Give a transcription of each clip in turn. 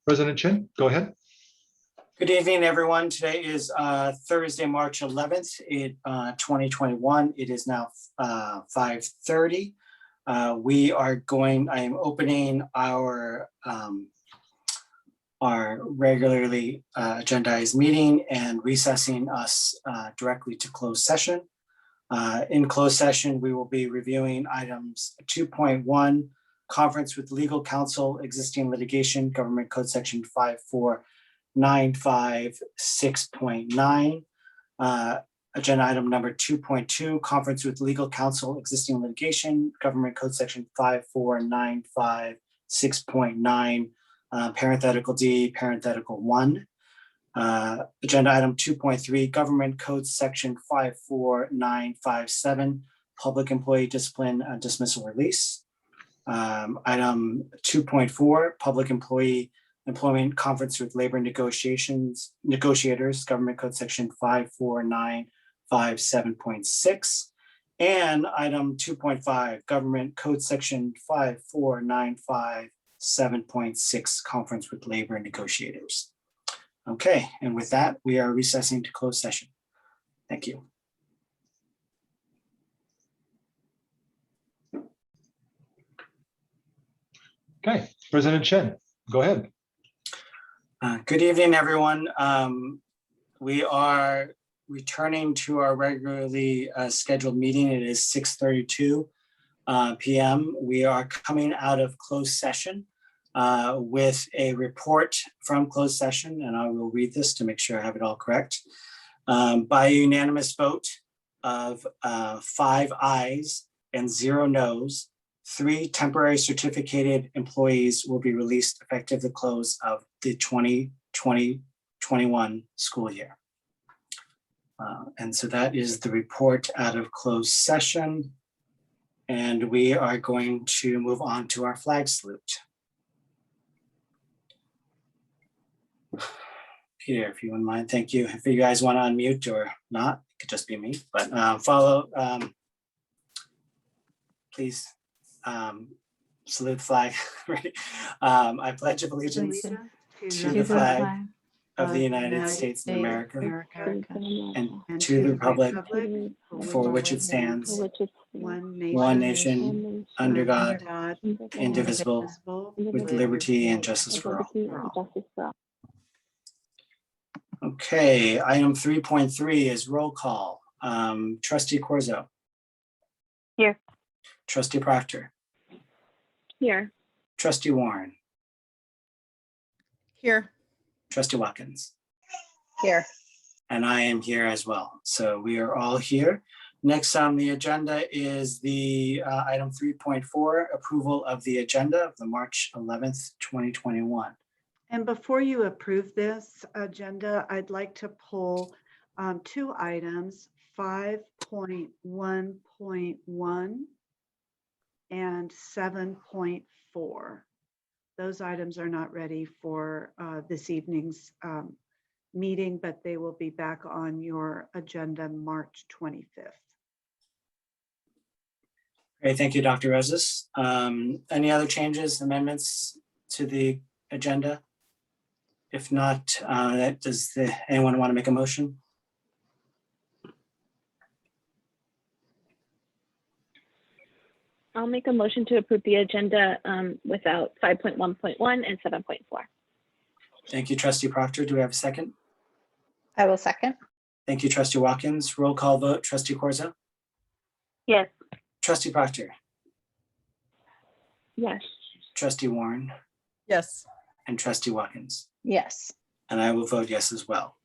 President Chin, go ahead. Good evening, everyone. Today is Thursday, March 11th, 2021. It is now 5:30. I am opening our regularly agendized meeting and recessing us directly to closed session. In closed session, we will be reviewing items 2.1, conference with legal counsel, existing litigation, government code section 54956.9. Agenda item number 2.2, conference with legal counsel, existing litigation, government code section 54956.9, parenthetical D, parenthetical 1. Agenda item 2.3, government code section 54957, public employee discipline, dismissal release. Item 2.4, public employee employment conference with labor negotiators, government code section 54957.6. And item 2.5, government code section 54957.6, conference with labor negotiators. Okay, and with that, we are recessing to closed session. Thank you. Okay, President Chen, go ahead. Good evening, everyone. We are returning to our regularly scheduled meeting. It is 6:32 p.m. We are coming out of closed session with a report from closed session, and I will read this to make sure I have it all correct. By a unanimous vote of 5 ayes and 0 noes, 3 temporary certificated employees will be released effective the close of the 2020-21 school year. And so that is the report out of closed session. And we are going to move on to our flag salute. Peter, if you wouldn't mind, thank you. If you guys want to unmute or not, it could just be me, but please salute the flag. I pledge allegiance to the flag of the United States of America and to the republic for which it stands, one nation, under God, indivisible, with liberty and justice for all. Okay, item 3.3 is roll call. Trustee Corzo. Here. Trustee Proctor. Here. Trustee Warren. Here. Trustee Watkins. Here. And I am here as well. So we are all here. Next on the agenda is the item 3.4, approval of the agenda of the March 11th, 2021. And before you approve this agenda, I'd like to pull 2 items, 5.1.1 and 7.4. Those items are not ready for this evening's meeting, but they will be back on your agenda March 25th. Great, thank you, Dr. Rosas. Any other changes, amendments to the agenda? If not, does anyone want to make a motion? I'll make a motion to approve the agenda without 5.1.1 and 7.4. Thank you, Trustee Proctor. Do we have a second? I will second. Thank you, Trustee Watkins. Roll call vote, Trustee Corzo. Yes. Trustee Proctor. Yes. Trustee Warren. Yes. And Trustee Watkins. Yes. And I will vote yes as well.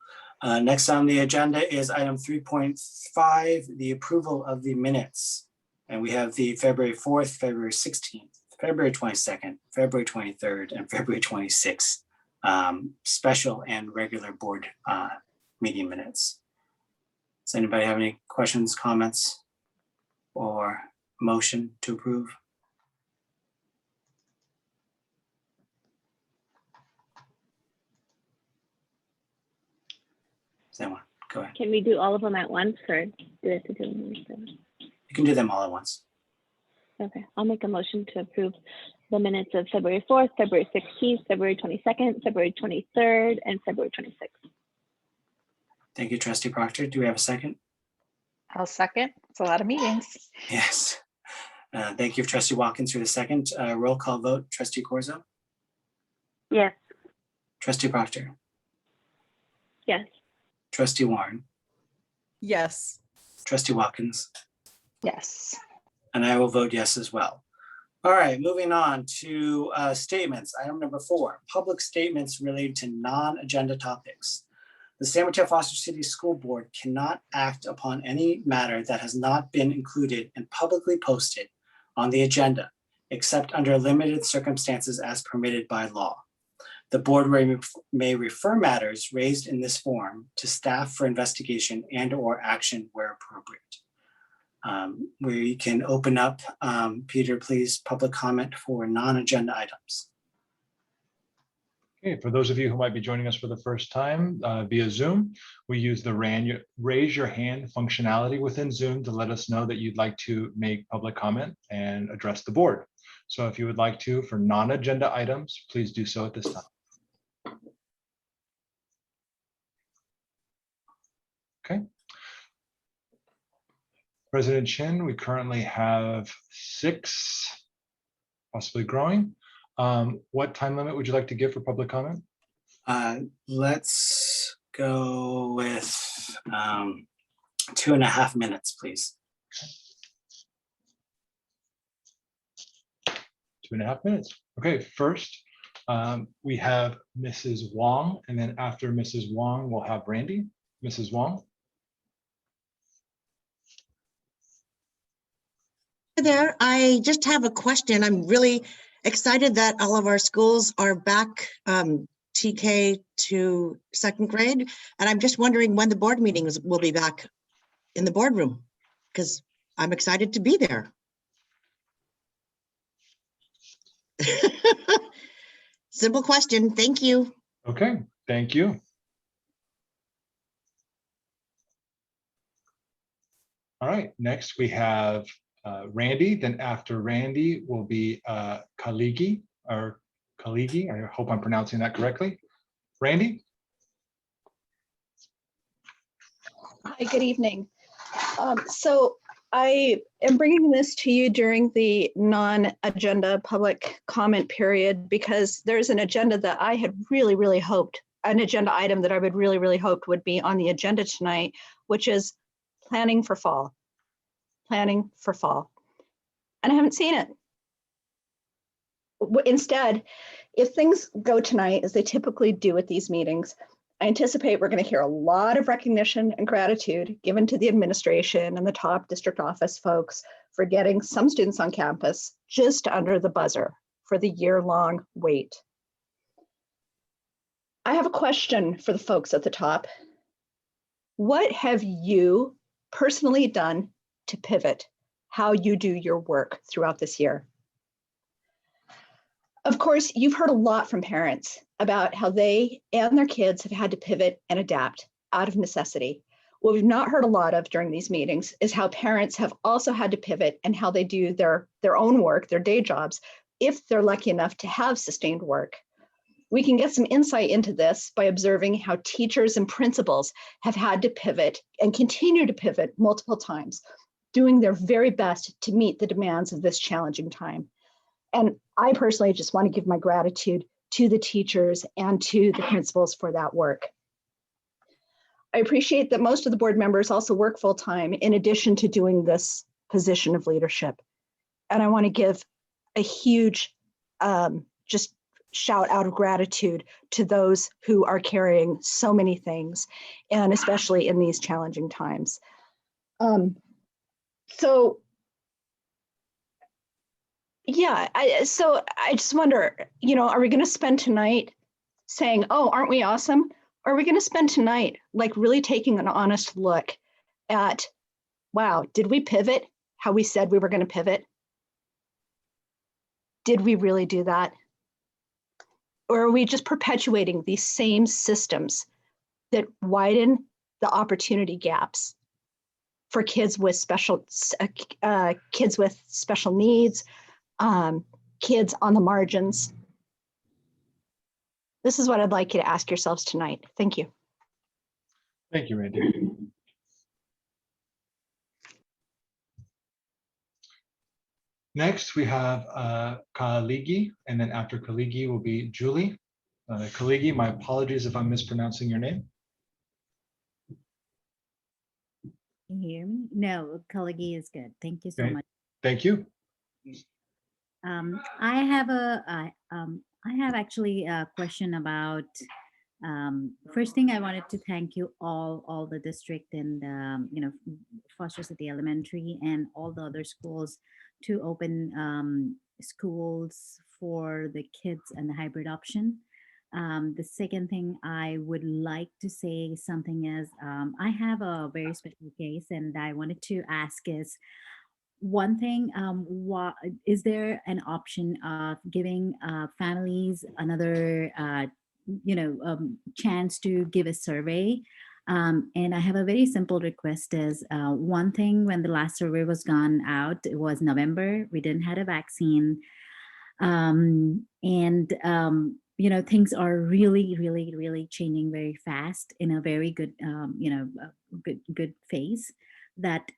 Next on the agenda is item 3.5, the approval of the minutes. And we have the February 4th, February 16th, February 22nd, February 23rd, and February 26th special and regular board meeting minutes. Does anybody have any questions, comments, or motion to approve? Does anyone? Go ahead. Can we do all of them at once, or do we have to do them? You can do them all at once. Okay, I'll make a motion to approve the minutes of February 4th, February 16th, February 22nd, February 23rd, and February 26th. Thank you, Trustee Proctor. Do we have a second? I'll second. It's a lot of meetings. Yes. Thank you, Trustee Watkins, for the second. Roll call vote. Trustee Corzo? Yes. Trustee Proctor? Yes. Trustee Warren? Yes. Trustee Watkins? Yes. And I will vote yes as well. All right, moving on to statements. Item number 4, public statements related to non-agenda topics. The San Mateo Foster City School Board cannot act upon any matter that has not been included and publicly posted on the agenda, except under limited circumstances as permitted by law. The board may refer matters raised in this forum to staff for investigation and/or action where appropriate. We can open up, Peter, please, public comment for non-agenda items. Okay, for those of you who might be joining us for the first time via Zoom, we use the raise your hand functionality within Zoom to let us know that you'd like to make public comment and address the board. So if you would like to, for non-agenda items, please do so at this time. Okay. President Chin, we currently have 6, possibly growing. What time limit would you like to give for public comment? Let's go with 2.5 minutes, please. 2.5 minutes. Okay, first, we have Mrs. Wong, and then after Mrs. Wong, we'll have Randy. Mrs. Wong. Hi there. I just have a question. I'm really excited that all of our schools are back TK to 2nd grade. And I'm just wondering when the board meetings will be back in the boardroom, because I'm excited to be there. Simple question. Thank you. Okay, thank you. All right, next we have Randy. Then after Randy will be Kaligi, or Kaligi. I hope I'm pronouncing that correctly. Randy? Hi, good evening. So I am bringing this to you during the non-agenda public comment period because there's an agenda that I had really hoped, an agenda item that I would really hoped would be on the agenda tonight, which is planning for fall. Planning for fall. And I haven't seen it. Instead, if things go tonight as they typically do at these meetings, I anticipate we're going to hear a lot of recognition and gratitude given to the administration and the top district office folks for getting some students on campus just under the buzzer for the year-long wait. I have a question for the folks at the top. What have you personally done to pivot how you do your work throughout this year? Of course, you've heard a lot from parents about how they and their kids have had to pivot and adapt out of necessity. What we've not heard a lot of during these meetings is how parents have also had to pivot and how they do their own work, their day jobs, if they're lucky enough to have sustained work. We can get some insight into this by observing how teachers and principals have had to pivot and continue to pivot multiple times, doing their very best to meet the demands of this challenging time. And I personally just want to give my gratitude to the teachers and to the principals for that work. I appreciate that most of the board members also work full-time in addition to doing this position of leadership. And I want to give a huge just shout out of gratitude to those who are carrying so many things, and especially in these challenging times. So I just wonder, are we going to spend tonight saying, oh, aren't we awesome? Or are we going to spend tonight like really taking an honest look at, wow, did we pivot how we said we were going to pivot? Did we really do that? Or are we just perpetuating these same systems that widen the opportunity gaps for kids with special needs, kids on the margins? This is what I'd like you to ask yourselves tonight. Thank you. Thank you, Randy. Next, we have Kaligi, and then after Kaligi will be Julie. Kaligi, my apologies if I'm mispronouncing your name. Can you hear me? No, Kalagi is good. Thank you so Okay. much. Thank you. I have actually a question about, first thing I wanted to thank you all the district and, Foster City Elementary and all the other schools to open schools for the kids and the hybrid option. The second thing I would like to say something is, I have a very special case and I wanted to ask is, one thing, what is there an option of giving families another chance to give a survey? And I have a very simple request is, one thing, when the last survey was gone out, it was November, we didn't have a vaccine. Things are really changing very fast in a very good good phase that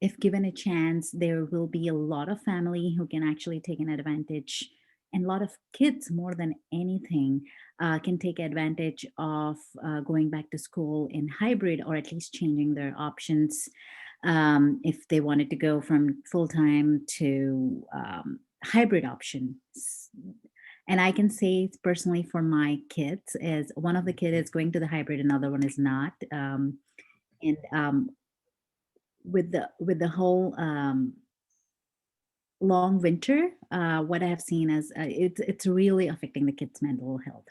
if given a chance, there will be a lot of family who can actually take an advantage, and a lot of kids more than anything can take advantage of going back to school in hybrid, or at least changing their options if they wanted to go from full-time to hybrid options. And I can say personally for my kids, is one of the kids is going to the hybrid, another one is not. With the whole long winter, what I have seen is it's really affecting the kids' mental health.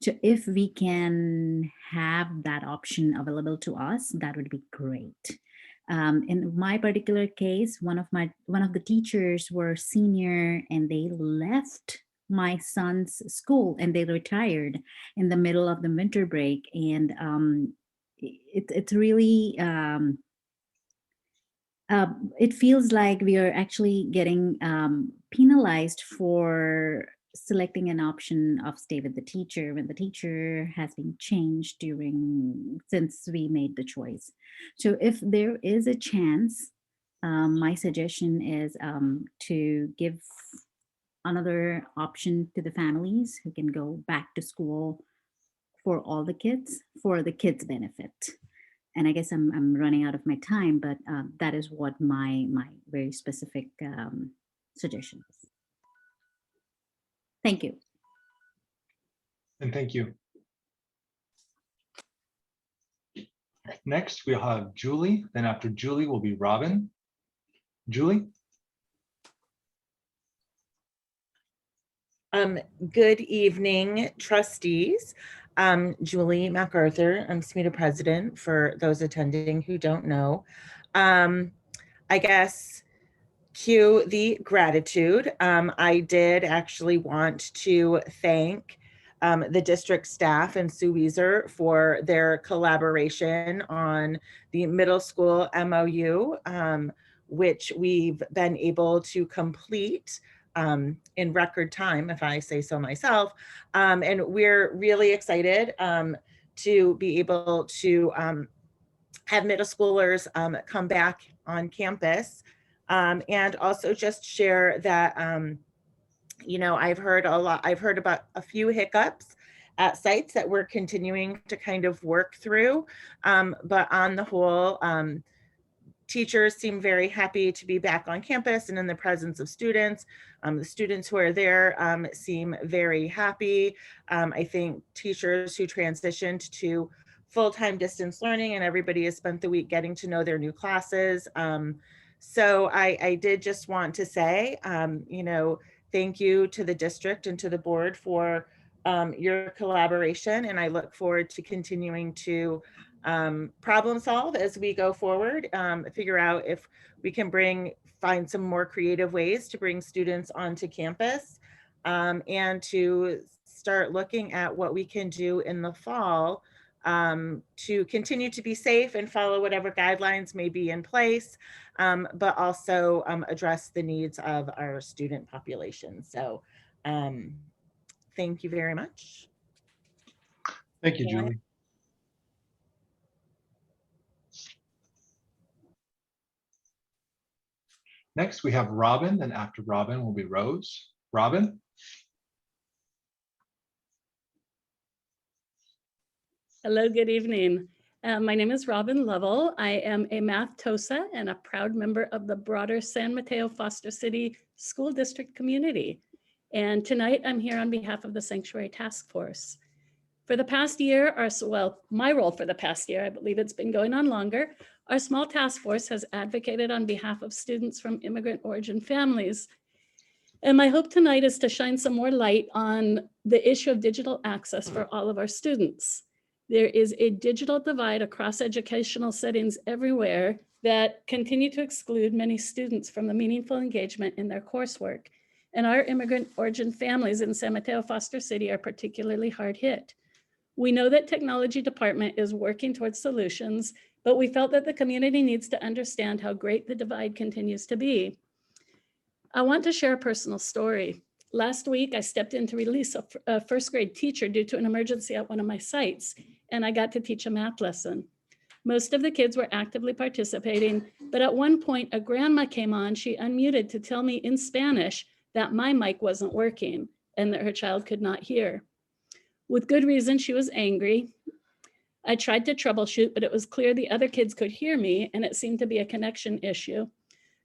So if we can have that option available to us, that would be great. In my particular case, one of the teachers were senior and they left my son's school and they retired in the middle of the winter break, and it's really it feels like we are actually getting penalized for selecting an option of stay with the teacher when the teacher has been changed since we made the choice. So if there is a chance, my suggestion is to give another option to the families who can go back to school for all the kids, for the kids' benefit. And I guess I'm running out of my time, but that is what my very specific suggestion is. Thank you. And thank you. Next, we'll have Julie. Then after Julie will be Robin. Julie? Good evening, trustees. Julie MacArthur, I'm SMETA president for those attending who don't know. I guess cue the gratitude. I did actually want to thank the district staff and Sue Weiser for their collaboration on the middle school MOU, which we've been able to complete in record time, if I say so myself. And we're really excited to be able to have middle schoolers come back on campus, and also just share that, I've heard about a few hiccups at sites that we're continuing to kind of work through. But on the whole, teachers seem very happy to be back on campus and in the presence of students. The students who are there seem very happy. I think teachers who transitioned to full-time distance learning, and everybody has spent the week getting to know their new classes. So I did just want to say, thank you to the district and to the board for your collaboration. And I look forward to continuing to problem solve as we go forward, figure out if we can find some more creative ways to bring students onto campus, and to start looking at what we can do in the fall to continue to be safe and follow whatever guidelines may be in place, but also address the needs of our student population. So thank you very much. Thank you, Julie. Next, we have Robin, and after Robin will be Rose. Robin? Hello, good evening. My name is Robin Lovell. I am a math TOSA and a proud member of the broader San Mateo Foster City School District community. And tonight I'm here on behalf of the Sanctuary Task Force. For the past year, my role for the past year, I believe it's been going on longer, our small task force has advocated on behalf of students from immigrant origin families. And my hope tonight is to shine some more light on the issue of digital access for all of our students. There is a digital divide across educational settings everywhere that continue to exclude many students from the meaningful engagement in their coursework. And our immigrant origin families in San Mateo Foster City are particularly hard hit. We know that technology department is working towards solutions, but we felt that the community needs to understand how great the divide continues to be. I want to share a personal story. Last week, I stepped in to release a first grade teacher due to an emergency at one of my sites, and I got to teach a math lesson. Most of the kids were actively participating, but at one point, a grandma came on. She unmuted to tell me in Spanish that my mic wasn't working and that her child could not hear. With good reason, she was angry. I tried to troubleshoot, but it was clear the other kids could hear me, and it seemed to be a connection issue.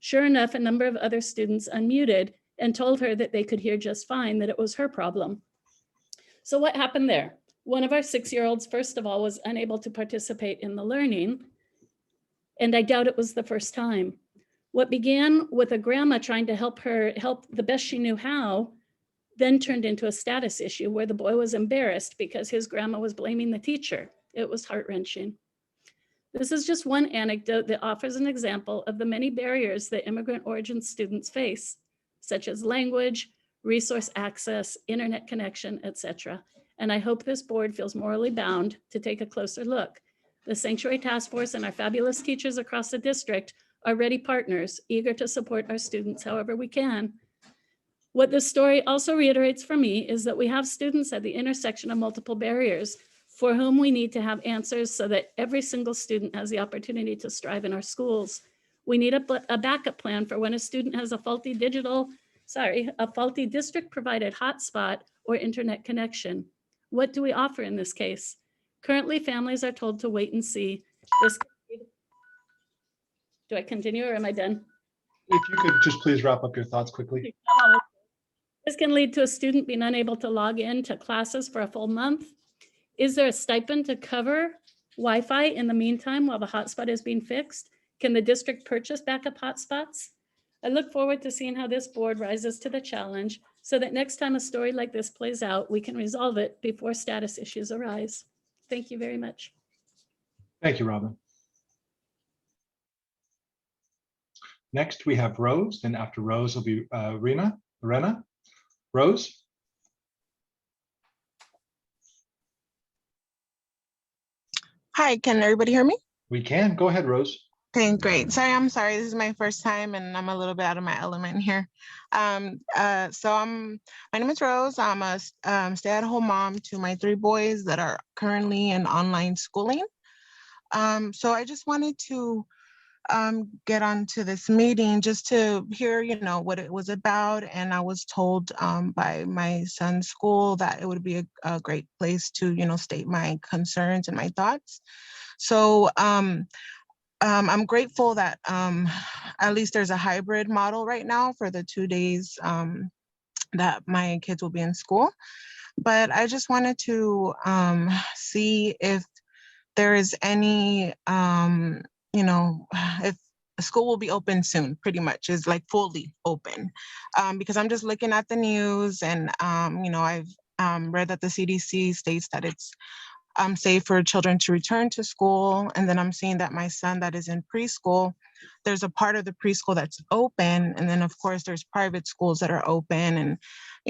Sure enough, a number of other students unmuted and told her that they could hear just fine, that it was her problem. So what happened there? One of our 6-year-olds, first of all, was unable to participate in the learning, and I doubt it was the first time. What began with a grandma trying to help her help the best she knew how, then turned into a status issue where the boy was embarrassed because his grandma was blaming the teacher. It was heart-wrenching. This is just one anecdote that offers an example of the many barriers that immigrant origin students face, such as language, resource access, internet connection, etc. And I hope this board feels morally bound to take a closer look. The Sanctuary Task Force and our fabulous teachers across the district are ready partners, eager to support our students however we can. What this story also reiterates for me is that we have students at the intersection of multiple barriers for whom we need to have answers so that every single student has the opportunity to strive in our schools. We need a backup plan for when a student has a faulty district provided hotspot or internet connection. What do we offer in this case? Currently, families are told to wait and see. Do I continue or am I done? If you could just please wrap up your thoughts quickly. This can lead to a student being unable to log in to classes for a full month. Is there a stipend to cover Wi-Fi in the meantime while the hotspot is being fixed? Can the district purchase backup hotspots? I look forward to seeing how this board rises to the challenge so that next time a story like this plays out, we can resolve it before status issues arise. Thank you very much. Thank you, Robin. Next, we have Rose, and after Rose will be Rena. Rose? Hi, can everybody hear me? We can. Go ahead, Rose. Okay, great. I'm sorry. This is my first time and I'm a little bit out of my element here. My name is Rose. I'm a stay-at-home mom to my 3 boys that are currently in online schooling. So I just wanted to get onto this meeting just to hear, what it was about. And I was told by my son's school that it would be a great place to, state my concerns and my thoughts. So I'm grateful that at least there's a hybrid model right now for the 2 days that my kids will be in school. But I just wanted to see if there is any, if the school will be open soon, pretty much is like fully open. Because I'm just looking at the news and, I've read that the CDC states that it's safe for children to return to school. And then I'm seeing that my son that is in preschool, there's a part of the preschool that's open. And then of course there's private schools that are open and,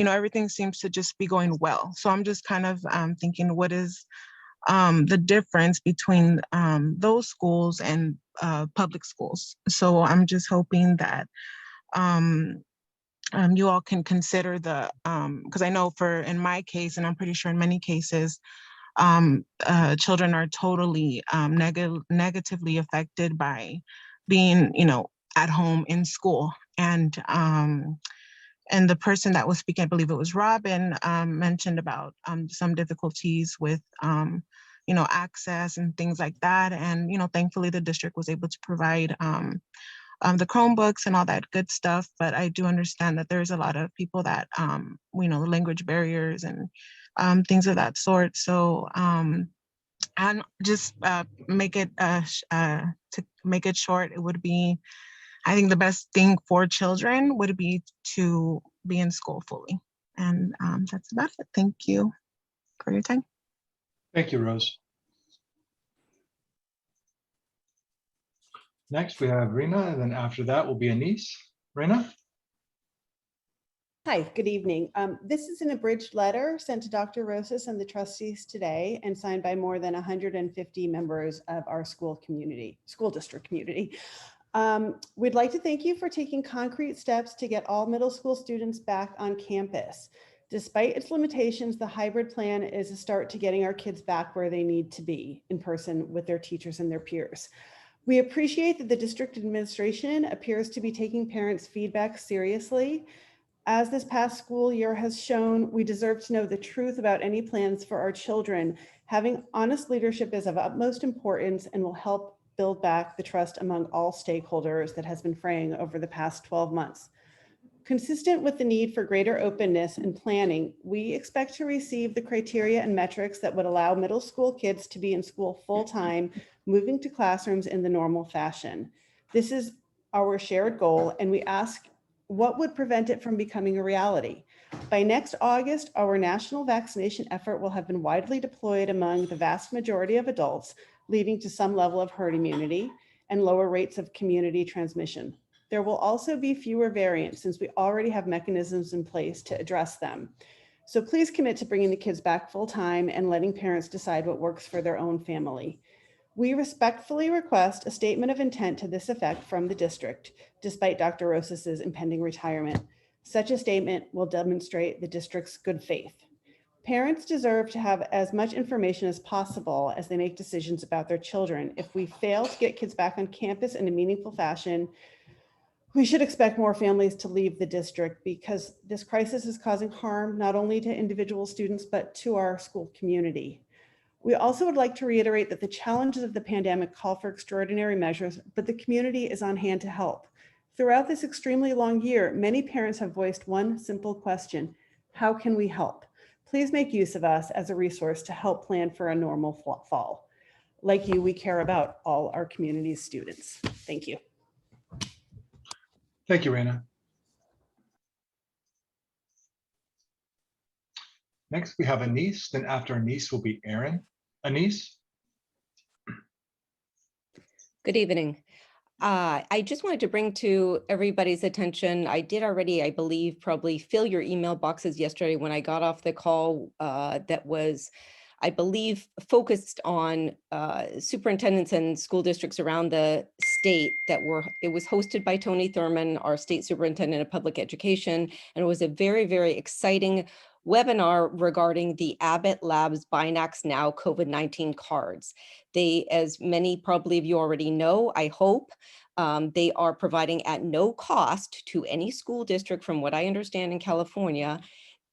everything seems to just be going well. So I'm just kind of thinking, what is the difference between those schools and public schools. So I'm just hoping that you all can consider the, because I know in my case, and I'm pretty sure in many cases, children are totally negatively affected by being, at home in school. And the person that was speaking, I believe it was Robin, mentioned about some difficulties with, access and things like that. And, thankfully the district was able to provide the Chromebooks and all that good stuff. But I do understand that there's a lot of people that, language barriers and things of that sort. So, and just make it to make it short, it would be, I think the best thing for children would be to be in school fully. And that's about it. Thank you for your time. Thank you, Rose. Next, we have Rena, and then after that will be Anise. Rena? Hi, good evening. This is an abridged letter sent to Dr. Rosas and the trustees today and signed by more than 150 members of our school district community. We'd like to thank you for taking concrete steps to get all middle school students back on campus. Despite its limitations, the hybrid plan is a start to getting our kids back where they need to be, in person with their teachers and their peers. We appreciate that the district administration appears to be taking parents' feedback seriously. As this past school year has shown, we deserve to know the truth about any plans for our children. Having honest leadership is of utmost importance and will help build back the trust among all stakeholders that has been fraying over the past 12 months. Consistent with the need for greater openness and planning, we expect to receive the criteria and metrics that would allow middle school kids to be in school full-time, moving to classrooms in the normal fashion. This is our shared goal, and we ask what would prevent it from becoming a reality. By next August, our national vaccination effort will have been widely deployed among the vast majority of adults, leading to some level of herd immunity and lower rates of community transmission. There will also be fewer variants since we already have mechanisms in place to address them. So please commit to bringing the kids back full time and letting parents decide what works for their own family. We respectfully request a statement of intent to this effect from the district, despite Dr. Rosas's impending retirement. Such a statement will demonstrate the district's good faith. Parents deserve to have as much information as possible as they make decisions about their children. If we fail to get kids back on campus in a meaningful fashion, we should expect more families to leave the district because this crisis is causing harm not only to individual students, but to our school community. We also would like to reiterate that the challenges of the pandemic call for extraordinary measures, but the community is on hand to help. Throughout this extremely long year, many parents have voiced one simple question: how can we help? Please make use of us as a resource to help plan for a normal fall. Like you, we care about all our community's students. Thank you. Thank you, Rena. Next, we have Anise. Then after Anise will be Aaron. Anise? Good evening. I just wanted to bring to everybody's attention, I did already, I believe, probably fill your email boxes yesterday when I got off the call that was, I believe, focused on superintendents and school districts around the state it was hosted by Tony Thurman, our state superintendent of public education, and it was a very, very exciting webinar regarding the Abbott Labs Binax Now COVID-19 cards. They, as many probably of you already know, I hope, they are providing at no cost to any school district, from what I understand in California,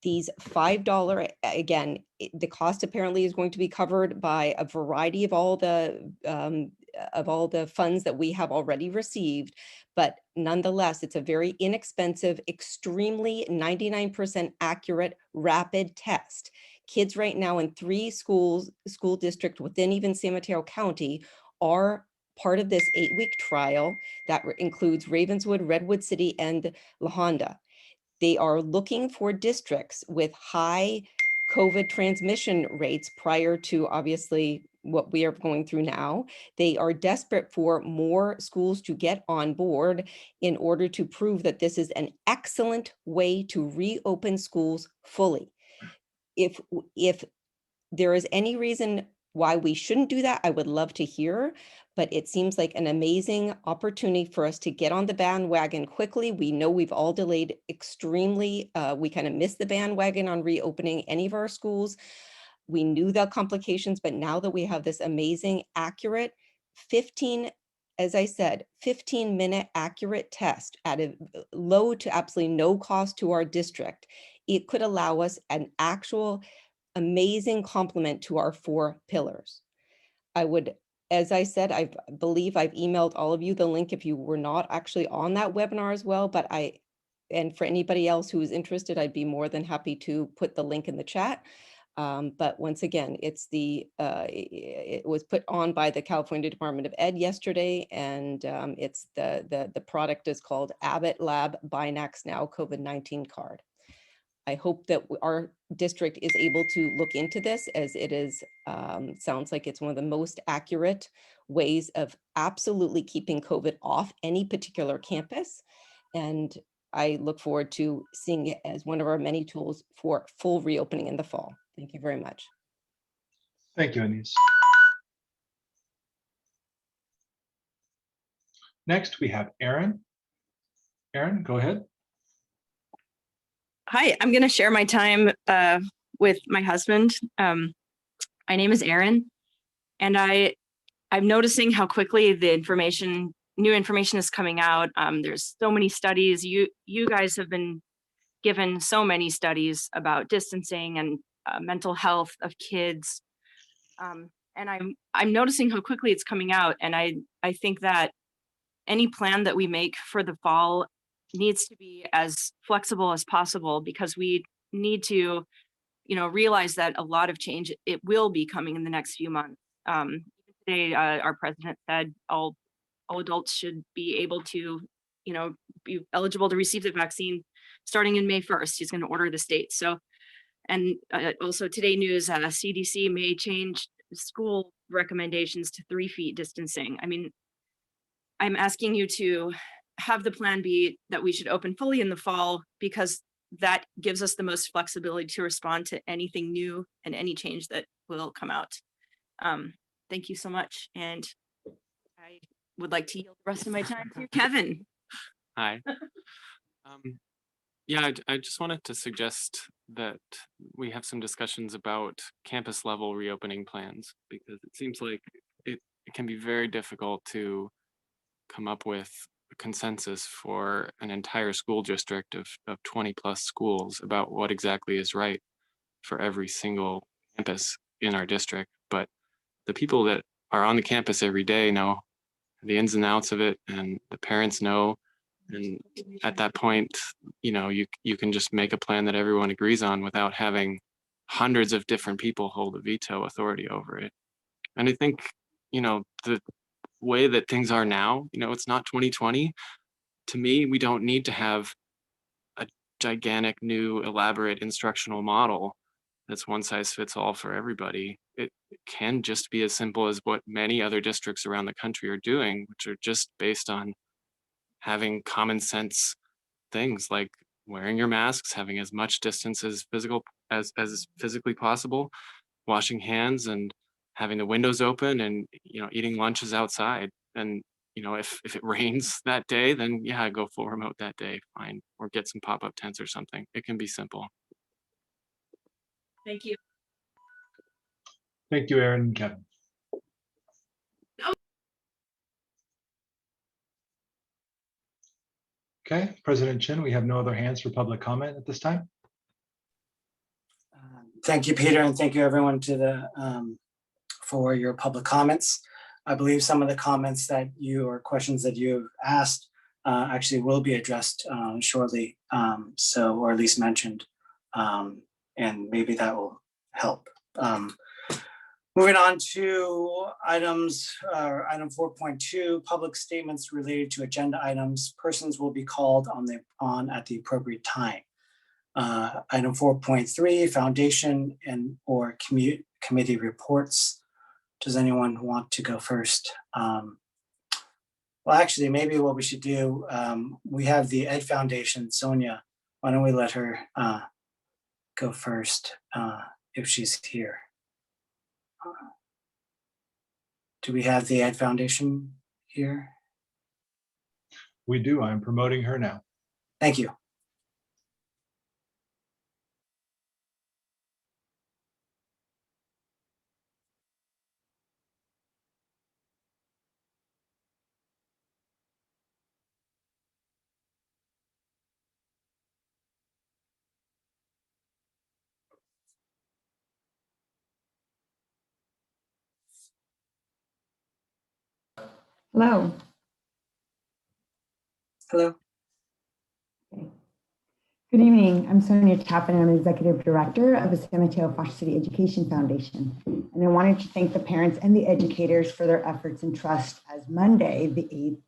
these $5, again, the cost apparently is going to be covered by a variety of all the funds that we have already received. But nonetheless, it's a very inexpensive, extremely 99% accurate rapid test. Kids right now in 3 school districts within even San Mateo County are part of this 8-week trial that includes Ravenswood, Redwood City, and La Honda. They are looking for districts with high COVID transmission rates prior to obviously what we are going through now. They are desperate for more schools to get on board in order to prove that this is an excellent way to reopen schools fully. If there is any reason why we shouldn't do that, I would love to hear, but it seems like an amazing opportunity for us to get on the bandwagon quickly. We know we've all delayed extremely. We kind of missed the bandwagon on reopening any of our schools. We knew the complications, but now that we have this amazing, accurate 15, as I said, 15-minute accurate test at a low to absolutely no cost to our district, it could allow us an actual amazing complement to our 4 pillars. I would, as I said, I believe I've emailed all of you the link if you were not actually on that webinar as well, but and for anybody else who is interested, I'd be more than happy to put the link in the chat. But once again, it was put on by the California Department of Ed yesterday, and it's the product is called Abbott Lab Binax Now COVID-19 card. I hope that our district is able to look into this, as it is sounds like it's one of the most accurate ways of absolutely keeping COVID off any particular campus. And I look forward to seeing it as one of our many tools for full reopening in the fall. Thank you very much. Thank you, Anise. Next, we have Erin. Erin, go ahead. Hi, I'm going to share my time with my husband. My name is Erin, and I'm noticing how quickly the new information is coming out. There's so many studies. You guys have been given so many studies about distancing and mental health of kids, and I'm noticing how quickly it's coming out. And I think that any plan that we make for the fall needs to be as flexible as possible, because we need to, realize that a lot of change, it will be coming in the next few months. Today, our president said all adults should be able to, be eligible to receive the vaccine starting in May 1st. He's going to order the states. So, and also today news, CDC may change school recommendations to 3 feet distancing. I mean, I'm asking you to have the plan be that we should open fully in the fall, because that gives us the most flexibility to respond to anything new and any change that will come out. Thank you so much. And I would like to yield the rest of my time to Kevin. Hi. Yeah, I just wanted to suggest that we have some discussions about campus level reopening plans, because it seems like it can be very difficult to come up with a consensus for an entire school district of 20 plus schools about what exactly is right for every single campus in our district. But the people that are on the campus every day know the ins and outs of it, and the parents know. And at that point, you can just make a plan that everyone agrees on without having hundreds of different people hold a veto authority over it. And I think, the way that things are now, it's not 2020. To me, we don't need to have a gigantic new elaborate instructional model that's one size fits all for everybody. It can just be as simple as what many other districts around the country are doing, which are just based on having common sense things like wearing your masks, having as much distance as physically possible, washing hands, and having the windows open, and eating lunches outside. And if it rains that day, then yeah, go full remote that day, fine, or get some pop-up tents or something. It can be simple. Thank you. Thank you, Erin and Kevin. Okay, President Chin, we have no other hands for public comment at this time. Thank you, Peter, and thank you everyone for your public comments. I believe some of the comments that or questions that you've asked actually will be addressed shortly, or at least mentioned, and maybe that will help. Moving on to item 4.2, public statements related to agenda items. Persons will be called on at the appropriate time. Item 4.3, foundation or committee reports. Does anyone want to go first? Well, actually, maybe what we should do, we have the Ed Foundation, Sonia. Why don't we let her go first if she's here? Do we have the Ed Foundation here? We do. I'm promoting her now. Thank you. Hello. Hello. Good evening. I'm Sonia Tappan. I'm Executive Director of the San Mateo Foster City Education Foundation. And I wanted to thank the parents and the educators for their efforts and trust as Monday, the 8th,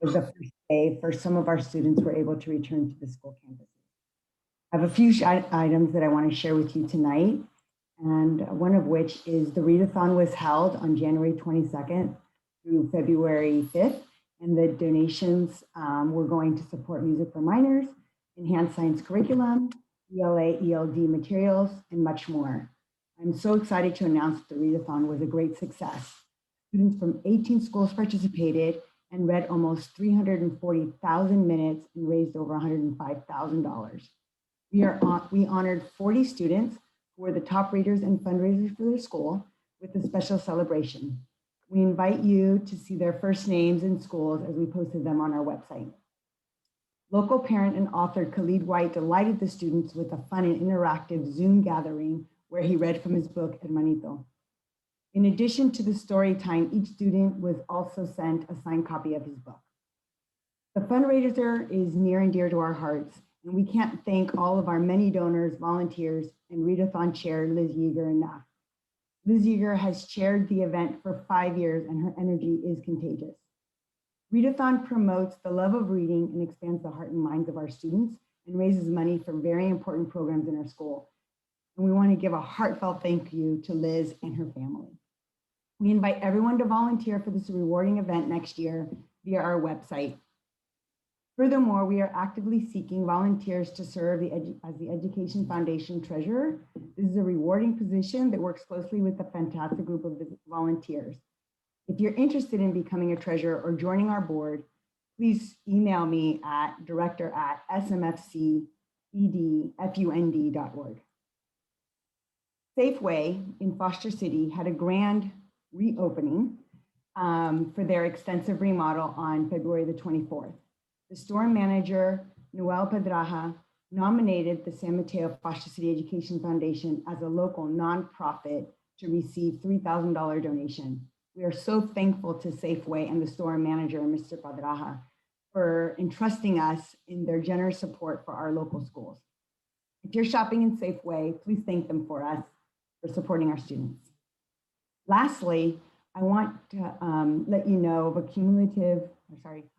was the first day for some of our students were able to return to the school campus. I have a few items that I want to share with you tonight. And one of which is the readathon was held on January 22nd through February 5th. And the donations were going to support Music for Minors, enhanced science curriculum, ELA, ELD materials, and much more. I'm so excited to announce that the readathon was a great success. Students from 18 schools participated and read almost 340,000 minutes and raised over $105,000. We honored 40 students who were the top readers and fundraisers for their school with a special celebration. We invite you to see their first names in schools as we posted them on our website. Local parent and author Khalid White delighted the students with a fun and interactive Zoom gathering where he read from his book, Hermanito. In addition to the story time, each student was also sent a signed copy of his book. The fundraiser is near and dear to our hearts, and we can't thank all of our many donors, volunteers, and readathon chair Liz Yeager enough. Liz Yeager has chaired the event for 5 years, and her energy is contagious. Readathon promotes the love of reading and expands the heart and minds of our students and raises money for very important programs in our school. And we want to give a heartfelt thank you to Liz and her family. We invite everyone to volunteer for this rewarding event next year via our website. Furthermore, we are actively seeking volunteers to serve as the Education Foundation Treasurer. This is a rewarding position that works closely with a fantastic group of volunteers. If you're interested in becoming a treasurer or joining our board, please email me at director@smfcsedfund.org. Safeway in Foster City had a grand reopening for their extensive remodel on February the 24th. The store manager, Noel Pedraja, nominated the San Mateo Foster City Education Foundation as a local nonprofit to receive $3,000 donation. We are so thankful to Safeway and the store manager, Mr. Pedraja, for entrusting us in their generous support for our local schools. If you're shopping in Safeway, please thank them for us for supporting our students. Lastly, I want to let you know of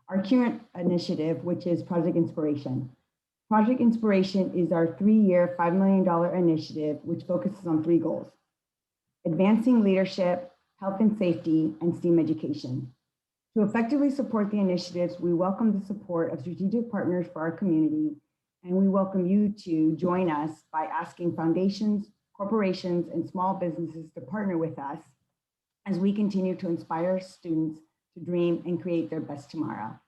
our current initiative, which is Project Inspiration. Project Inspiration is our 3-year, $5 million initiative, which focuses on 3 goals: advancing leadership, health and safety, and STEAM education. To effectively support the initiatives, we welcome the support of strategic partners for our community, and we welcome you to join us by asking foundations, corporations, and small businesses to partner with us as we continue to inspire students to dream and create their best tomorrow.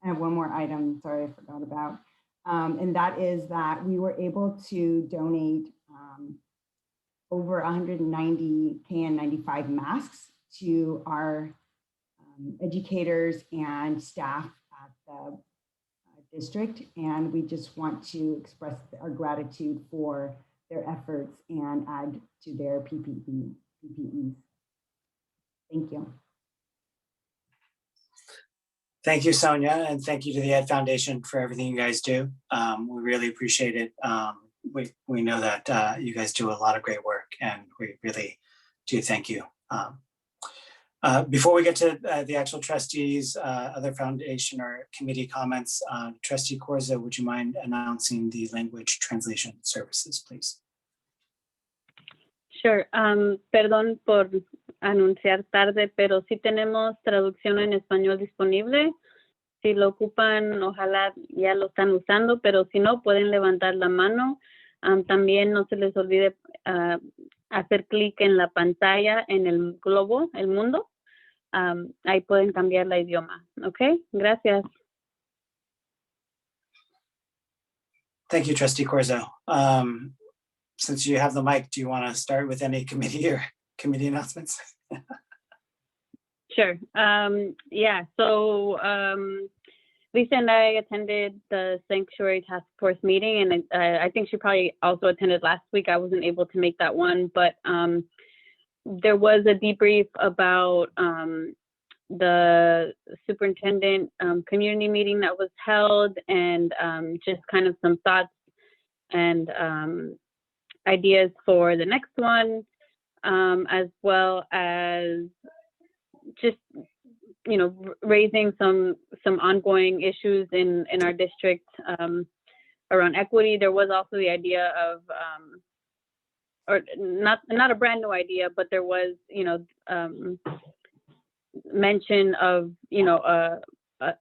I have one more item, sorry, I forgot about, and that is that we were able to donate over 190 KN95 masks to our educators and staff at the district. And we just want to express our gratitude for their efforts and add to their PPEs. Thank you. Thank you, Sonia, and thank you to the Ed Foundation for everything you guys do. We really appreciate it. We know that you guys do a lot of great work, and we really do thank you. Before we get to the actual trustees, other foundation or committee comments, Trustee Corzo, would you mind announcing the language translation services, please? Sure. Perdón por anunciar tarde, pero sí tenemos traducción en español disponible. Si lo ocupan, ojalá ya lo están usando, pero si no, pueden levantar la mano. También no se les olvide hacer clic en la pantalla, en el globo, el mundo, ahí pueden cambiar la idioma. ¿Ok? Gracias. Thank you, Trustee Corzo. Since you have the mic, do you want to start with any committee or committee announcements? Sure. Yeah, so Lisa and I attended the Sanctuary Task Force meeting, and I think she probably also attended last week. I wasn't able to make that one, but there was a debrief about the superintendent community meeting that was held, and just kind of some thoughts and ideas for the next one, as well as just, you know, raising some ongoing issues in our district around equity. There was also the idea of, or not a brand new idea, but there was, you know, mention of, you know,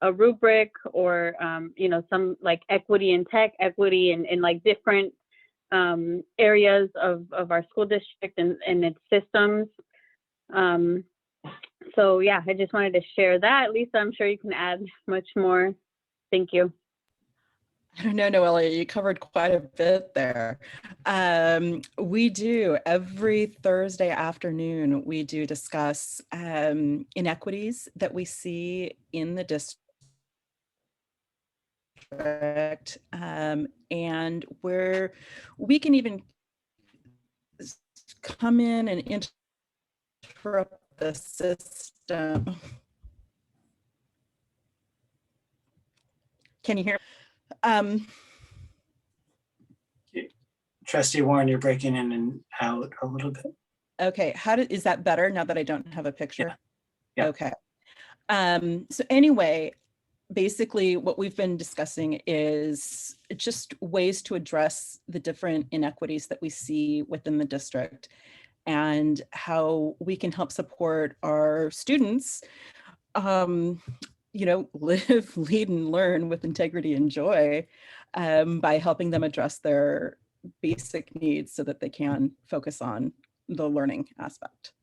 a rubric or, you know, some like equity in tech, equity in like different areas of our school district and its systems. So yeah, I just wanted to share that. Lisa, I'm sure you can add much more. Thank you. I don't know, Noelia, you covered quite a bit there. We do every Thursday afternoon, we do discuss inequities that we see in the district, and where we can even come in and interrupt the system. Can you hear? Trustee Warren, you're breaking in and out a little bit. Okay, is that better now that I don't have a picture? Yeah. Okay. So anyway, basically what we've been discussing is just ways to address the different inequities that we see within the district and how we can help support our students, you know, live, lead, and learn with integrity and joy by helping them address their basic needs so that they can focus on the learning aspect.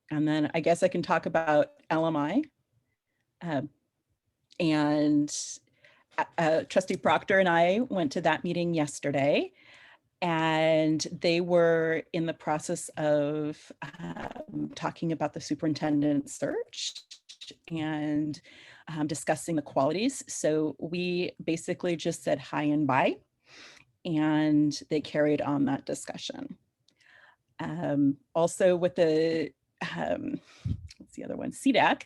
And then I guess I can talk about LMI. And Trustee Proctor and I went to that meeting yesterday, and they were in the process of talking about the superintendent search and discussing the qualities. So we basically just said hi and bye, and they carried on that discussion. Also with the, what's the other one, CDAC,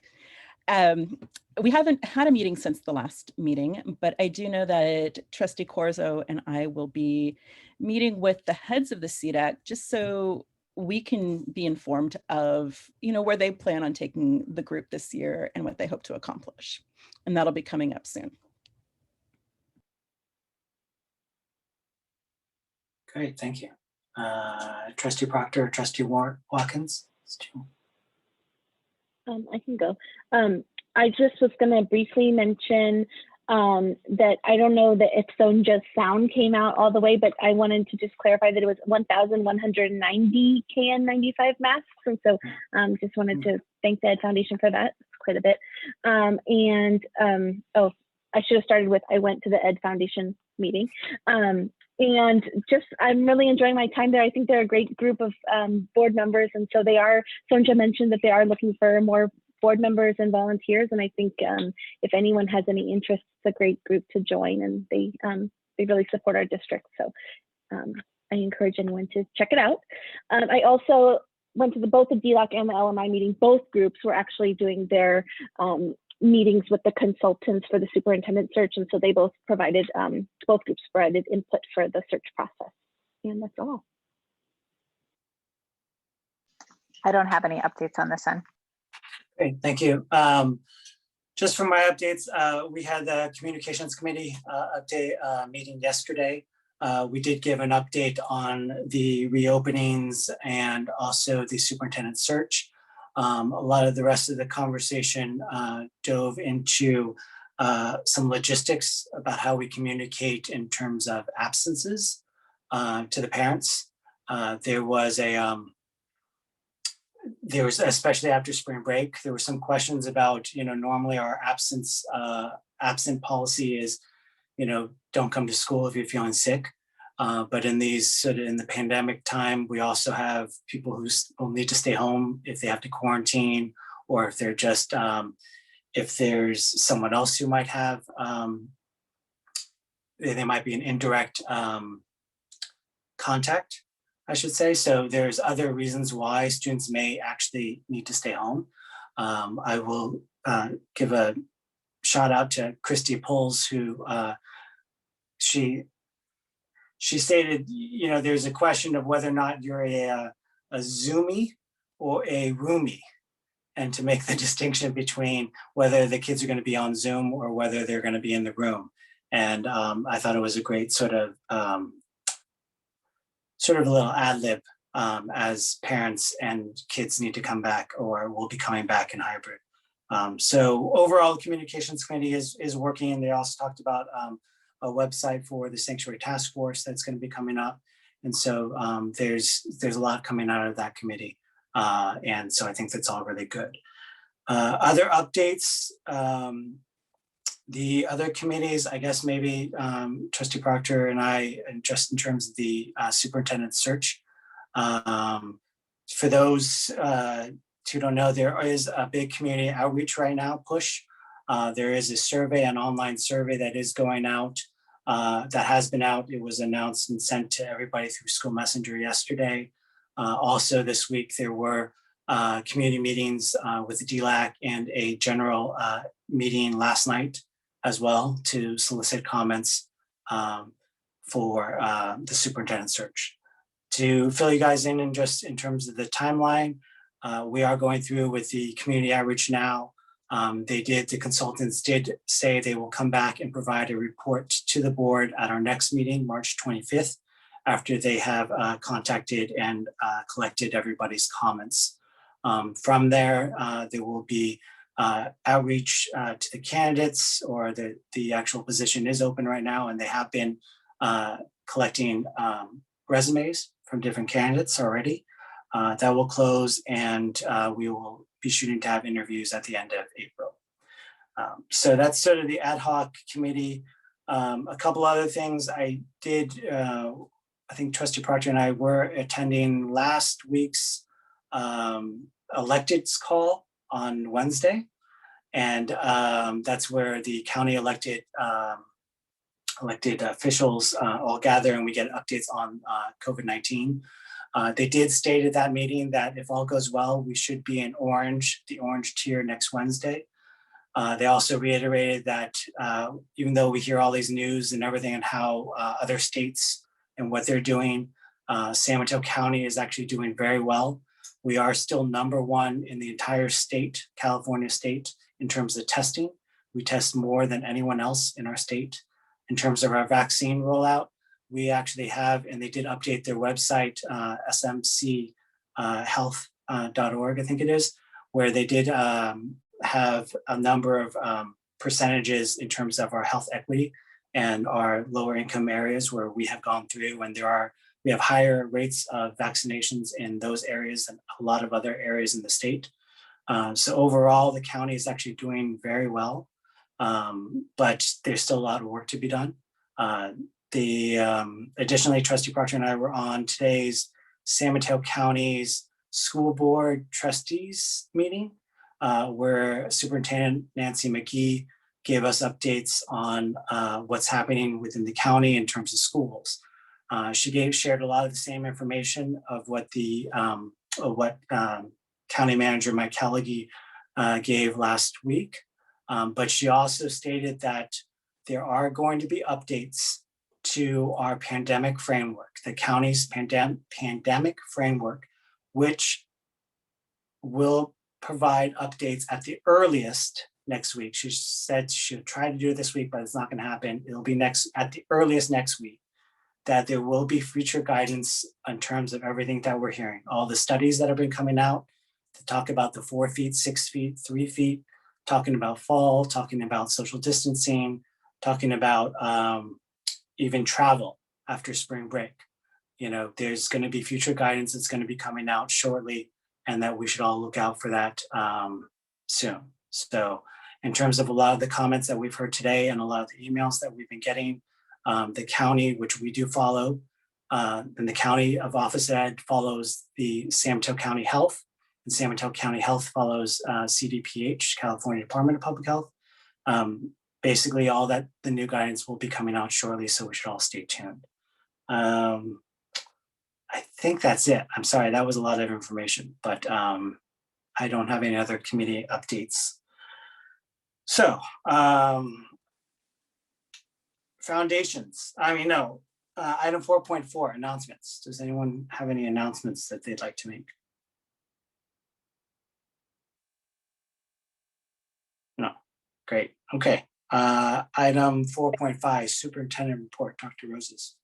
we haven't had a meeting since the last meeting, but I do know that Trustee Corzo and I will be meeting with the heads of the CDAC just so we can be informed of, you know, where they plan on taking the group this year and what they hope to accomplish. And that'll be coming up soon. Great, thank you. Trustee Proctor, Trustee Watkins. I can go. I just was going to briefly mention that I don't know that if Sonja's sound came out all the way, but I wanted to just clarify that it was 1,190 KN95 masks. And so just wanted to thank the Ed Foundation for that. It's quite a bit. Oh, I should have started with, I went to the Ed Foundation meeting. And just, I'm really enjoying my time there. I think they're a great group of board members. And so they are, Sonja mentioned that they are looking for more board members and volunteers. And I think if anyone has any interest, it's a great group to join, and they really support our district. So I encourage anyone to check it out. I also went to both the DLAC and the LMI meeting. Both groups were actually doing their meetings with the consultants for the superintendent search. And so they both provided, both groups provided input for the search process. And that's all. I don't have any updates on this end. Great, thank you. Just for my updates, we had the communications committee update meeting yesterday. We did give an update on the reopenings and also the superintendent search. A lot of the rest of the conversation dove into some logistics about how we communicate in terms of absences to the parents. there was especially after spring break, there were some questions about, normally our absent policy is, don't come to school if you're feeling sick. But in the pandemic time, we also have people who will need to stay home if they have to quarantine, or if they're just, if there's someone else who might have, they might be an indirect contact, I should say. So there's other reasons why students may actually need to stay home. I will give a shout out to Christy Pulls, who she stated, there's a question of whether or not you're a Zoomie or a roomie, and to make the distinction between whether the kids are going to be on Zoom or whether they're going to be in the room. And I thought it was a great sort of a little ad lib as parents and kids need to come back or will be coming back in hybrid. So overall, the communications committee is working, and they also talked about a website for the sanctuary task force that's going to be coming up. And so there's a lot coming out of that committee. And so I think that's all really good. Other updates, the other committees, I guess maybe Trustee Proctor and I, and just in terms of the superintendent search. For those who don't know, there is a big community outreach right now push. There is a survey, an online survey that is going out, that has been out. It was announced and sent to everybody through School Messenger yesterday. Also this week, there were community meetings with the DLAC and a general meeting last night as well to solicit comments for the superintendent search. To fill you guys in just in terms of the timeline, we are going through with the community outreach now. The consultants did say they will come back and provide a report to the board at our next meeting, March 25th, after they have contacted and collected everybody's comments. From there, there will be outreach to the candidates, or the actual position is open right now, and they have been collecting resumes from different candidates already. That will close, and we will be shooting to have interviews at the end of April. So that's sort of the ad hoc committee. A couple other things I did, I think Trustee Proctor and I were attending last week's electeds call on Wednesday. And that's where the county elected officials all gather, and we get updates on COVID-19. They did state at that meeting that if all goes well, we should be in the orange tier next Wednesday. They also reiterated that even though we hear all these news and everything and how other states and what they're doing, San Mateo County is actually doing very well. We are still #1 in the entire state, California state, in terms of testing. We test more than anyone else in our state. In terms of our vaccine rollout, we actually have, and they did update their website, SMFCSD.org, I think it is, where they did have a number of percentages in terms of our health equity and our lower income areas where we have gone through, and we have higher rates of vaccinations in those areas than a lot of other areas in the state. So overall, the county is actually doing very well, but there's still a lot of work to be done. Additionally, Trustee Proctor and I were on today's San Mateo County's School Board Trustees meeting, where Superintendent Nancy McGee gave us updates on what's happening within the county in terms of schools. She shared a lot of the same information of what County Manager Mike Kelleggy gave last week. But she also stated that there are going to be updates to our pandemic framework, the county's pandemic framework, which will provide updates at the earliest next week. She said she'll try to do it this week, but it's not going to happen. It'll be at the earliest next week, that there will be future guidance in terms of everything that we're hearing. All the studies that have been coming out to talk about the 4 feet, 6 feet, 3 feet, talking about fall, talking about social distancing, talking about even travel after spring break. there's going to be future guidance that's going to be coming out shortly, and that we should all look out for that soon. So in terms of a lot of the comments that we've heard today and a lot of the emails that we've been getting, the county, which we do follow, and the County of Office Ed follows the San Mateo County Health, and San Mateo County Health follows CDPH, California Department of Public Health. Basically, all that the new guidance will be coming out shortly, so we should all stay tuned. I think that's it. I'm sorry, that was a lot of information, but I don't have any other committee updates. So, foundations. Item 4.4, announcements. Does anyone have any announcements that they'd like to make? No. Great. Okay. Item 4.5, superintendent report. Dr. Roses.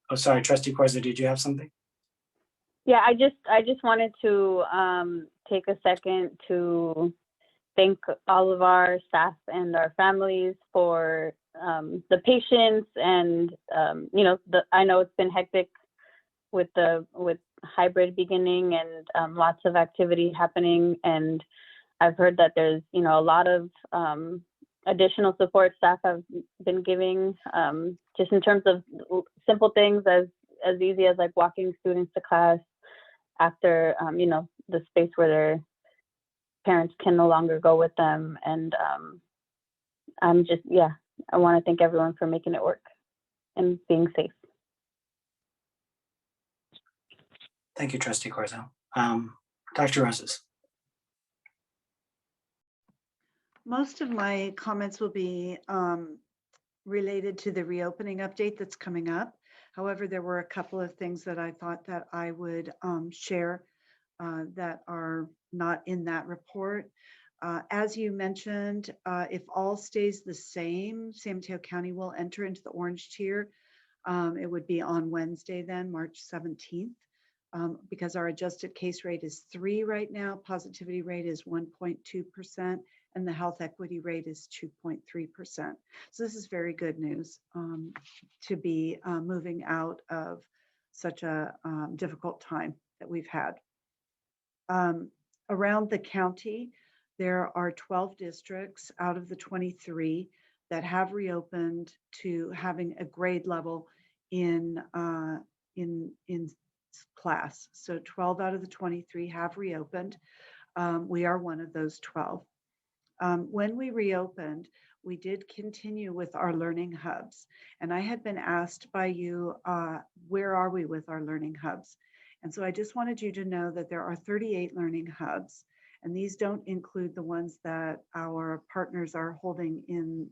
Oh, sorry, Trustee Corzo, did you have something? Yeah, I just wanted to take a second to thank all of our staff and our families for the patience and I know it's been hectic with hybrid beginning and lots of activity happening, and I've heard that there's a lot of additional support staff have been giving, just in terms of simple things as easy as like walking students to class after the space where their parents can no longer go with them. And I want to thank everyone for making it work and being safe. Thank you, Trustee Corzo. Dr. Roses. Most of my comments will be related to the reopening update that's coming up. However, there were a couple of things that I thought that I would share that are not in that report. As you mentioned, if all stays the same, San Mateo County will enter into the orange tier. It would be on Wednesday then, March 17th. Because our adjusted case rate is 3 right now, positivity rate is 1.2%, and the health equity rate is 2.3%. So this is very good news to be moving out of such a difficult time that we've had. Around the county, there are 12 districts out of the 23 that have reopened to having a grade level in class. So 12 out of the 23 have reopened. We are one of those 12. When we reopened, we did continue with our learning hubs. And I had been asked by you, where are we with our learning hubs? And so I just wanted you to know that there are 38 learning hubs. And these don't include the ones that our partners are holding in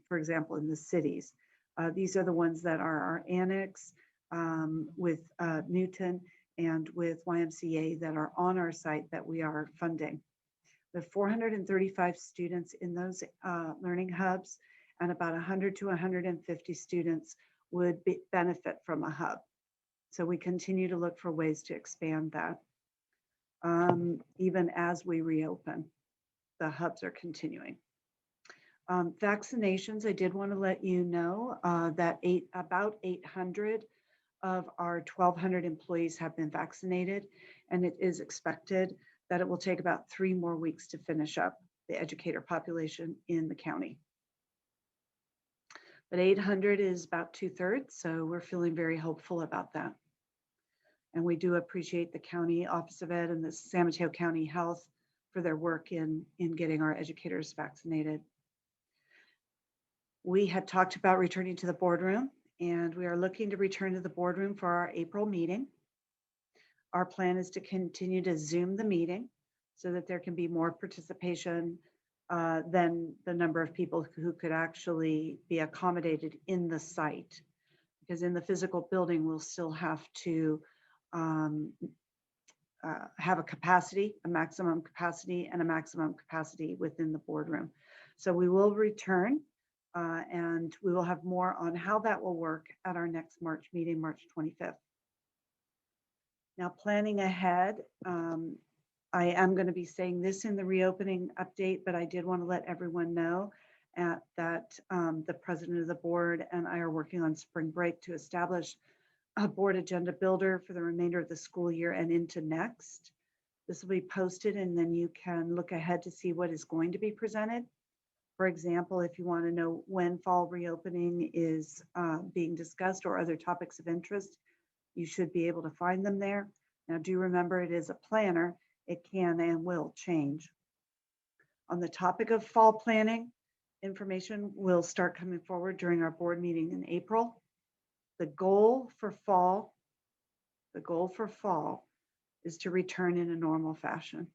for example, in the cities. These are the ones that are our annex, with Newton and with YMCA that are on our site that we are funding. The 435 students in those learning hubs, and about 100 to 150 students would benefit from a hub. So we continue to look for ways to expand that. Even as we reopen, the hubs are continuing. Vaccinations, I did want to let you know that about 800 of our 1,200 employees have been vaccinated, and it is expected that it will take about 3 more weeks to finish up the educator population in the county. But 800 is about 2/3, so we're feeling very hopeful about that. And we do appreciate the County Office of Ed and the San Mateo County Health for their work in getting our educators vaccinated. We had talked about returning to the boardroom, and we are looking to return to the boardroom for our April meeting. Our plan is to continue to Zoom the meeting so that there can be more participation than the number of people who could actually be accommodated in the site. Because in the physical building, we'll still have to have a capacity, a maximum capacity, and a maximum capacity within the boardroom. So we will return and we will have more on how that will work at our next March meeting, March 25th. Now, planning ahead, I am going to be saying this in the reopening update, but I did want to let everyone know that the president of the board and I are working on spring break to establish a board agenda builder for the remainder of the school year and into next. This will be posted and then you can look ahead to see what is going to be presented. For example, if you want to know when fall reopening is being discussed or other topics of interest, you should be able to find them there. Now, do remember it is a planner. It can and will change. On the topic of fall planning, information will start coming forward during our board meeting in April. The goal for fall is to return in a normal fashion.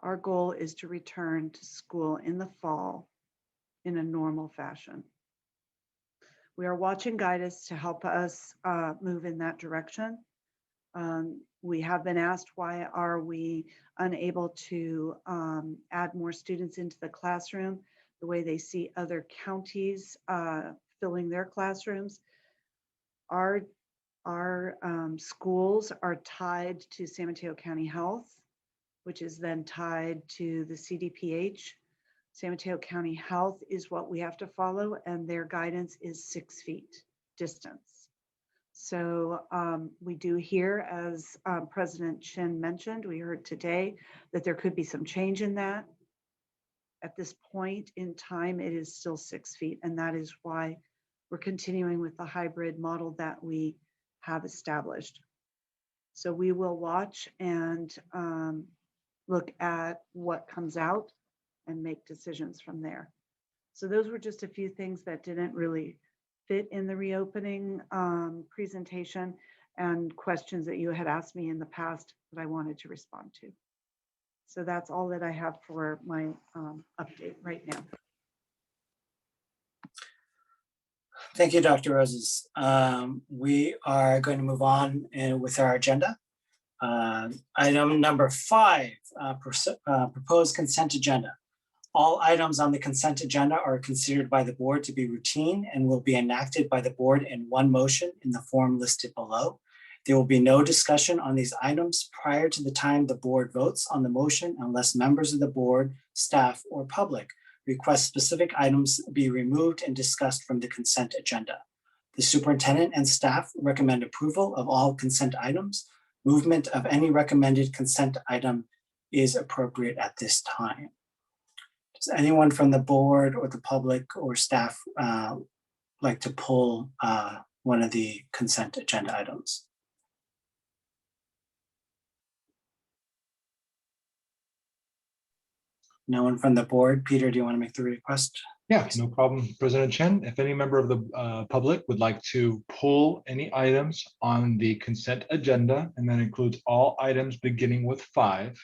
Our goal is to return to school in the fall in a normal fashion. We are watching guidance to help us move in that direction. We have been asked, why are we unable to add more students into the classroom the way they see other counties filling their classrooms? Our schools are tied to San Mateo County Health, which is then tied to the CDPH. San Mateo County Health is what we have to follow, and their guidance is 6 feet distance. So we do hear, as President Chin mentioned, we heard today that there could be some change in that. At this point in time, it is still 6 feet, and that is why we're continuing with the hybrid model that we have established. So we will watch and look at what comes out and make decisions from there. So those were just a few things that didn't really fit in the reopening presentation and questions that you had asked me in the past that I wanted to respond to. So that's all that I have for my update right now. Thank you, Dr. Roses. We are going to move on with our agenda. Item number 5, proposed consent agenda. All items on the consent agenda are considered by the board to be routine and will be enacted by the board in one motion in the form listed below. There will be no discussion on these items prior to the time the board votes on the motion unless members of the board, staff, or public request specific items be removed and discussed from the consent agenda. The superintendent and staff recommend approval of all consent items. Movement of any recommended consent item is appropriate at this time. Does anyone from the board or the public or staff like to pull one of the consent agenda items? No one from the board. Peter, do you want to make the request? Yeah, no problem, President Chen. If any member of the public would like to pull any items on the consent agenda, and that includes all items beginning with 5,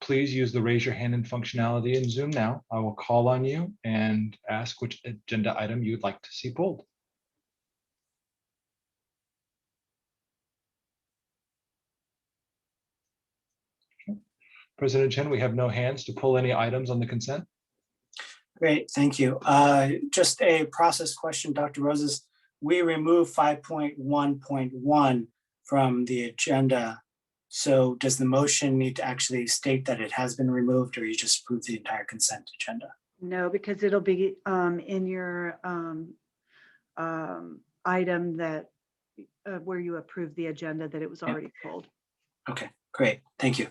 please use the raise your hand and functionality in Zoom now. I will call on you and ask which agenda item you'd like to see pulled. President Chen, we have no hands to pull any items on the consent. Great, thank you. Just a process question, Dr. Roses. We removed 5.1.1 from the agenda. So does the motion need to actually state that it has been removed, or you just approve the entire consent agenda? No, because it'll be in your item that where you approve the agenda that it was already pulled. Okay, great, thank you.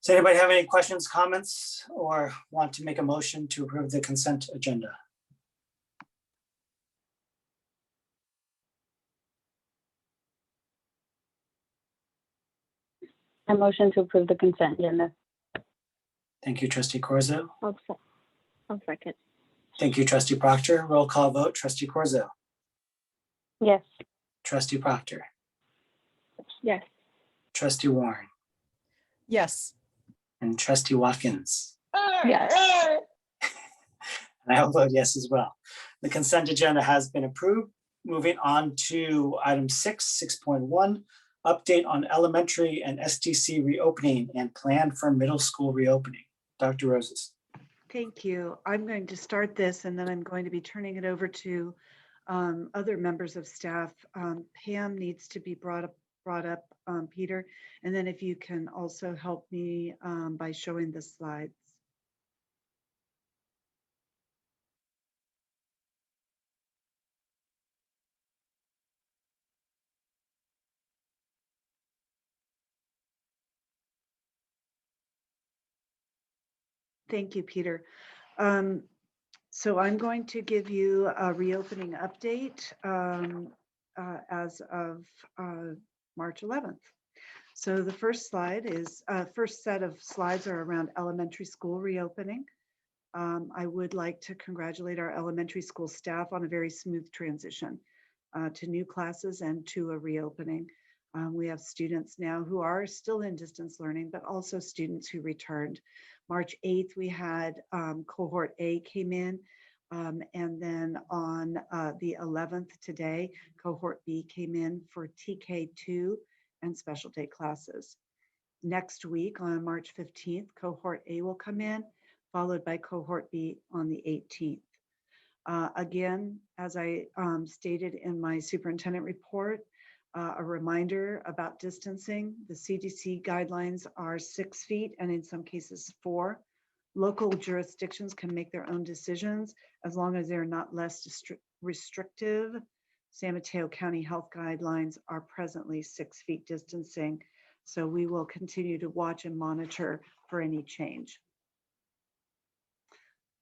Does anybody have any questions, comments, or want to make a motion to approve the consent agenda? A motion to approve the consent agenda. Thank you, Trustee Corzo. I'll second. Thank you, Trustee Proctor. Roll call vote, Trustee Corzo. Yes. Trustee Proctor. Yes. Trustee Warren. Yes. And Trustee Watkins. Yes. And I will vote yes as well. The consent agenda has been approved. Moving on to item 6.1, update on elementary and STC reopening and plan for middle school reopening. Dr. Roses. Thank you. I'm going to start this and then I'm going to be turning it over to other members of staff. Pam needs to be brought up, Peter, and then if you can also help me by showing the slides. Thank you, Peter. So I'm going to give you a reopening update as of March 11th. So the first slide is, first set of slides are around elementary school reopening. I would like to congratulate our elementary school staff on a very smooth transition to new classes and to a reopening. We have students now who are still in distance learning, but also students who returned. March 8th, we had cohort A came in, and then on the 11th today, cohort B came in for TK2 and special day classes. Next week on March 15th, cohort A will come in, followed by cohort B on the 18th. Again, as I stated in my superintendent report, a reminder about distancing. The CDC guidelines are 6 feet and in some cases 4. Local jurisdictions can make their own decisions as long as they're not less restrictive. San Mateo County Health Guidelines are presently 6 feet distancing. So we will continue to watch and monitor for any change.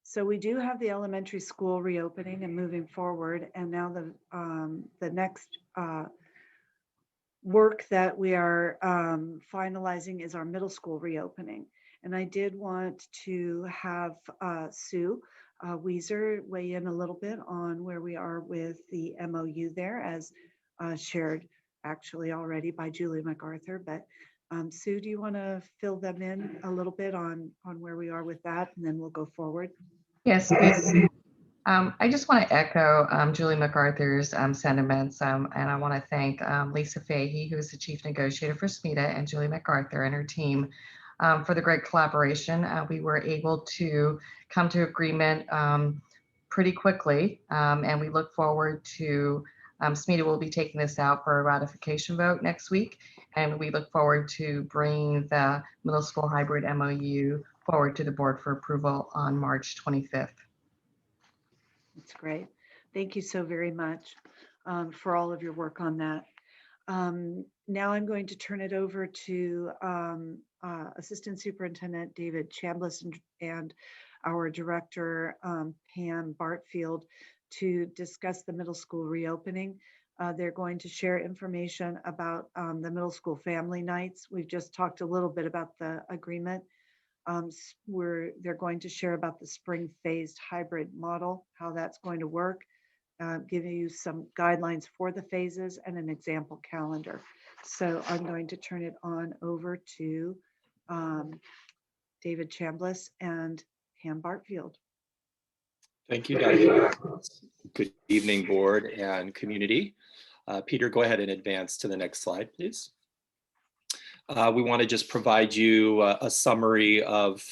So we do have the elementary school reopening and moving forward. And now the next work that we are finalizing is our middle school reopening. And I did want to have Sue Weiser weigh in a little bit on where we are with the MOU there, as shared actually already by Julie MacArthur. But Sue, do you want to fill them in a little bit on where we are with that, and then we'll go forward? Yes, please. I just want to echo Julie MacArthur's sentiments, and I want to thank Lisa Fahey, who is the chief negotiator for SMETA, and Julie MacArthur and her team for the great collaboration. We were able to come to agreement pretty quickly, and we look forward to SMETA will be taking this out for a ratification vote next week, and we look forward to bringing the middle school hybrid MOU forward to the board for approval on March 25th. That's great. Thank you so very much for all of your work on that. Now I'm going to turn it over to Assistant Superintendent David Chambliss and our Director Pam Bartfield to discuss the middle school reopening. They're going to share information about the middle school family nights. We've just talked a little bit about the agreement. They're going to share about the spring phased hybrid model, how that's going to work, giving you some guidelines for the phases and an example calendar. So I'm going to turn it on over to David Chambliss and Pam Bartfield. Thank you, Dr. Good evening, board and community. Peter, go ahead and advance to the next slide, please. We want to just provide you a summary of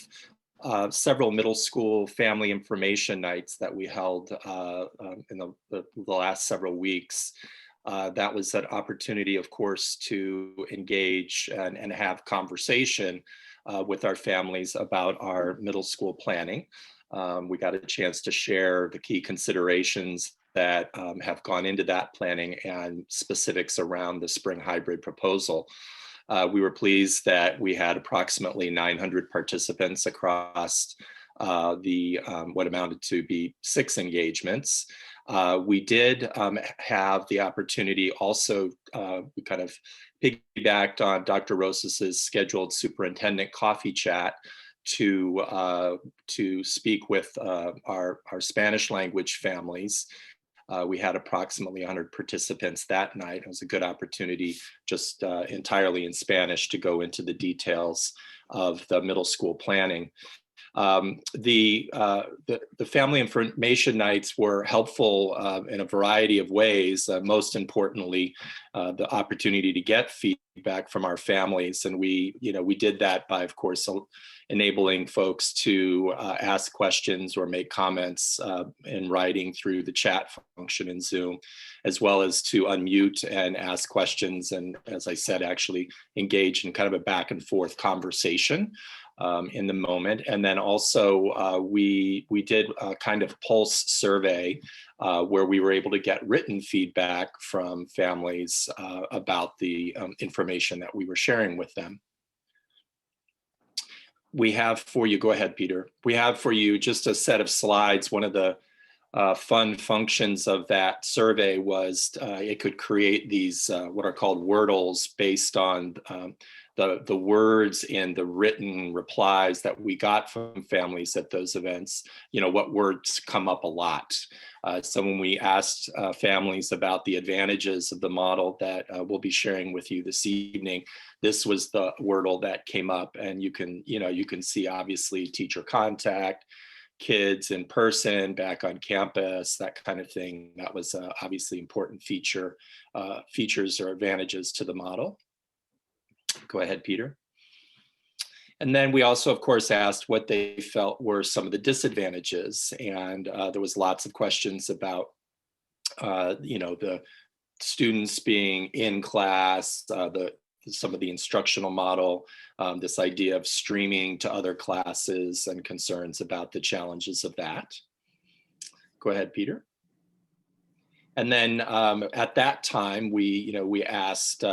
several middle school family information nights that we held in the last several weeks. That was an opportunity, of course, to engage and have conversation with our families about our middle school planning. We got a chance to share the key considerations that have gone into that planning and specifics around the spring hybrid proposal. We were pleased that we had approximately 900 participants across what amounted to be 6 engagements. We did have the opportunity also, we kind of piggybacked on Dr. Rosas's scheduled superintendent coffee chat to speak with our Spanish language families. We had approximately 100 participants that night. It was a good opportunity just entirely in Spanish to go into the details of the middle school planning. The family information nights were helpful in a variety of ways. Most importantly, the opportunity to get feedback from our families, and we did that by, of course, enabling folks to ask questions or make comments in writing through the chat function in Zoom, as well as to unmute and ask questions. And as I said, actually engage in kind of a back and forth conversation in the moment. And then also we did a kind of pulse survey where we were able to get written feedback from families about the information that we were sharing with them. we have for you, go ahead, Peter. We have for you just a set of slides. One of the fun functions of that survey was it could create these what are called wordles based on the words in the written replies that we got from families at those events. You know, what words come up a lot. So when we asked families about the advantages of the model that we'll be sharing with you this evening, this was the wordle that came up, and you can see obviously teacher contact, kids in person, back on campus, that kind of thing. That was obviously important features or advantages to the model. Go ahead, Peter. And then we also, of course, asked what they felt were some of the disadvantages. And there was lots of questions about, the students being in class, some of the instructional model, this idea of streaming to other classes, and concerns about the challenges of that. Go ahead, Peter. And then at that time, we asked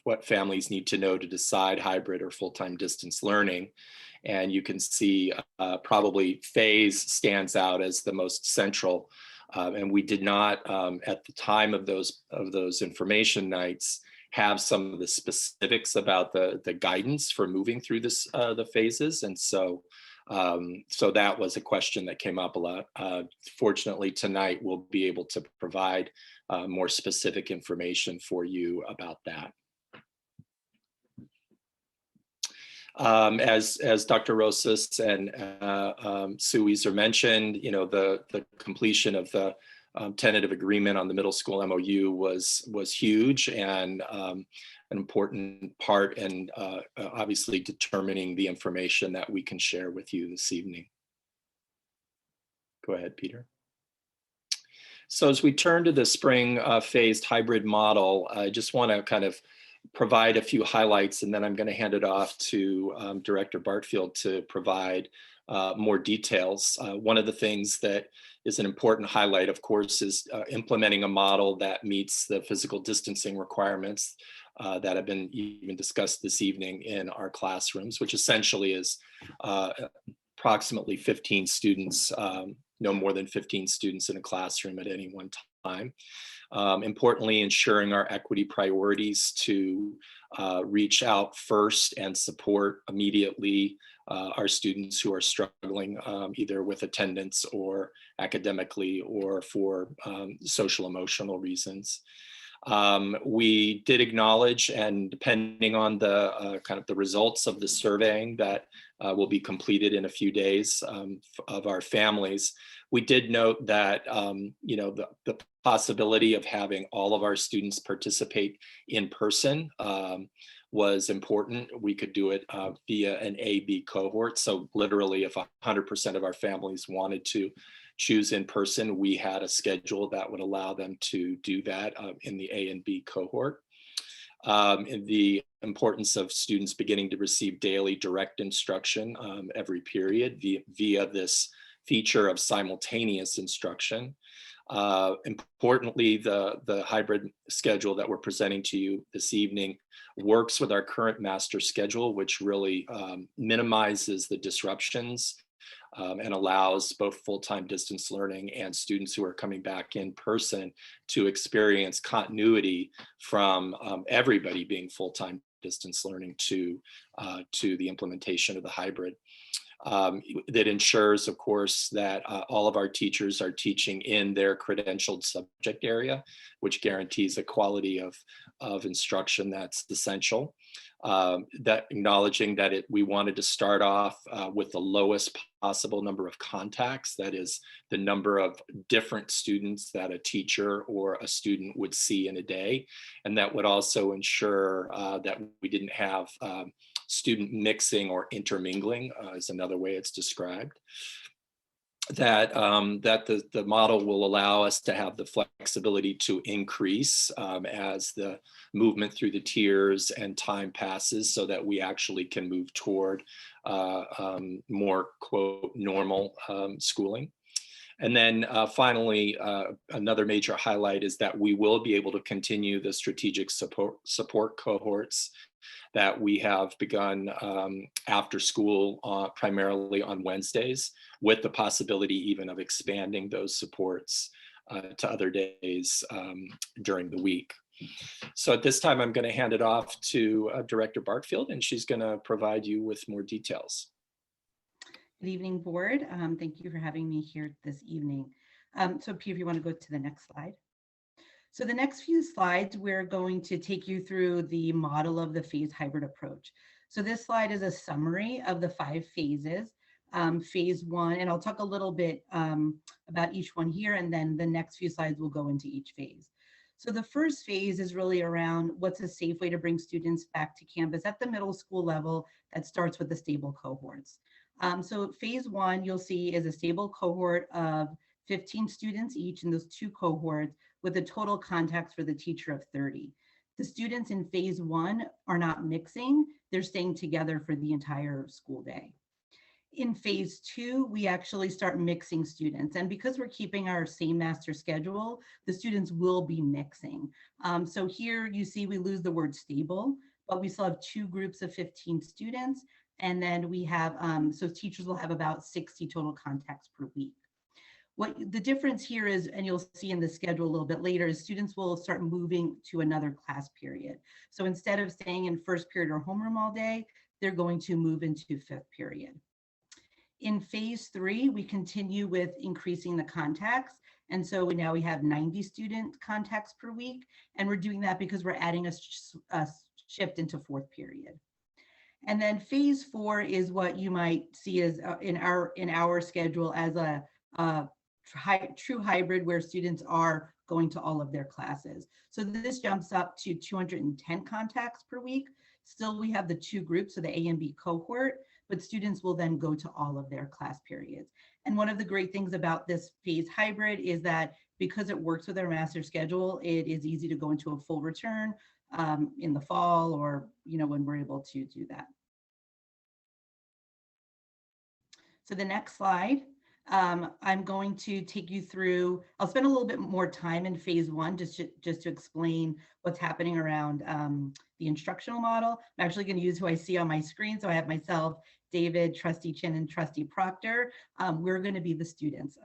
what families need to know to decide hybrid or full-time distance learning. And you can see probably phase stands out as the most central. And we did not, at the time of those information nights, have some of the specifics about the guidance for moving through the phases. And so that was a question that came up a lot. Fortunately, tonight we'll be able to provide more specific information for you about that. As Dr. Rosas and Sue Weiser mentioned, the completion of the tentative agreement on the middle school MOU was huge and an important part in obviously determining the information that we can share with you this evening. Go ahead, Peter. So as we turn to the spring phased hybrid model, I just want to kind of provide a few highlights, and then I'm going to hand it off to Director Bartfield to provide more details. One of the things that is an important highlight, of course, is implementing a model that meets the physical distancing requirements that have been even discussed this evening in our classrooms, which essentially is approximately 15 students, no more than 15 students in a classroom at any one time. Importantly, ensuring our equity priorities to reach out first and support immediately our students who are struggling either with attendance or academically or for social emotional reasons. We did acknowledge, and depending on the kind of the results of the surveying that will be completed in a few days of our families, we did note that the possibility of having all of our students participate in person was important. We could do it via an A-B cohort. So literally, if 100% of our families wanted to choose in person, we had a schedule that would allow them to do that in the A and B cohort. And the importance of students beginning to receive daily direct instruction every period via this feature of simultaneous instruction. Importantly, the hybrid schedule that we're presenting to you this evening works with our current master schedule, which really minimizes the disruptions and allows both full-time distance learning and students who are coming back in person to experience continuity from everybody being full-time distance learning to the implementation of the hybrid. That ensures, of course, that all of our teachers are teaching in their credentialed subject area, which guarantees a quality of instruction that's essential. That acknowledging that we wanted to start off with the lowest possible number of contacts, that is the number of different students that a teacher or a student would see in a day. And that would also ensure that we didn't have student mixing or intermingling is another way it's described. That the model will allow us to have the flexibility to increase as the movement through the tiers and time passes, so that we actually can move toward more, quote, normal schooling. And then finally, another major highlight is that we will be able to continue the strategic support cohorts that we have begun after school primarily on Wednesdays, with the possibility even of expanding those supports to other days during the week. So at this time, I'm going to hand it off to Director Bartfield, and she's going to provide you with more details. Good evening, board. Thank you for having me here this evening. So P, if you want to go to the next slide. So the next few slides, we're going to take you through the model of the phase hybrid approach. So this slide is a summary of the 5 phases. Phase 1, and I'll talk a little bit about each one here, and then the next few slides will go into each phase. So the first phase is really around what's a safe way to bring students back to campus at the middle school level that starts with the stable cohorts. So phase 1, you'll see, is a stable cohort of 15 students each in those 2 cohorts with a total contacts for the teacher of 30. The students in phase 1 are not mixing, they're staying together for the entire school day. In phase 2, we actually start mixing students. And because we're keeping our same master schedule, the students will be mixing. So here you see we lose the word stable, but we still have 2 groups of 15 students. And then we have, so teachers will have about 60 total contacts per week. What the difference here is, and you'll see in the schedule a little bit later, is students will start moving to another class period. So instead of staying in first period or homeroom all day, they're going to move into 5th period. In phase 3, we continue with increasing the contacts. And so now we have 90 student contacts per week. And we're doing that because we're adding a shift into 4th period. And then phase 4 is what you might see as in our schedule as a true hybrid, where students are going to all of their classes. So this jumps up to 210 contacts per week. Still, we have the 2 groups, so the A and B cohort, but students will then go to all of their class periods. And one of the great things about this phase hybrid is that because it works with our master schedule, it is easy to go into a full return in the fall, or when we're able to do that. So the next slide, I'm going to take you through, I'll spend a little bit more time in phase 1 just to explain what's happening around the instructional model. I'm actually going to use who I see on my screen. So I have myself, David, Trustee Chin, and Trustee Proctor. We're going to be the students.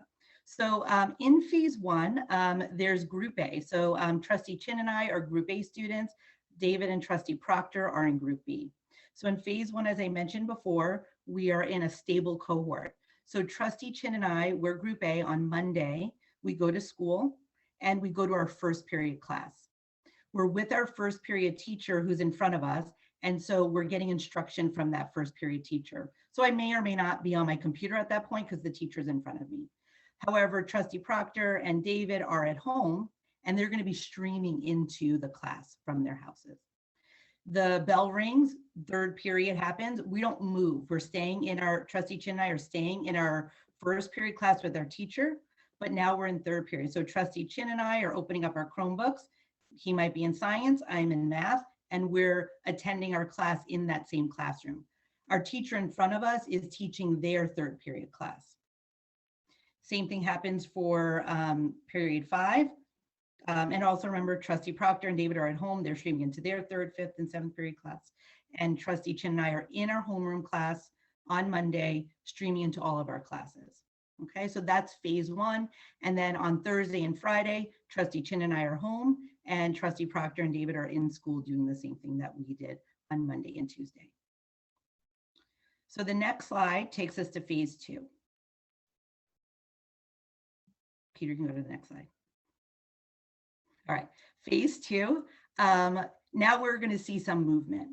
So in phase 1, there's group A. So Trustee Chin and I are group A students. David and Trustee Proctor are in group B. So in phase 1, as I mentioned before, we are in a stable cohort. So Trustee Chin and I, we're group A. On Monday, we go to school and we go to our first period class. We're with our first period teacher who's in front of us. And so we're getting instruction from that first period teacher. So I may or may not be on my computer at that point because the teacher's in front of me. However, Trustee Proctor and David are at home and they're going to be streaming into the class from their houses. The bell rings, 3rd period happens. We don't move. We're staying in our, Trustee Chin and I are staying in our first period class with our teacher, but now we're in 3rd period. So Trustee Chin and I are opening up our Chromebooks. He might be in science, I'm in math, and we're attending our class in that same classroom. Our teacher in front of us is teaching their 3rd period class. Same thing happens for period 5. And also remember, Trustee Proctor and David are at home. They're streaming into their 3rd, 5th, and 7th period class. And Trustee Chin and I are in our homeroom class on Monday, streaming into all of our classes. Okay, so that's phase 1. And then on Thursday and Friday, Trustee Chin and I are home, and Trustee Proctor and David are in school doing the same thing that we did on Monday and Tuesday. So the next slide takes us to phase 2. Peter can go to the next slide. All right, phase 2. Now we're going to see some movement.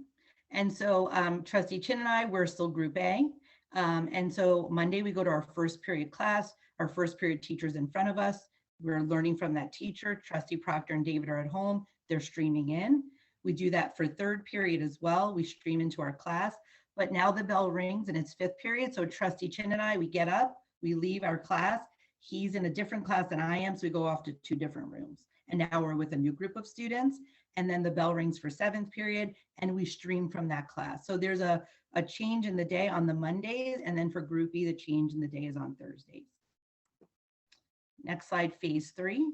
And so Trustee Chin and I, we're still group A. And so Monday we go to our first period class. Our first period teacher's in front of us. We're learning from that teacher. Trustee Proctor and David are at home. They're streaming in. We do that for 3rd period as well. We stream into our class. But now the bell rings and it's 5th period. So Trustee Chin and I, we get up, we leave our class. He's in a different class than I am, so we go off to 2 different rooms. And now we're with a new group of students. And then the bell rings for 7th period and we stream from that class. So there's a change in the day on the Mondays, and then for group B, the change in the day is on Thursdays. Next slide, phase 3.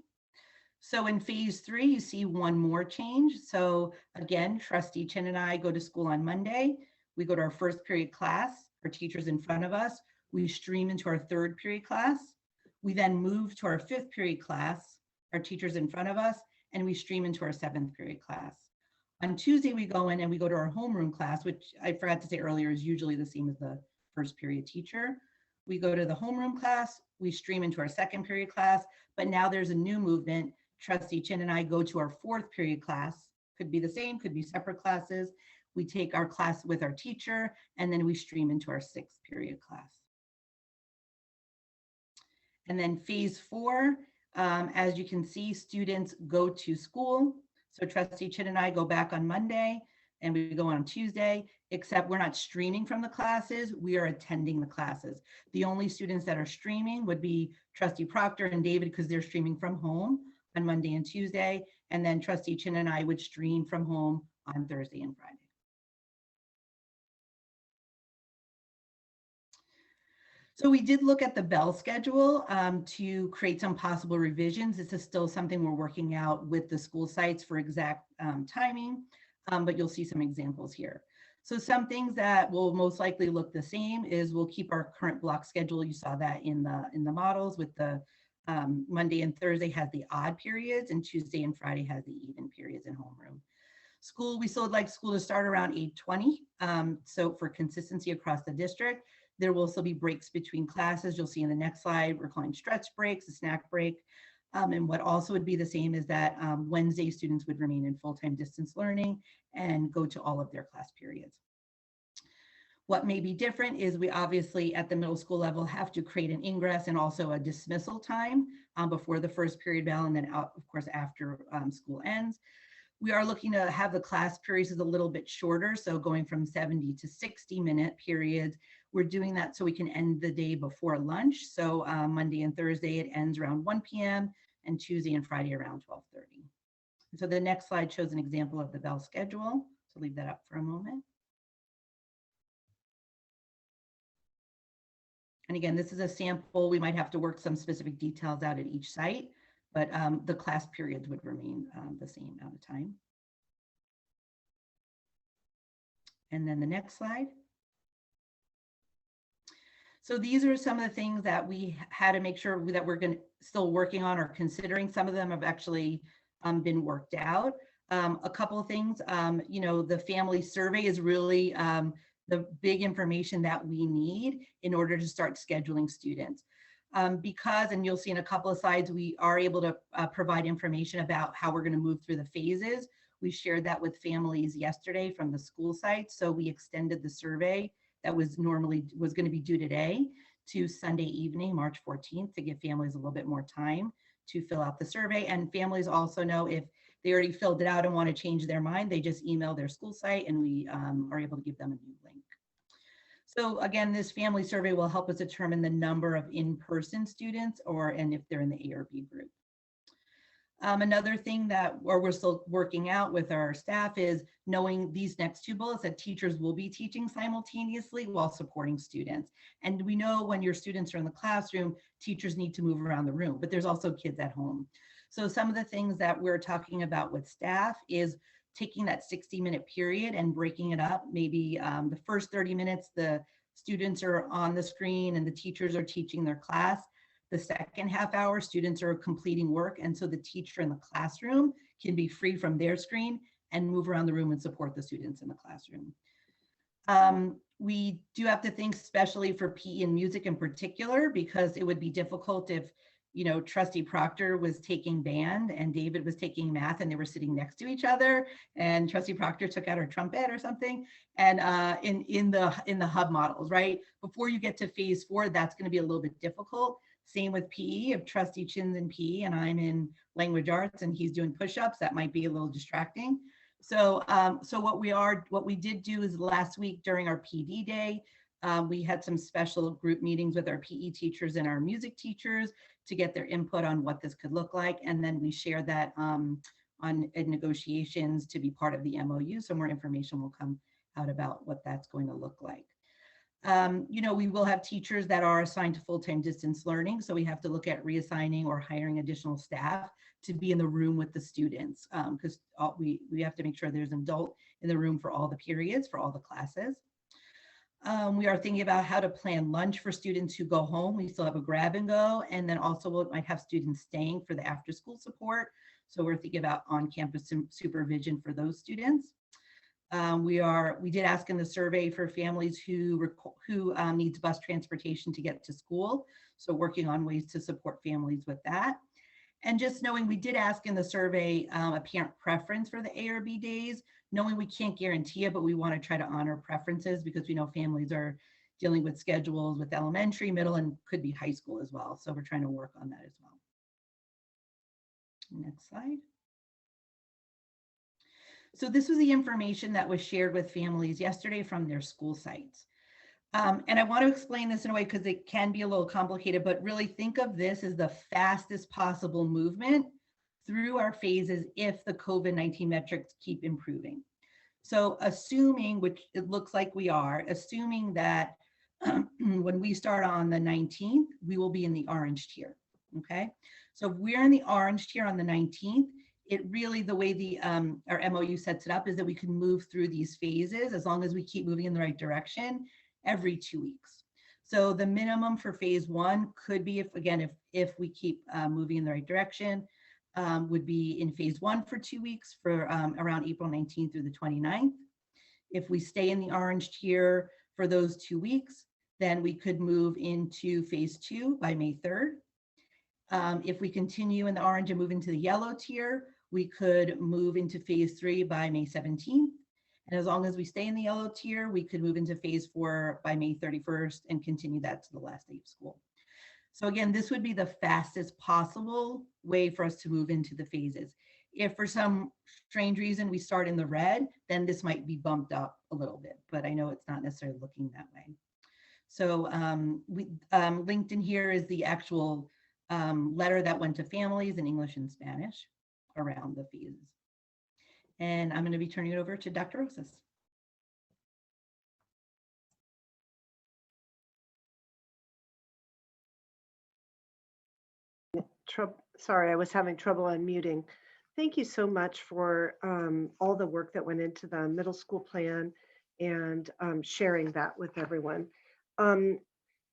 So in phase 3, you see one more change. So again, Trustee Chin and I go to school on Monday. We go to our first period class, our teacher's in front of us. We stream into our third period class. We then move to our fifth period class, our teacher's in front of us, and we stream into our seventh period class. On Tuesday, we go in and we go to our homeroom class, which I forgot to say earlier is usually the same as the first period teacher. We go to the homeroom class, we stream into our second period class, but now there's a new movement. Trustee Chin and I go to our fourth period class. Could be the same, could be separate classes. We take our class with our teacher, and then we stream into our sixth period class. And then phase 4, as you can see, students go to school. So Trustee Chin and I go back on Monday and we go on Tuesday, except we're not streaming from the classes, we are attending the classes. The only students that are streaming would be Trustee Proctor and David because they're streaming from home on Monday and Tuesday, and then Trustee Chin and I would stream from home on Thursday and Friday. So we did look at the bell schedule to create some possible revisions. This is still something we're working out with the school sites for exact timing, but you'll see some examples here. So some things that will most likely look the same is we'll keep our current block schedule. You saw that in the models with the Monday and Thursday has the odd periods and Tuesday and Friday has the even periods in homeroom. School, we still would like school to start around 8:20. So for consistency across the district. There will still be breaks between classes. You'll see in the next slide, we're calling stretch breaks, a snack break. And what also would be the same is that Wednesday students would remain in full-time distance learning and go to all of their class periods. What may be different is we obviously at the middle school level have to create an ingress and also a dismissal time before the first period bell and then of course after school ends. We are looking to have the class periods a little bit shorter, so going from 70 to 60-minute periods. We're doing that so we can end the day before lunch. So Monday and Thursday, it ends around 1 p.m. and Tuesday and Friday around 12:30. So the next slide shows an example of the bell schedule. So leave that up for a moment. And again, this is a sample. We might have to work some specific details out at each site, but the class periods would remain the same amount of time. And then the next slide. So these are some of the things that we had to make sure that we're still working on or considering. Some of them have actually been worked out. A couple of things, you know, the family survey is really the big information that we need in order to start scheduling students. Because, and you'll see in a couple of slides, we are able to provide information about how we're going to move through the phases. We shared that with families yesterday from the school site. So we extended the survey that was going to be due today to Sunday evening, March 14th, to give families a little bit more time to fill out the survey. And families also know if they already filled it out and want to change their mind, they just email their school site and we are able to give them a new link. So again, this family survey will help us determine the number of in-person students and if they're in the A or B group. Another thing that we're still working out with our staff is knowing these next two bullets that teachers will be teaching simultaneously while supporting students. And we know when your students are in the classroom, teachers need to move around the room, but there's also kids at home. So some of the things that we're talking about with staff is taking that 60-minute period and breaking it up. Maybe the first 30 minutes, the students are on the screen and the teachers are teaching their class. The second half hour, students are completing work. And so the teacher in the classroom can be free from their screen and move around the room and support the students in the classroom. We do have to think especially for PE and music in particular, because it would be difficult if, you know, Trustee Proctor was taking band and David was taking math and they were sitting next to each other and Trustee Proctor took out her trumpet or something. And in the hub models, right? Before you get to phase 4, that's going to be a little bit difficult. Same with PE. If Trustee Chin's in PE and I'm in language arts and he's doing push-ups, that might be a little distracting. So what we did do is last week during our PD day, we had some special group meetings with our PE teachers and our music teachers to get their input on what this could look like. And then we shared that on negotiations to be part of the MOU. So more information will come out about what that's going to look like. We will have teachers that are assigned to full-time distance learning. So we have to look at reassigning or hiring additional staff to be in the room with the students, because we have to make sure there's an adult in the room for all the periods, for all the classes. We are thinking about how to plan lunch for students who go home. We still have a grab and go, and then also we might have students staying for the after school support. So we're thinking about on-campus supervision for those students. We did ask in the survey for families who needs bus transportation to get to school. So working on ways to support families with that. And just knowing, we did ask in the survey a parent preference for the A or B days, knowing we can't guarantee it, but we want to try to honor preferences because we know families are dealing with schedules with elementary, middle, and could be high school as well. So we're trying to work on that as well. Next slide. So this was the information that was shared with families yesterday from their school sites. And I want to explain this in a way because it can be a little complicated, but really think of this as the fastest possible movement through our phases if the COVID-19 metrics keep improving. So assuming, which it looks like we are, assuming that when we start on the 19th, we will be in the orange tier, okay? So if we're in the orange tier on the 19th, it really, the way our MOU sets it up is that we can move through these phases as long as we keep moving in the right direction every 2 weeks. So the minimum for phase 1 could be, if we keep moving in the right direction, would be in phase 1 for 2 weeks for around April 19th through the 29th. If we stay in the orange tier for those 2 weeks, then we could move into phase 2 by May 3rd. If we continue in the orange and move into the yellow tier, we could move into phase 3 by May 17th. And as long as we stay in the yellow tier, we could move into phase 4 by May 31st and continue that to the last day of school. So again, this would be the fastest possible way for us to move into the phases. If for some strange reason we start in the red, then this might be bumped up a little bit, but I know it's not necessarily looking that way. So linked in here is the actual letter that went to families in English and Spanish around the phases. And I'm going to be turning it over to Dr. Rosas. Sorry, I was having trouble unmuting. Thank you so much for all the work that went into the middle school plan and sharing that with everyone.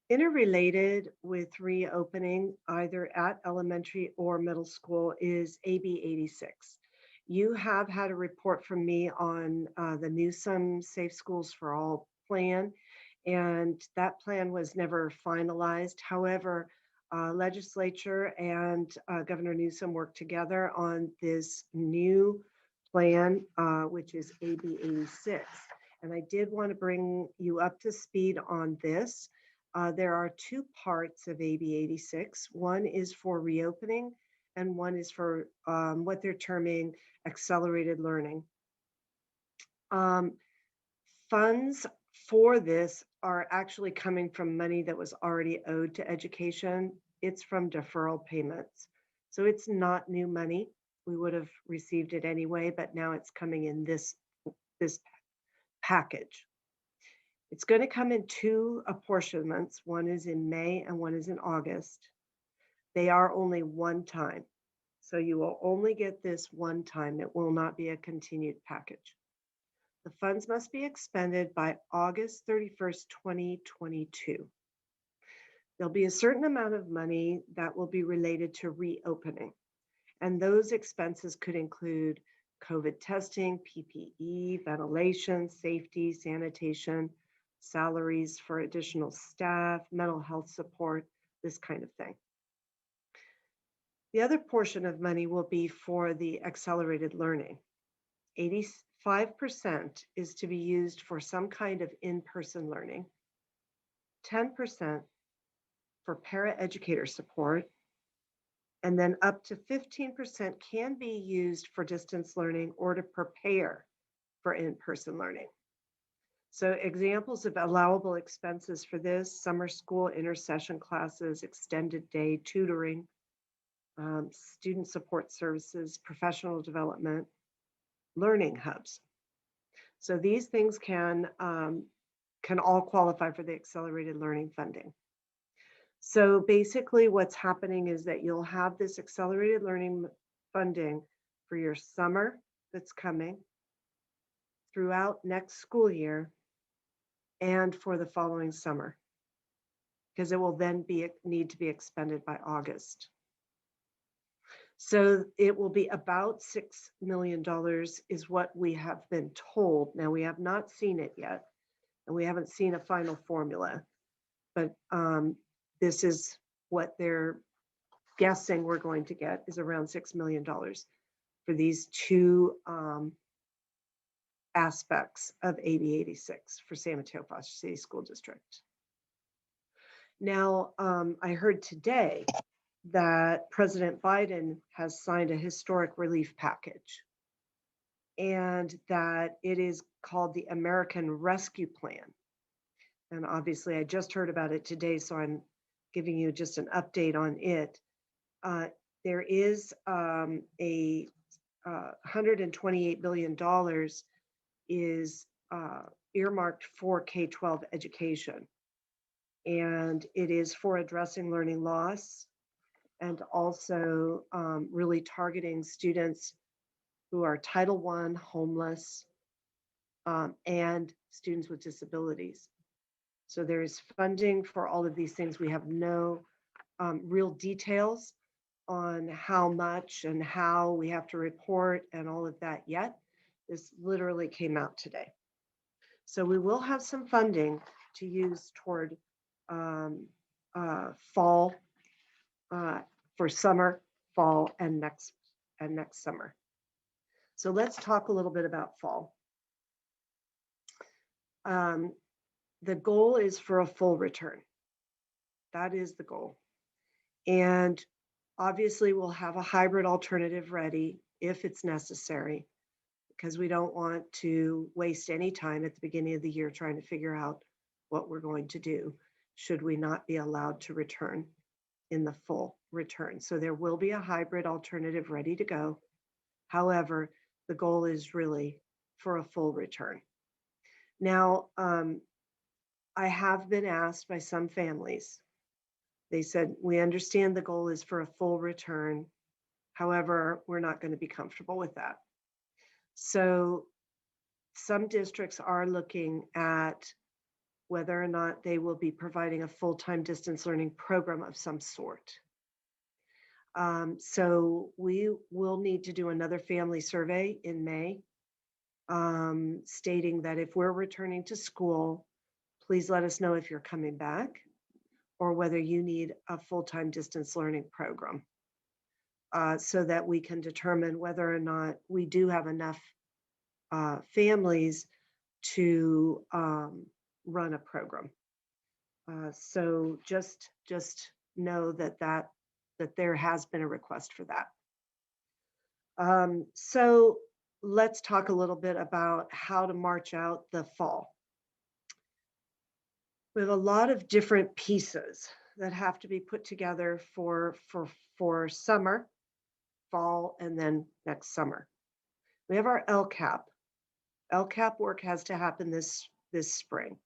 Interrelated with reopening either at elementary or middle school is AB 86. You have had a report from me on the Newsom Safe Schools for All plan, and that plan was never finalized. However, legislature and Governor Newsom worked together on this new plan, which is AB 86. And I did want to bring you up to speed on this. There are 2 parts of AB 86. One is for reopening, and one is for what they're terming accelerated learning. Funds for this are actually coming from money that was already owed to education. It's from deferral payments. So it's not new money. We would have received it anyway, but now it's coming in this package. It's going to come in 2 apportionments. One is in May and one is in August. They are only one time. So you will only get this one time. It will not be a continued package. The funds must be expended by August 31st, 2022. There'll be a certain amount of money that will be related to reopening. And those expenses could include COVID testing, PPE, ventilation, safety, sanitation, salaries for additional staff, mental health support, this kind of thing. The other portion of money will be for the accelerated learning. 85% is to be used for some kind of in-person learning, 10% for paraeducator support, and then up to 15% can be used for distance learning or to prepare for in-person learning. So examples of allowable expenses for this: summer school, intersession classes, extended day tutoring, student support services, professional development, learning hubs. So these things can can all qualify for the accelerated learning funding. So basically what's happening is that you'll have this accelerated learning funding for your summer that's coming, throughout next school year, and for the following summer, because it will then need to be expended by August. So it will be about $6 million is what we have been told. Now, we have not seen it yet, and we haven't seen a final formula, but this is what they're guessing we're going to get, is around $6 million for these two aspects of AB 86 for San Mateo Foster City School District. Now, I heard today that President Biden has signed a historic relief package, and that it is called the American Rescue Plan. And obviously I just heard about it today, so I'm giving you just an update on it. There is a $128 billion is earmarked for K-12 education. And it is for addressing learning loss, and also really targeting students who are Title I homeless and students with disabilities. So there is funding for all of these things. We have no real details on how much and how we have to report and all of that yet. This literally came out today. So we will have some funding to use toward fall, for summer, fall, and next summer. So let's talk a little bit about fall. The goal is for a full return. That is the goal. And obviously we'll have a hybrid alternative ready if it's necessary, because we don't want to waste any time at the beginning of the year trying to figure out what we're going to do should we not be allowed to return in the full return. So there will be a hybrid alternative ready to go. However, the goal is really for a full return. Now, I have been asked by some families, they said, we understand the goal is for a full return. However, we're not going to be comfortable with that. So some districts are looking at whether or not they will be providing a full-time distance learning program of some sort. So we will need to do another family survey in May, stating that if we're returning to school, please let us know if you're coming back or whether you need a full-time distance learning program, so that we can determine whether or not we do have enough families to run a program. So just know that there has been a request for that. So let's talk a little bit about how to march out the fall. We have a lot of different pieces that have to be put together for summer, fall, and then next summer. We have our LCAP. LCAP work has to happen this spring.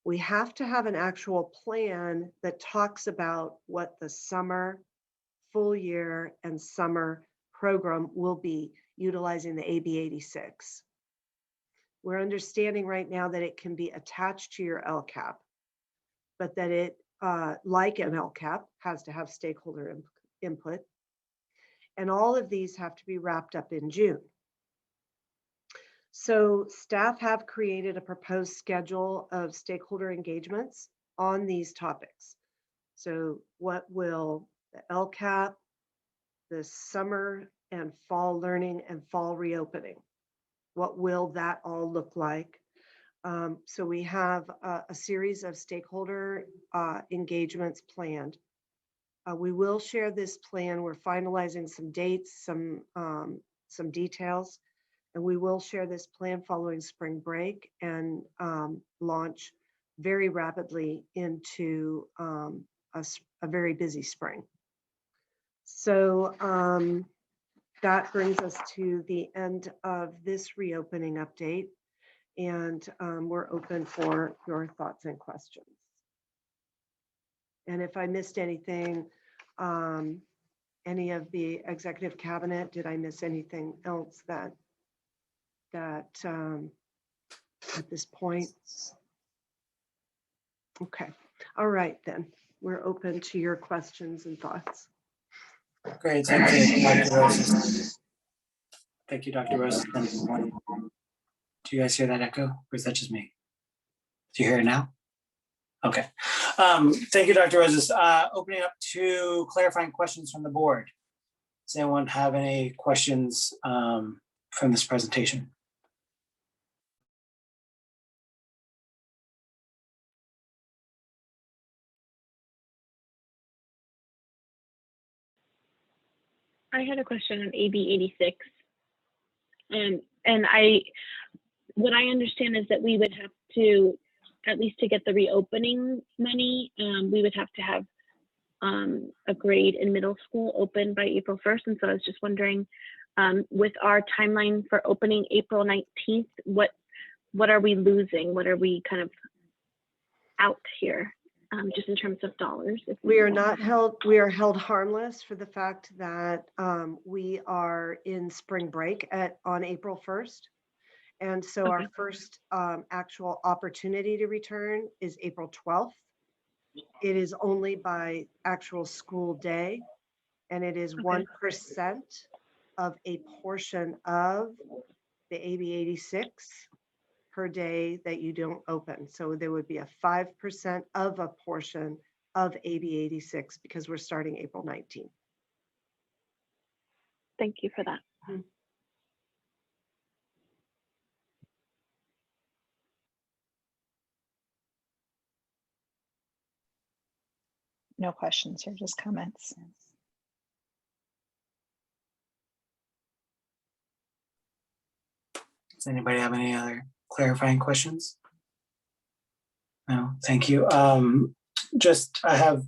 We have to have an actual plan that talks about what the summer, full year, and summer program will be utilizing the AB 86. We're understanding right now that it can be attached to your LCAP, but that it, like an LCAP, has to have stakeholder input. And all of these have to be wrapped up in June. So staff have created a proposed schedule of stakeholder engagements on these topics. So what will the LCAP, the summer and fall learning and fall reopening, what will that all look like? So we have a series of stakeholder engagements planned. We will share this plan. We're finalizing some dates, some details, and we will share this plan following spring break and launch very rapidly into a very busy spring. So that brings us to the end of this reopening update. And we're open for your thoughts and questions. And if I missed anything, any of the executive cabinet, did I miss anything else that at this point? Okay, all right then. We're open to your questions and thoughts. Great, thank you, Dr. Roses. Thank you, Dr. Roses. Do you guys hear that echo, or is that just me? Do you hear it now? Okay. Thank you, Dr. Roses. Opening up to clarifying questions from the board. Does anyone have any questions from this presentation? I had a question on AB 86. And what I understand is that we would have to, at least to get the reopening money, we would have to have a grade in middle school open by April 1st. And so I was just wondering, with our timeline for opening April 19th, what are we losing? What are we kind of out here? Just in terms of dollars. We are not held, we are held harmless for the fact that we are in spring break on April 1st. And so our first actual opportunity to return is April 12th. It is only by actual school day, and it is 1% of a portion of the AB 86 per day that you don't open. So there would be a 5% of a portion of AB 86 because we're starting April 19th. Thank you for that. Mm-hmm. No questions here, just comments. Does anybody have any other clarifying questions? No, thank you. I have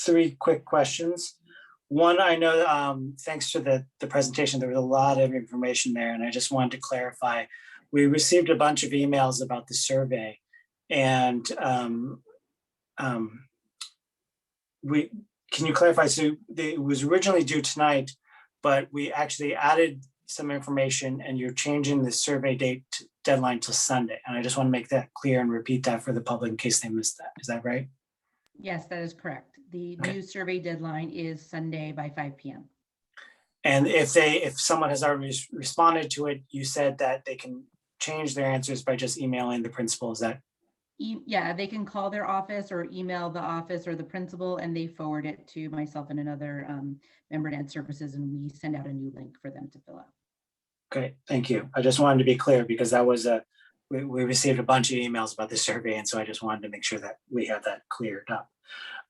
3 quick questions. One, I know, thanks to the presentation, there was a lot of information there, and I just wanted to clarify. We received a bunch of emails about the survey, and can you clarify? So it was originally due tonight, but we actually added some information, and you're changing the survey date deadline till Sunday. And I just want to make that clear and repeat that for the public in case they missed that. Is that right? Yes, that is correct. The new survey deadline is Sunday by 5 p.m. And if someone has already responded to it, you said that they can change their answers by just emailing the principal. Is that? Yeah, they can call their office or email the office or the principal, and they forward it to myself and another member at Ed Services, and we send out a new link for them to fill out. Okay, thank you. I just wanted to be clear because that was we received a bunch of emails about the survey, and so I just wanted to make sure that we have that cleared up.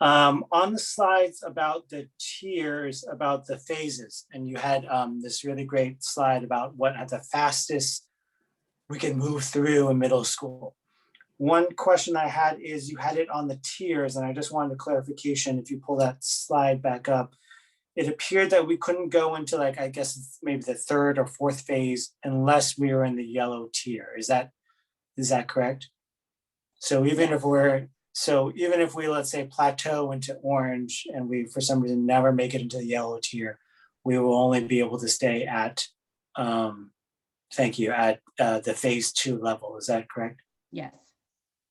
On the slides about the tiers, about the phases, and you had this really great slide about what at the fastest we can move through in middle school. One question I had is you had it on the tiers, and I just wanted a clarification. If you pull that slide back up, it appeared that we couldn't go into, like, I guess maybe the 3rd or 4th phase unless we were in the yellow tier. Is that correct? So even if we, let's say, plateau into orange and we for some reason never make it into the yellow tier, we will only be able to stay at the phase 2 level. Is that correct? Yes.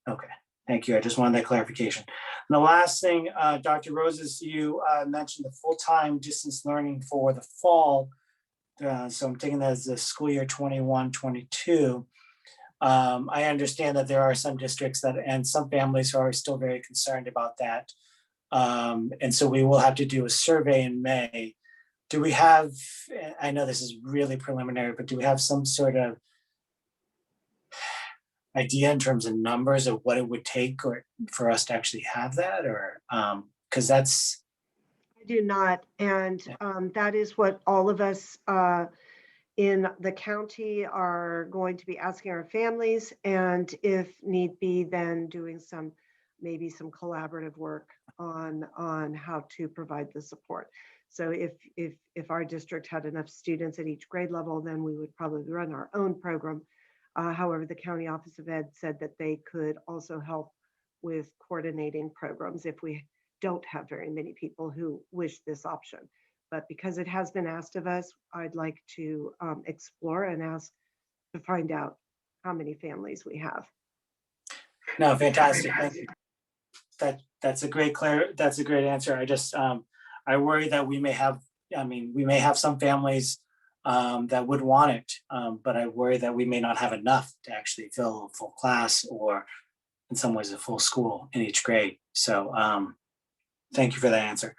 Okay, thank you. I just wanted that clarification. And the last thing, Dr. Roses, you mentioned the full-time distance learning for the fall. So I'm taking that as the school year 21-22. I understand that there are some districts and some families who are still very concerned about that. And so we will have to do a survey in May. Do we have, I know this is really preliminary, but do we have some sort of idea in terms of numbers of what it would take for us to actually have that, or because that's. I do not, and that is what all of us in the county are going to be asking our families, and if need be, then doing maybe some collaborative work on how to provide the support. So if our district had enough students at each grade level, then we would probably run our own program. However, the County Office of Ed said that they could also help with coordinating programs if we don't have very many people who wish this option. But because it has been asked of us, I'd like to explore and ask to find out how many families we have. No, fantastic. Thank you. That's a great answer. I just I worry that we may have, we may have some families that would want it, but I worry that we may not have enough to actually fill a full class or in some ways a full school in each grade. So thank you for that answer.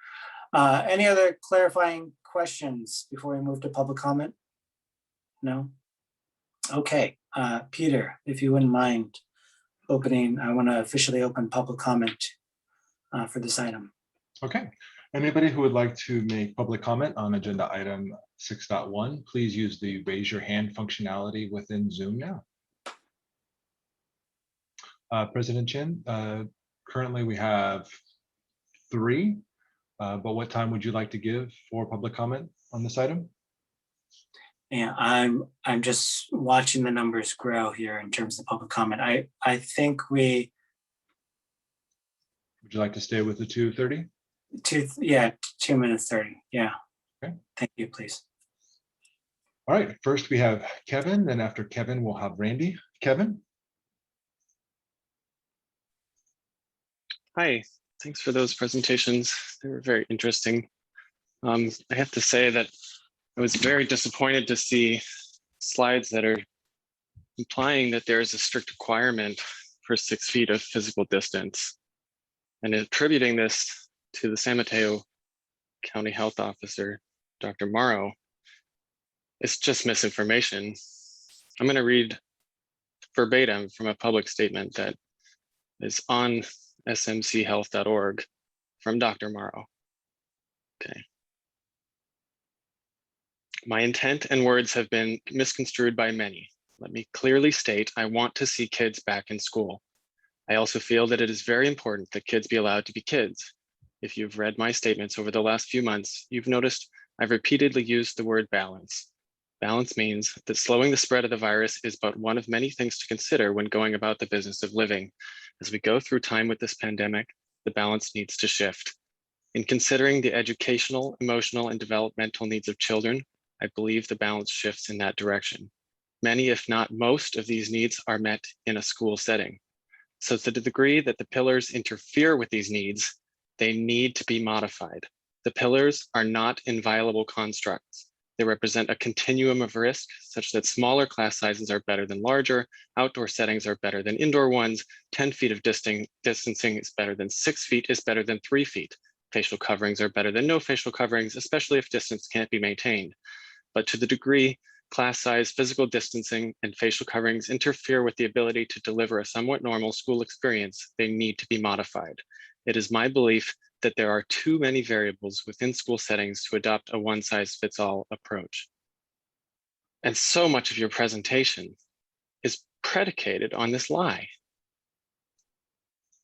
Any other clarifying questions before we move to public comment? No? Okay, Peter, if you wouldn't mind opening, I want to officially open public comment for this item. Okay. Anybody who would like to make public comment on agenda item 6.1, please use the raise your hand functionality within Zoom now. President Chin, currently we have 3, but what time would you like to give for public comment on this item? Yeah, I'm just watching the numbers grow here in terms of public comment. I think we. Would you like to stay with the 2:30? 2 minutes 30. Yeah. Okay. Thank you, please. All right. First we have Kevin. Then after Kevin, we'll have Randy. Kevin. Hi, thanks for those presentations. They were very interesting. I have to say that I was very disappointed to see slides that are implying that there is a strict requirement for 6 feet of physical distance, and attributing this to the San Mateo County Health Officer, Dr. Morrow. It's just misinformation. I'm going to read verbatim from a public statement that is on smchealth.org from Dr. Morrow. Okay. My intent and words have been misconstrued by many. Let me clearly state, I want to see kids back in school. I also feel that it is very important that kids be allowed to be kids. If you've read my statements over the last few months, you've noticed I've repeatedly used the word balance. Balance means that slowing the spread of the virus is but one of many things to consider when going about the business of living. As we go through time with this pandemic, the balance needs to shift. In considering the educational, emotional, and developmental needs of children, I believe the balance shifts in that direction. Many, if not most, of these needs are met in a school setting. So to the degree that the pillars interfere with these needs, they need to be modified. The pillars are not inviolable constructs. They represent a continuum of risk such that smaller class sizes are better than larger, outdoor settings are better than indoor ones, 10 feet of distancing is better than 6 feet is better than 3 feet. Facial coverings are better than no facial coverings, especially if distance can't be maintained. But to the degree class size, physical distancing, and facial coverings interfere with the ability to deliver a somewhat normal school experience, they need to be modified. It is my belief that there are too many variables within school settings to adopt a one-size-fits-all approach. And so much of your presentation is predicated on this lie.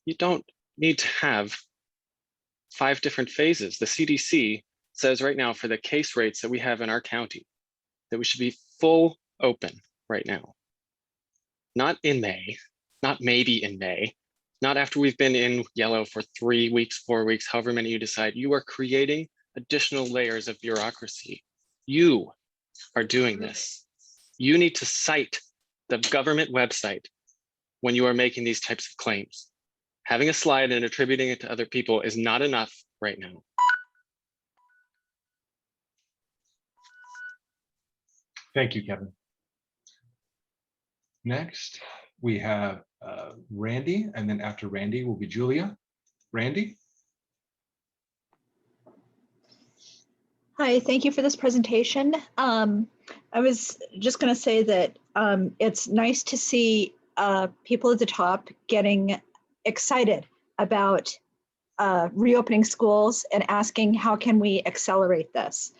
You don't need to have 5 different phases. The CDC says right now for the case rates that we have in our county, that we should be full open right now. Not in May, not maybe in May, not after we've been in yellow for 3 weeks, 4 weeks, however many you decide. You are creating additional layers of bureaucracy. You are doing this. You need to cite the government website when you are making these types of claims. Having a slide and attributing it to other people is not enough right now. Thank you, Kevin. Next, we have Randy, and then after Randy will be Julia. Randy? Hi, thank you for this presentation. I was just going to say that it's nice to see people at the top getting excited about reopening schools and asking how can we accelerate this?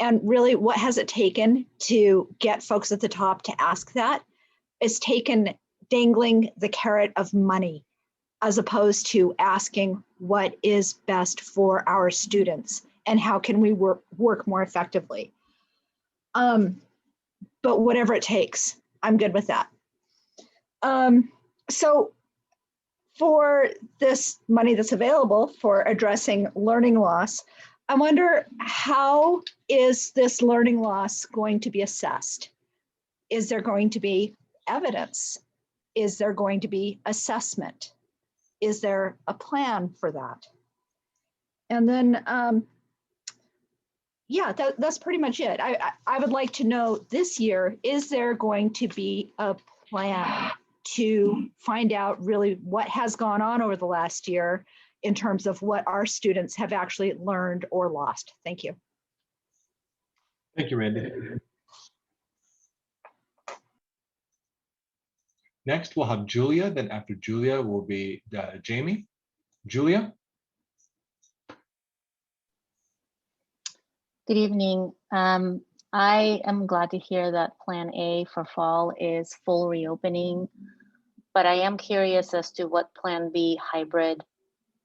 And really, what has it taken to get folks at the top to ask that? It's taken dangling the carrot of money as opposed to asking what is best for our students and how can we work more effectively. But whatever it takes, I'm good with that. So for this money that's available for addressing learning loss, I wonder, how is this learning loss going to be assessed? Is there going to be evidence? Is there going to be assessment? Is there a plan for that? And then, yeah, that's pretty much it. I would like to know this year, is there going to be a plan to find out really what has gone on over the last year in terms of what our students have actually learned or lost? Thank you. Thank you, Randy. Next, we'll have Julia. Then after Julia will be Jamie. Julia? Good evening. I am glad to hear that Plan A for fall is full reopening, but I am curious as to what Plan B hybrid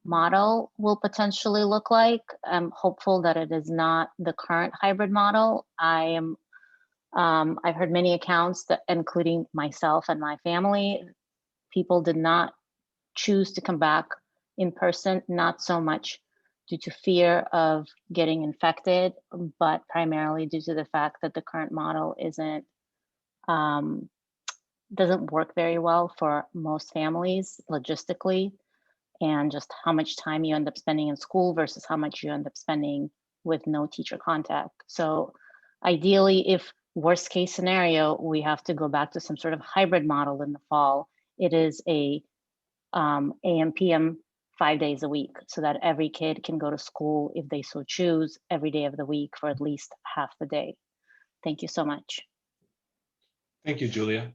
model will potentially look like. I'm hopeful that it is not the current hybrid model. I've heard many accounts that, including myself and my family, people did not choose to come back in person, not so much due to fear of getting infected, but primarily due to the fact that the current model doesn't work very well for most families logistically, and just how much time you end up spending in school versus how much you end up spending with no teacher contact. So ideally, if worst case scenario, we have to go back to some sort of hybrid model in the fall, it is a AM, PM 5 days a week, so that every kid can go to school if they so choose every day of the week for at least half the day. Thank you so much. Thank you, Julia.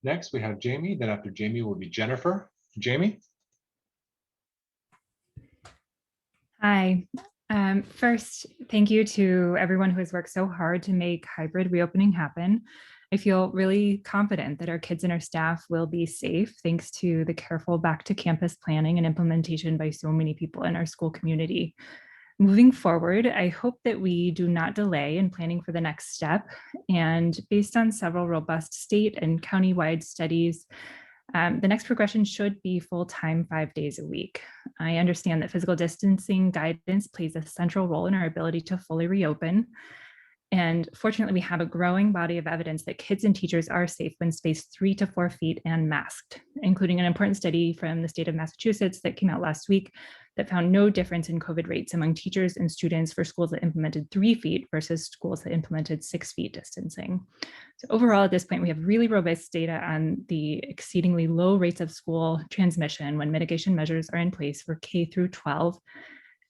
Next, we have Jamie. Then after Jamie will be Jennifer. Jamie? Hi. First, thank you to everyone who has worked so hard to make hybrid reopening happen. I feel really confident that our kids and our staff will be safe thanks to the careful back to campus planning and implementation by so many people in our school community. Moving forward, I hope that we do not delay in planning for the next step. And based on several robust state and county-wide studies, the next progression should be full-time 5 days a week. I understand that physical distancing guidance plays a central role in our ability to fully reopen. And fortunately, we have a growing body of evidence that kids and teachers are safe when spaced 3 to 4 feet and masked, including an important study from the state of Massachusetts that came out last week that found no difference in COVID rates among teachers and students for schools that implemented 3 feet versus schools that implemented 6 feet distancing. So overall, at this point, we have really robust data on the exceedingly low rates of school transmission when mitigation measures are in place for K through 12.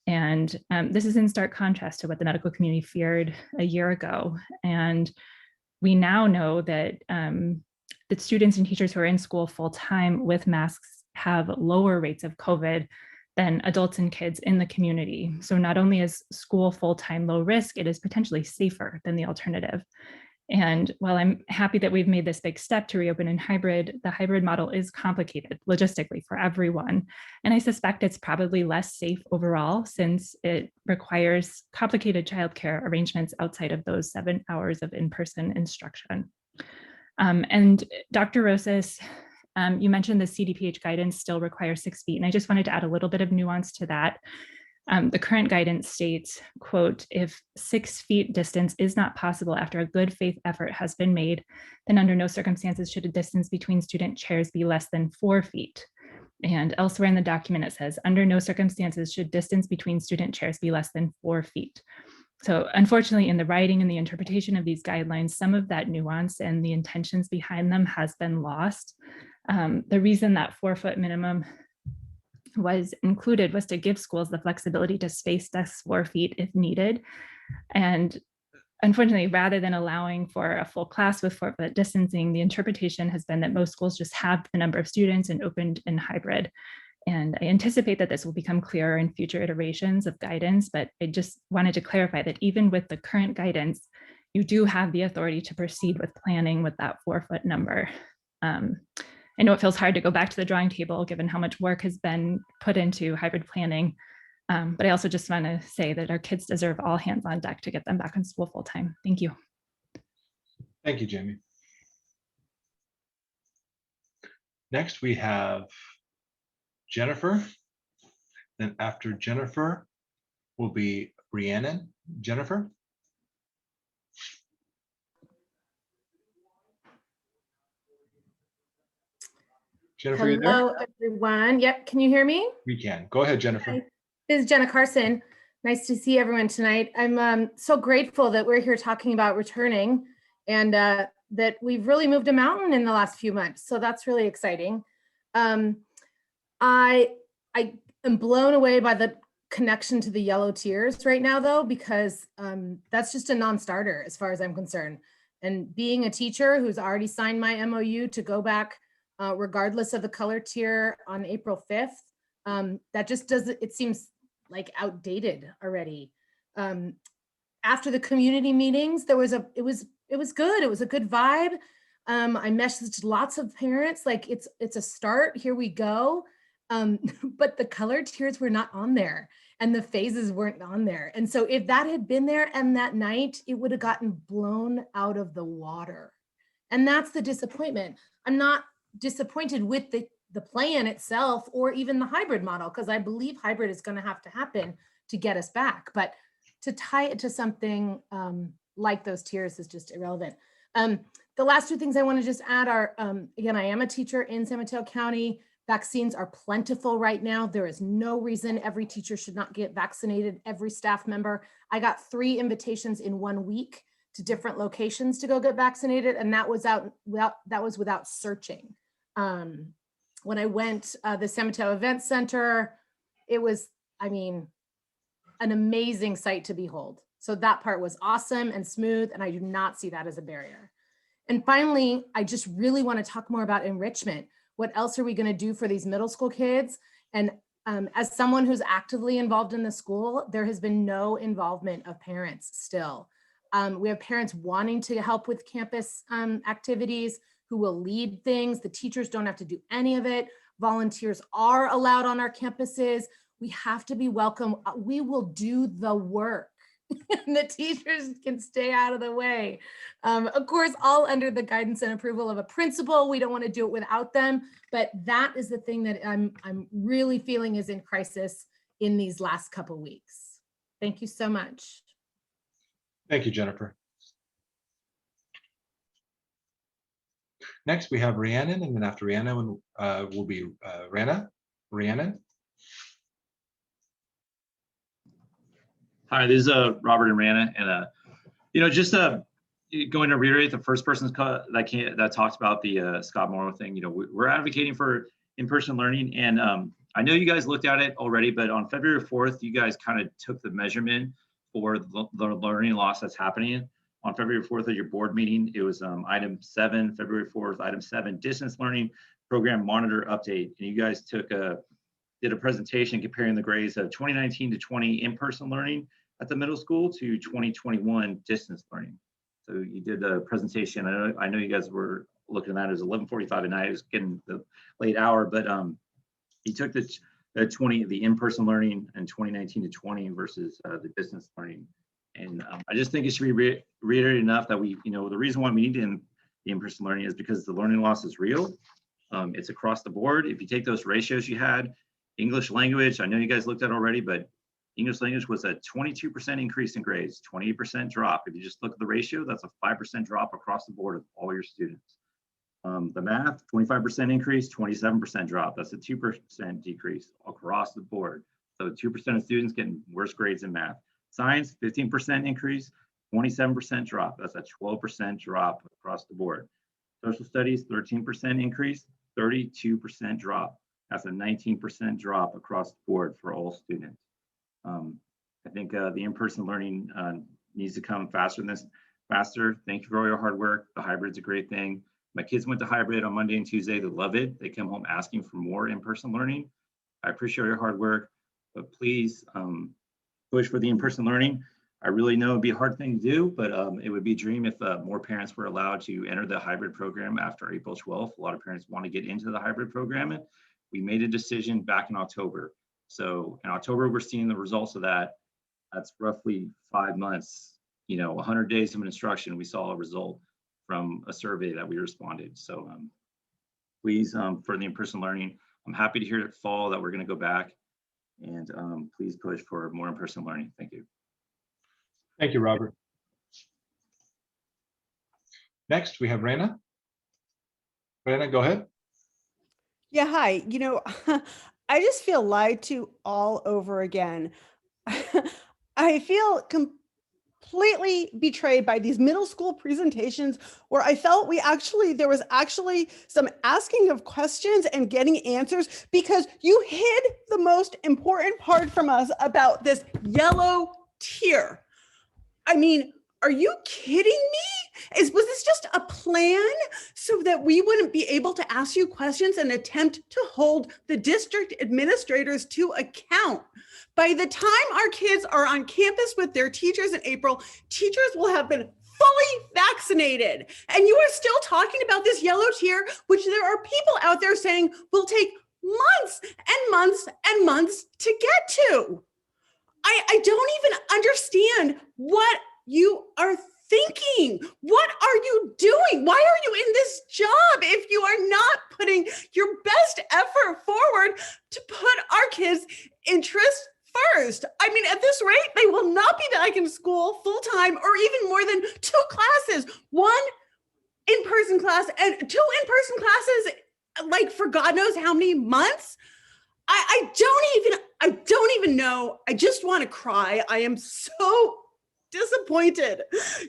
And this is in stark contrast to what the medical community feared a year ago. And we now know that that students and teachers who are in school full-time with masks have lower rates of COVID than adults and kids in the community. So not only is school full-time low risk, it is potentially safer than the alternative. And while I'm happy that we've made this big step to reopen in hybrid, the hybrid model is complicated logistically for everyone. And I suspect it's probably less safe overall since it requires complicated childcare arrangements outside of those 7 hours of in-person instruction. And Dr. Rosas, you mentioned the CDPH guidance still requires 6 feet. And I just wanted to add a little bit of nuance to that. The current guidance states, quote, if 6 feet distance is not possible after a good faith effort has been made, then under no circumstances should a distance between student chairs be less than 4 feet. And elsewhere in the document, it says, under no circumstances should distance between student chairs be less than 4 feet. So unfortunately, in the writing and the interpretation of these guidelines, some of that nuance and the intentions behind them has been lost. The reason that 4 foot minimum was included was to give schools the flexibility to space desks 4 feet if needed. And unfortunately, rather than allowing for a full class with 4 foot distancing, the interpretation has been that most schools just have the number of students and opened in hybrid. And I anticipate that this will become clearer in future iterations of guidance, but I just wanted to clarify that even with the current guidance, you do have the authority to proceed with planning with that 4 foot number. I know it feels hard to go back to the drawing table given how much work has been put into hybrid planning, but I also just want to say that our kids deserve all hands on deck to get them back in school full time. Thank you. Thank you, Jamie. Next, we have Jennifer. Then after Jennifer will be Rhiannon. Jennifer. Jennifer, you there? Hello, everyone. Yep, can you hear me? We can. Go ahead, Jennifer. Hi. This is Jenna Carson. Nice to see everyone tonight. I'm so grateful that we're here talking about returning and that we've really moved a mountain in the last few months. So that's really exciting. I am blown away by the connection to the yellow tears right now, though, because that's just a non-starter as far as I'm concerned. And being a teacher who's already signed my MOU to go back regardless of the color tier on April 5th, that just doesn't, it seems like outdated already. After the community meetings, it was good. It was a good vibe. I messaged lots of parents, like it's a start, here we go. But the color tiers were not on there and the phases weren't on there. And so if that had been there and that night, it would have gotten blown out of the water. And that's the disappointment. I'm not disappointed with the plan itself or even the hybrid model, because I believe hybrid is going to have to happen to get us back. But to tie it to something like those tiers is just irrelevant. The last two things I want to just add are, again, I am a teacher in San Mateo County. Vaccines are plentiful right now. There is no reason every teacher should not get vaccinated, every staff member. I got 3 invitations in 1 week to different locations to go get vaccinated, and that was without searching. When I went the San Mateo Event Center, it was, I mean, an amazing sight to behold. So that part was awesome and smooth, and I do not see that as a barrier. And finally, I just really want to talk more about enrichment. What else are we going to do for these middle school kids? And as someone who's actively involved in the school, there has been no involvement of parents still. We have parents wanting to help with campus activities, who will lead things. The teachers don't have to do any of it. Volunteers are allowed on our campuses. We have to be welcome. We will do the work. And the teachers can stay out of the way. Of course, all under the guidance and approval of a principal. We don't want to do it without them, but that is the thing that I'm really feeling is in crisis in these last couple weeks. Thank you so much. Thank you, Jennifer. Next, we have Rhiannon, and then after Rhiannon will be Rhiannon. Hi, this is Robert and Rhiannon, and just going to reiterate the first person that talked about the Scott Morrow thing. We're advocating for in-person learning, and I know you guys looked at it already, but on February 4th, you guys kind of took the measurement for the learning loss that's happening. On February 4th at your board meeting, it was item 7, February 4th, item 7, distance learning program monitor update. And you guys did a presentation comparing the grades of 2019 to 20 in-person learning at the middle school to 2021 distance learning. So you did a presentation. I know you guys were looking at that as 11:45 at night. It was getting the late hour, but you took the in-person learning in 2019 to 20 versus the distance learning. And I just think it should be reiterated enough that the reason why we need the in-person learning is because the learning loss is real. It's across the board. If you take those ratios you had, English language, I know you guys looked at already, but English language was a 22% increase in grades, 28% drop. If you just look at the ratio, that's a 5% drop across the board of all your students. The math, 25% increase, 27% drop. That's a 2% decrease across the board. So 2% of students getting worse grades in math. Science, 15% increase, 27% drop. That's a 12% drop across the board. Social studies, 13% increase, 32% drop. That's a 19% drop across the board for all students. I think the in-person learning needs to come faster. Thank you for all your hard work. The hybrid's a great thing. My kids went to hybrid on Monday and Tuesday. They love it. They come home asking for more in-person learning. I appreciate your hard work, but please push for the in-person learning. I really know it'd be a hard thing to do, but it would be a dream if more parents were allowed to enter the hybrid program after April 12th. A lot of parents want to get into the hybrid program. We made a decision back in October. So in October, we're seeing the results of that. That's roughly 5 months, 100 days of instruction. We saw a result from a survey that we responded. So please, for the in-person learning. I'm happy to hear it fall that we're going to go back, and please push for more in-person learning. Thank you. Thank you, Robert. Next, we have Raina. Raina, go ahead. Yeah, hi. I just feel lied to all over again. I feel completely betrayed by these middle school presentations where I felt there was actually some asking of questions and getting answers because you hid the most important part from us about this yellow tier. I mean, are you kidding me? Was this just a plan so that we wouldn't be able to ask you questions and attempt to hold the district administrators to account? By the time our kids are on campus with their teachers in April, teachers will have been fully vaccinated. And you are still talking about this yellow tier, which there are people out there saying will take months and months and months to get to. I don't even understand what you are thinking. What are you doing? Why are you in this job if you are not putting your best effort forward to put our kids' interests first? I mean, at this rate, they will not be back in school full time or even more than 2 classes, 1 in-person class and 2 in-person classes, like for God knows how many months. I don't even know. I just want to cry. I am so disappointed.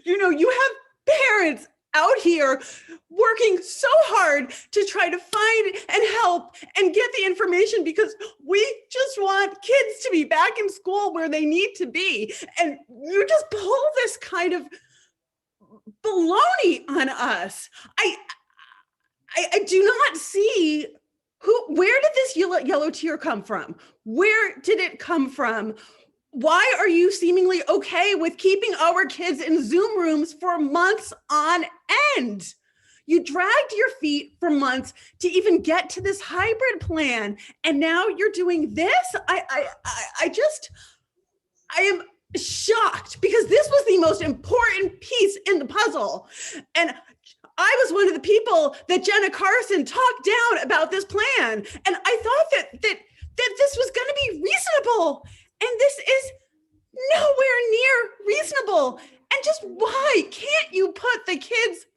You have parents out here working so hard to try to find and help and get the information because we just want kids to be back in school where they need to be. And you just pull this kind of baloney on us. I do not see where did this yellow tier come from? Where did it come from? Why are you seemingly okay with keeping our kids in Zoom rooms for months on end? You dragged your feet for months to even get to this hybrid plan. And now you're doing this? I am shocked because this was the most important piece in the puzzle. And I was one of the people that Jenna Carson talked down about this plan. And I thought that this was going to be reasonable. And this is nowhere near reasonable. And just why can't you put the kids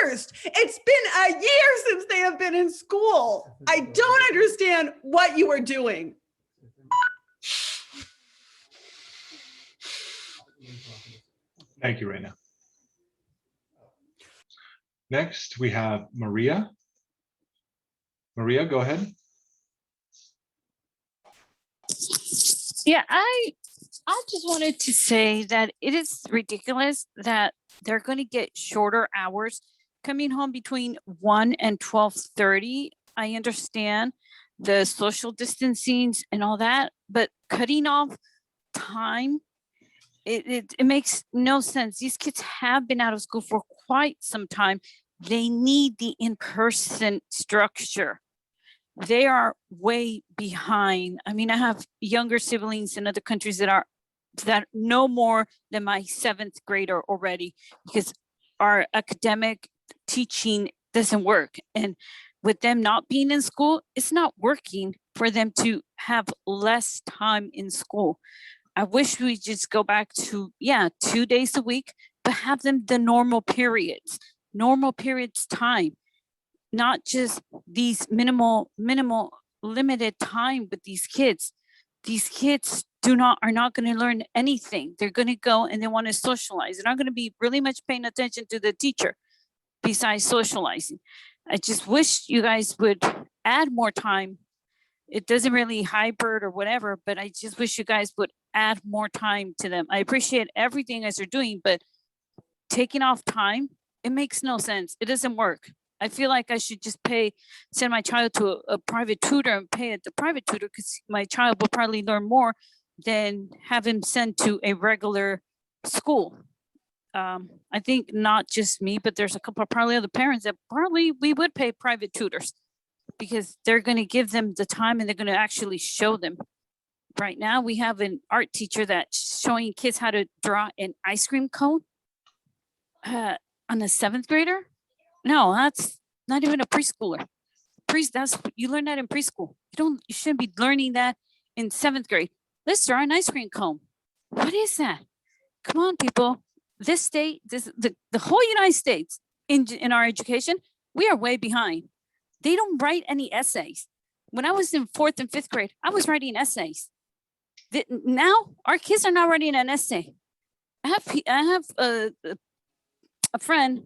first? It's been a year since they have been in school. I don't understand what you are doing. Thank you, Raina. Next, we have Maria. Maria, go ahead. Yeah, I just wanted to say that it is ridiculous that they're going to get shorter hours coming home between 1 and 12:30. I understand the social distancing and all that, but cutting off time, it makes no sense. These kids have been out of school for quite some time. They need the in-person structure. They are way behind. I mean, I have younger siblings in other countries that know more than my 7th grader already because our academic teaching doesn't work. And with them not being in school, it's not working for them to have less time in school. I wish we just go back to, 2 days a week, but have them the normal periods time, not just these minimal limited time with these kids. These kids are not going to learn anything. They're going to go and they want to socialize. They're not going to be really much paying attention to the teacher besides socializing. I just wish you guys would add more time. It doesn't really hybrid or whatever, but I just wish you guys would add more time to them. I appreciate everything you guys are doing, but taking off time, it makes no sense. It doesn't work. I feel like I should just send my child to a private tutor and pay at the private tutor because my child will probably learn more than have him sent to a regular school. I think not just me, but there's a couple of probably other parents that probably we would pay private tutors because they're going to give them the time and they're going to actually show them. Right now, we have an art teacher that's showing kids how to draw an ice cream cone on a 7th grader. No, that's not even a preschooler. you learn that in preschool. You shouldn't be learning that in 7th grade. Let's draw an ice cream cone. What is that? Come on, people. This state, the whole United States in our education, we are way behind. They don't write any essays. When I was in 4th and 5th grade, I was writing essays. Now our kids are not writing an essay. I have a friend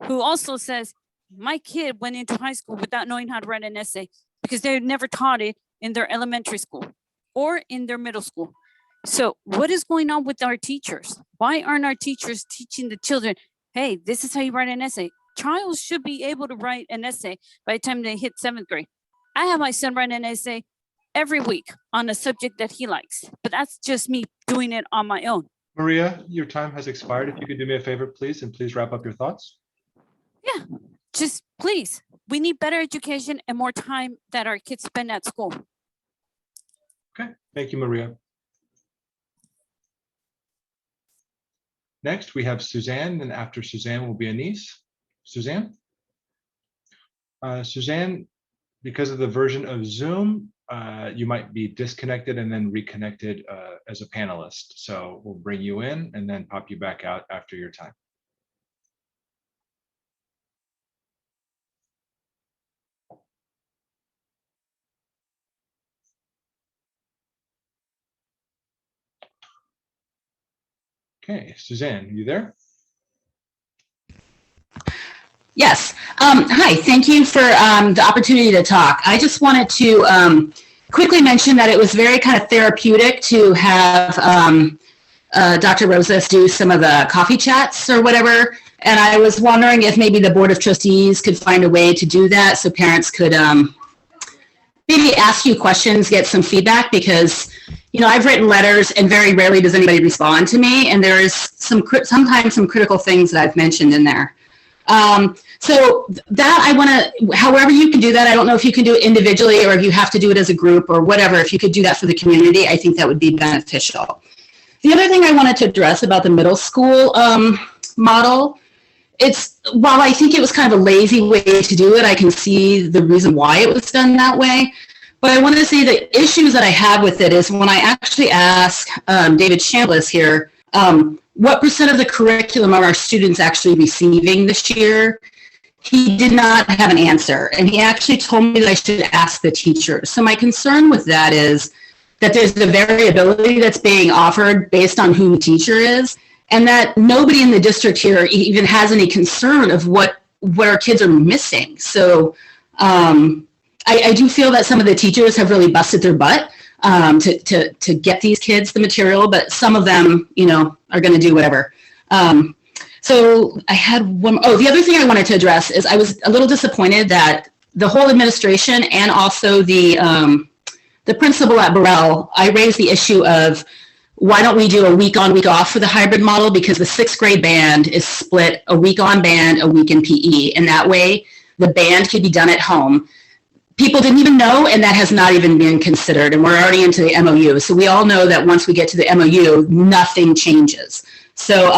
who also says, my kid went into high school without knowing how to write an essay because they never taught it in their elementary school or in their middle school. So what is going on with our teachers? Why aren't our teachers teaching the children, hey, this is how you write an essay? Child should be able to write an essay by the time they hit 7th grade. I have my son write an essay every week on a subject that he likes, but that's just me doing it on my own. Maria, your time has expired. If you could do me a favor, please, and please wrap up your thoughts. Yeah, just please, we need better education and more time that our kids spend at school. Okay, thank you, Maria. Next, we have Suzanne, and after Suzanne will be Anise. Suzanne? Suzanne, because of the version of Zoom, you might be disconnected and then reconnected as a panelist. So we'll bring you in and then pop you back out after your time. Okay, Suzanne, you there? Yes. Hi, thank you for the opportunity to talk. I just wanted to quickly mention that it was very kind of therapeutic to have Dr. Rosas do some of the coffee chats or whatever. And I was wondering if maybe the Board of Trustees could find a way to do that so parents could maybe ask you questions, get some feedback, because I've written letters and very rarely does anybody respond to me. And there is sometimes some critical things that I've mentioned in there. So that I want to, however you can do that, I don't know if you can do it individually or if you have to do it as a group or whatever. If you could do that for the community, I think that would be beneficial. The other thing I wanted to address about the middle school model, while I think it was kind of a lazy way to do it, I can see the reason why it was done that way. But I want to say the issues that I have with it is when I actually ask David Chambliss here, what % of the curriculum are our students actually receiving this year? He did not have an answer, and he actually told me that I should ask the teachers. So my concern with that is that there's the variability that's being offered based on who the teacher is, and that nobody in the district here even has any concern of what our kids are missing. So I do feel that some of the teachers have really busted their butt to get these kids the material, but some of them, are going to do whatever. So I had the other thing I wanted to address is I was a little disappointed that the whole administration and also the principal at Burrell, I raised the issue of why don't we do a week on, week off for the hybrid model, because the 6th grade band is split a week on band, a week in PE, and that way the band could be done at home. People didn't even know, and that has not even been considered, and we're already into the MOU. So we all know that once we get to the MOU, nothing changes. So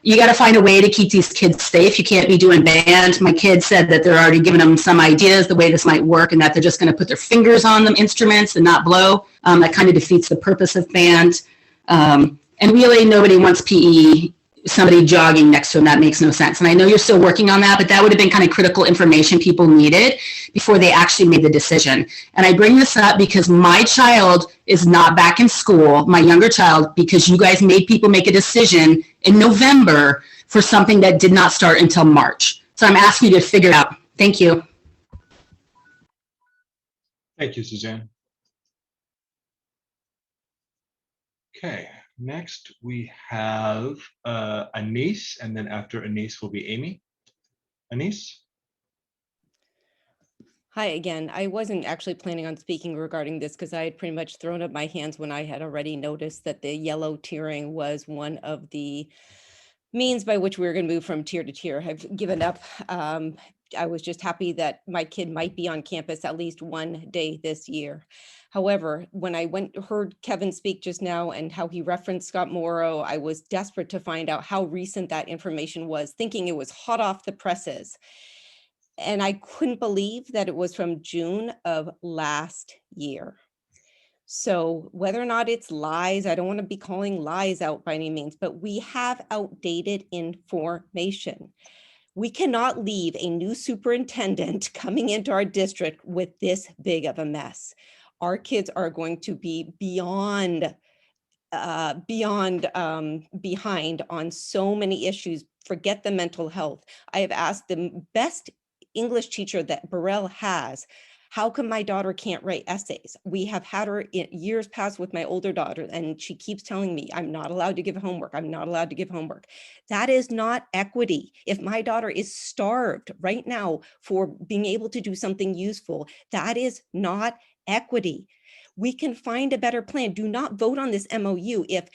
you got to find a way to keep these kids safe. You can't be doing band. My kids said that they're already giving them some ideas the way this might work, and that they're just going to put their fingers on them instruments and not blow. That kind of defeats the purpose of band. And really, nobody wants PE, somebody jogging next to them. That makes no sense. And I know you're still working on that, but that would have been kind of critical information people needed before they actually made the decision. And I bring this up because my child is not back in school, my younger child, because you guys made people make a decision in November for something that did not start until March. So I'm asking you to figure it out. Thank you. Thank you, Suzanne. Okay, next we have Anise, and then after Anise will be Amy. Anise? Hi again. I wasn't actually planning on speaking regarding this because I had pretty much thrown up my hands when I had already noticed that the yellow tiering was one of the means by which we were going to move from tier to tier. I've given up. I was just happy that my kid might be on campus at least one day this year. However, when I heard Kevin speak just now and how he referenced Scott Morrow, I was desperate to find out how recent that information was, thinking it was hot off the presses. And I couldn't believe that it was from June of last year. So whether or not it's lies, I don't want to be calling lies out by any means, but we have outdated information. We cannot leave a new superintendent coming into our district with this big of a mess. Our kids are going to be behind on so many issues. Forget the mental health. I have asked the best English teacher that Burrell has, how come my daughter can't write essays? We have had her in years past with my older daughter, and she keeps telling me, I'm not allowed to give homework. I'm not allowed to give homework. That is not equity. If my daughter is starved right now for being able to do something useful, that is not equity. We can find a better plan. Do not vote on this MOU if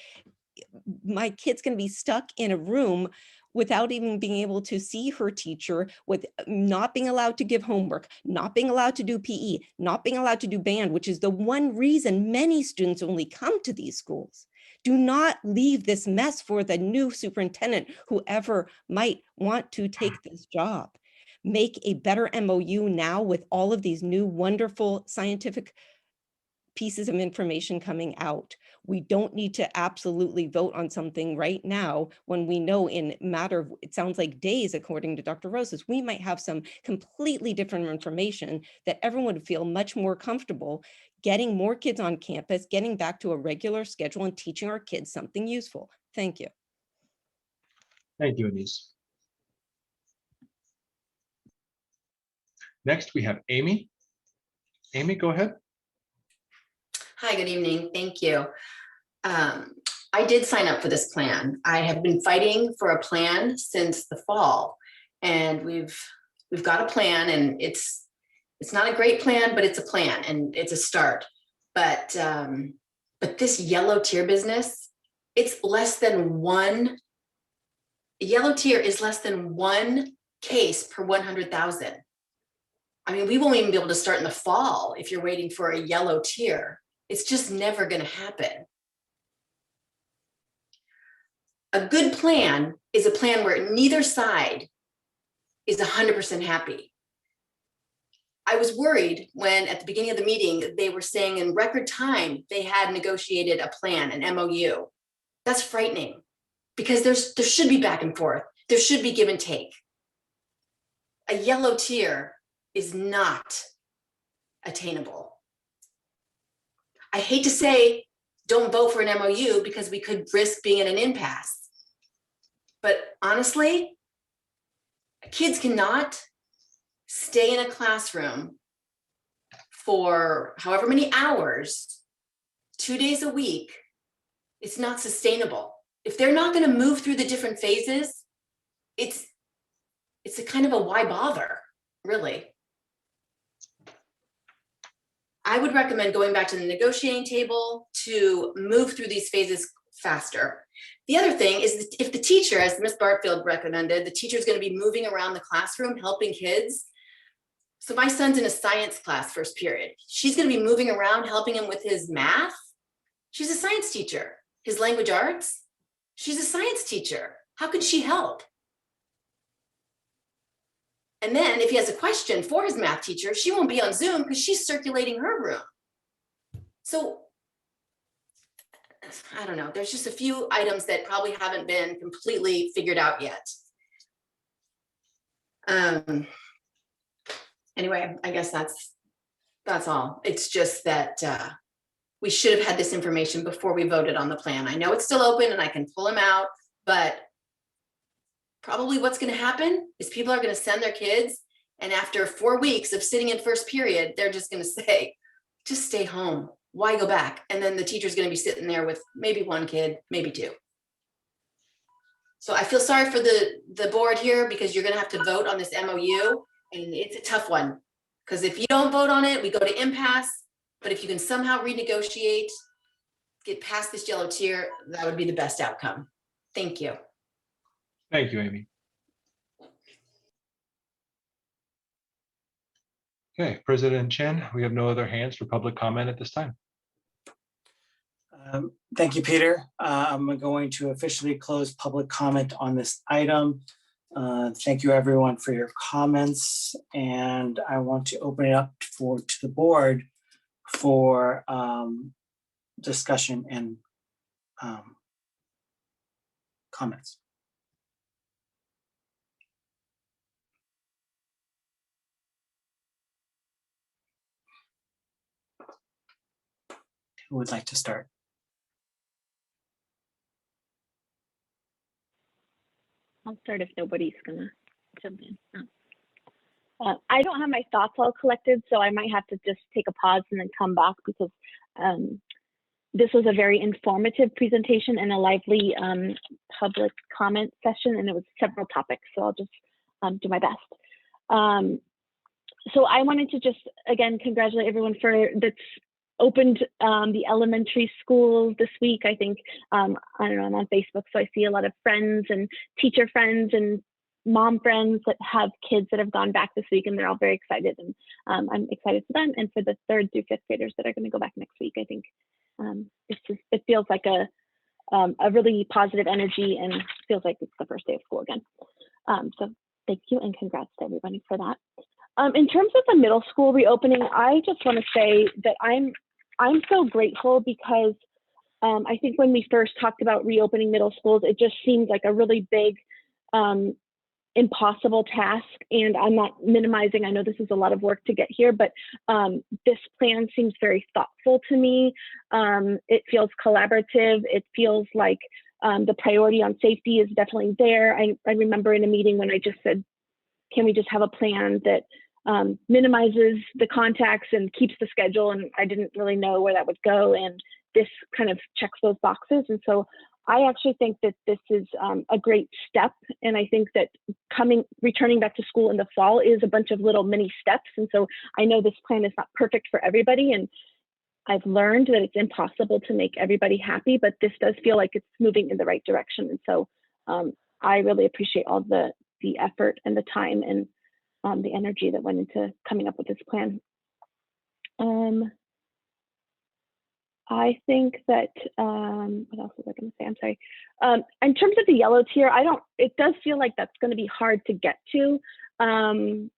my kid's going to be stuck in a room without even being able to see her teacher, with not being allowed to give homework, not being allowed to do PE, not being allowed to do band, which is the one reason many students only come to these schools. Do not leave this mess for the new superintendent, whoever might want to take this job. Make a better MOU now with all of these new wonderful scientific pieces of information coming out. We don't need to absolutely vote on something right now when we know in a matter of, it sounds like days, according to Dr. Rosas, we might have some completely different information that everyone would feel much more comfortable getting more kids on campus, getting back to a regular schedule and teaching our kids something useful. Thank you. Thank you, Anise. Next, we have Amy. Amy, go ahead. Hi, good evening. Thank you. I did sign up for this plan. I have been fighting for a plan since the fall, and we've got a plan, and it's not a great plan, but it's a plan and it's a start. But this yellow tier business, it's less than one. Yellow tier is less than one case per 100,000. I mean, we won't even be able to start in the fall if you're waiting for a yellow tier. It's just never going to happen. A good plan is a plan where neither side is 100% happy. I was worried when at the beginning of the meeting, they were saying in record time, they had negotiated a plan, an MOU. That's frightening because there should be back and forth. There should be give and take. A yellow tier is not attainable. I hate to say don't vote for an MOU because we could risk being in an impasse. But honestly, kids cannot stay in a classroom for however many hours, 2 days a week. It's not sustainable. If they're not going to move through the different phases, it's a kind of a why bother, really. I would recommend going back to the negotiating table to move through these phases faster. The other thing is that if the teacher, as Ms. Bartfield recommended, the teacher is going to be moving around the classroom, helping kids. So my son's in a science class first period. She's going to be moving around, helping him with his math. She's a science teacher. His language arts, she's a science teacher. How could she help? And then if he has a question for his math teacher, she won't be on Zoom because she's circulating her room. So I don't know, there's just a few items that probably haven't been completely figured out yet. Anyway, I guess that's all. It's just that we should have had this information before we voted on the plan. I know it's still open and I can pull them out, but probably what's going to happen is people are going to send their kids, and after 4 weeks of sitting in first period, they're just going to say, just stay home. Why go back? And then the teacher's going to be sitting there with maybe one kid, maybe two. So I feel sorry for the board here because you're going to have to vote on this MOU, and it's a tough one because if you don't vote on it, we go to impasse. But if you can somehow renegotiate, get past this yellow tier, that would be the best outcome. Thank you. Thank you, Amy. Okay, President Chen, we have no other hands for public comment at this time. Thank you, Peter. I'm going to officially close public comment on this item. Thank you everyone for your comments, and I want to open it up to the board for discussion and comments. Who would like to start? I'll start if nobody's gonna jump in. I don't have my thoughts all collected, so I might have to just take a pause and then come back, because this was a very informative presentation and a lively public comment session, and it was several topics, so I'll just do my best. So I wanted to just, again, congratulate everyone that's opened the elementary schools this week. I think, I don't know, I'm on Facebook, so I see a lot of friends and teacher friends and mom friends that have kids that have gone back this week, and they're all very excited. And I'm excited for them and for the 3rd through 5th graders that are going to go back next week. I think it feels like a really positive energy, and feels like it's the first day of school again. So thank you, and congrats to everybody for that. In terms of the middle school reopening, I just want to say that I'm so grateful, because I think when we first talked about reopening middle schools, it just seemed like a really big, impossible task. And I'm not minimizing, I know this is a lot of work to get here, but this plan seems very thoughtful to me. It feels collaborative. It feels like the priority on safety is definitely there. I remember in a meeting when I just said, can we just have a plan that minimizes the contacts and keeps the schedule? And I didn't really know where that would go. And this kind of checks those boxes. And so I actually think that this is a great step. And I think that returning back to school in the fall is a bunch of little mini steps. And so I know this plan is not perfect for everybody. And I've learned that it's impossible to make everybody happy, but this does feel like it's moving in the right direction. And so I really appreciate all the effort and the time and the energy that went into coming up with this plan. I think that, what else was I going to say? I'm sorry. In terms of the yellow tier, it does feel like that's going to be hard to get to. And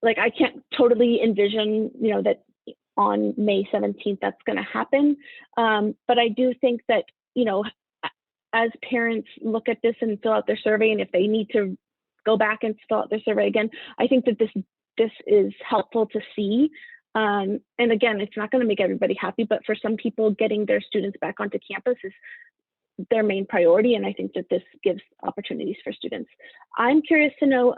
like, I can't totally envision, that on May 17th, that's going to happen. But I do think that, as parents look at this and fill out their survey, and if they need to go back and fill out their survey again, I think that this is helpful to see. And again, it's not going to make everybody happy, but for some people, getting their students back onto campus is their main priority. And I think that this gives opportunities for students. I'm curious to know,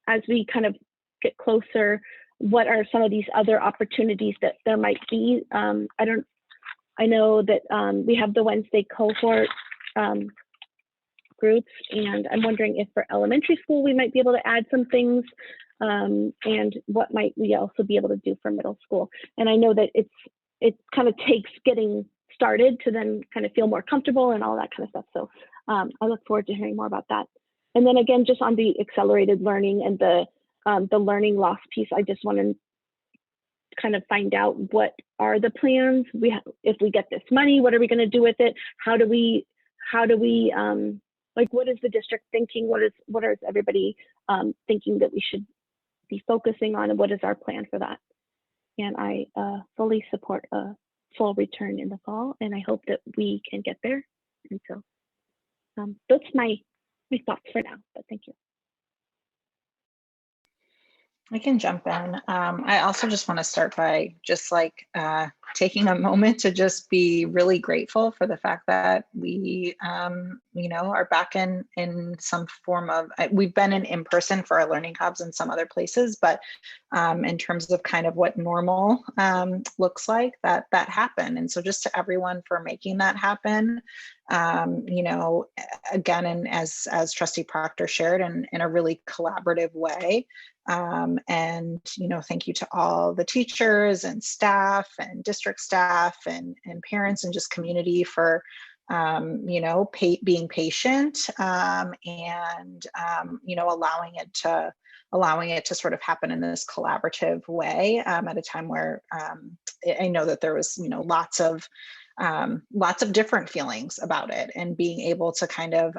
as we kind of get closer, what are some of these other opportunities that there might be? I know that we have the Wednesday cohort groups, and I'm wondering if for elementary school we might be able to add some things, and what might we also be able to do for middle school. And I know that it kind of takes getting started to then kind of feel more comfortable and all that kind of stuff. So I look forward to hearing more about that. And then again, just on the accelerated learning and the learning loss piece, I just want to kind of find out what are the plans. If we get this money, what are we going to do with it? How do we like, what is the district thinking? What is everybody thinking that we should be focusing on, and what is our plan for that? And I fully support a full return in the fall, and I hope that we can get there. And so that's my thoughts for now, but thank you. I can jump in. I also just want to start by just taking a moment to just be really grateful for the fact that we, are back in some form of, we've been in person for our learning hubs and some other places, but in terms of kind of what normal looks like, that happened. And so just to everyone for making that happen, again, and as Trustee Proctor shared, in a really collaborative way. And, thank you to all the teachers and staff and district staff and parents and just community for, being patient and, allowing it to sort of happen in this collaborative way at a time where I know that there was, lots of different feelings about it, and being able to kind of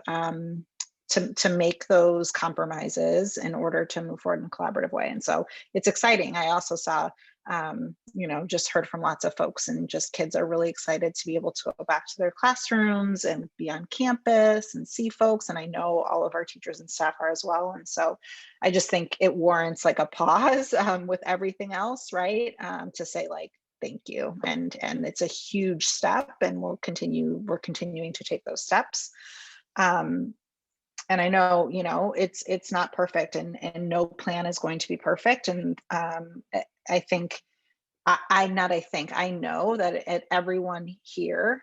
to make those compromises in order to move forward in a collaborative way. And so it's exciting. I also saw, just heard from lots of folks, and just kids are really excited to be able to go back to their classrooms and be on campus and see folks. And I know all of our teachers and staff are as well. And so I just think it warrants like a pause with everything else, right? To say like, thank you. And it's a huge step, and we're continuing to take those steps. And I know, it's not perfect, and no plan is going to be perfect. And I think, I know that at everyone here,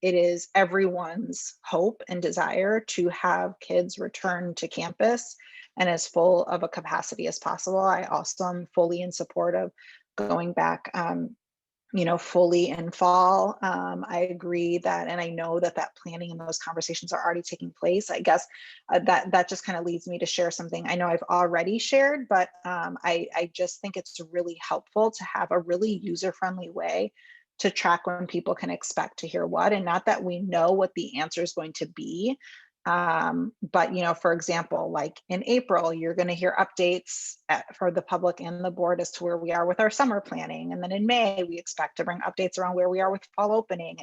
it is everyone's hope and desire to have kids return to campus and as full of a capacity as possible. I also am fully in support of going back, fully in fall. I agree that, and I know that planning and those conversations are already taking place. I guess that just kind of leads me to share something I know I've already shared, but I just think it's really helpful to have a really user-friendly way to track when people can expect to hear what, and not that we know what the answer is going to be. But, for example, like in April, you're going to hear updates for the public and the board as to where we are with our summer planning. And then in May, we expect to bring updates around where we are with fall opening.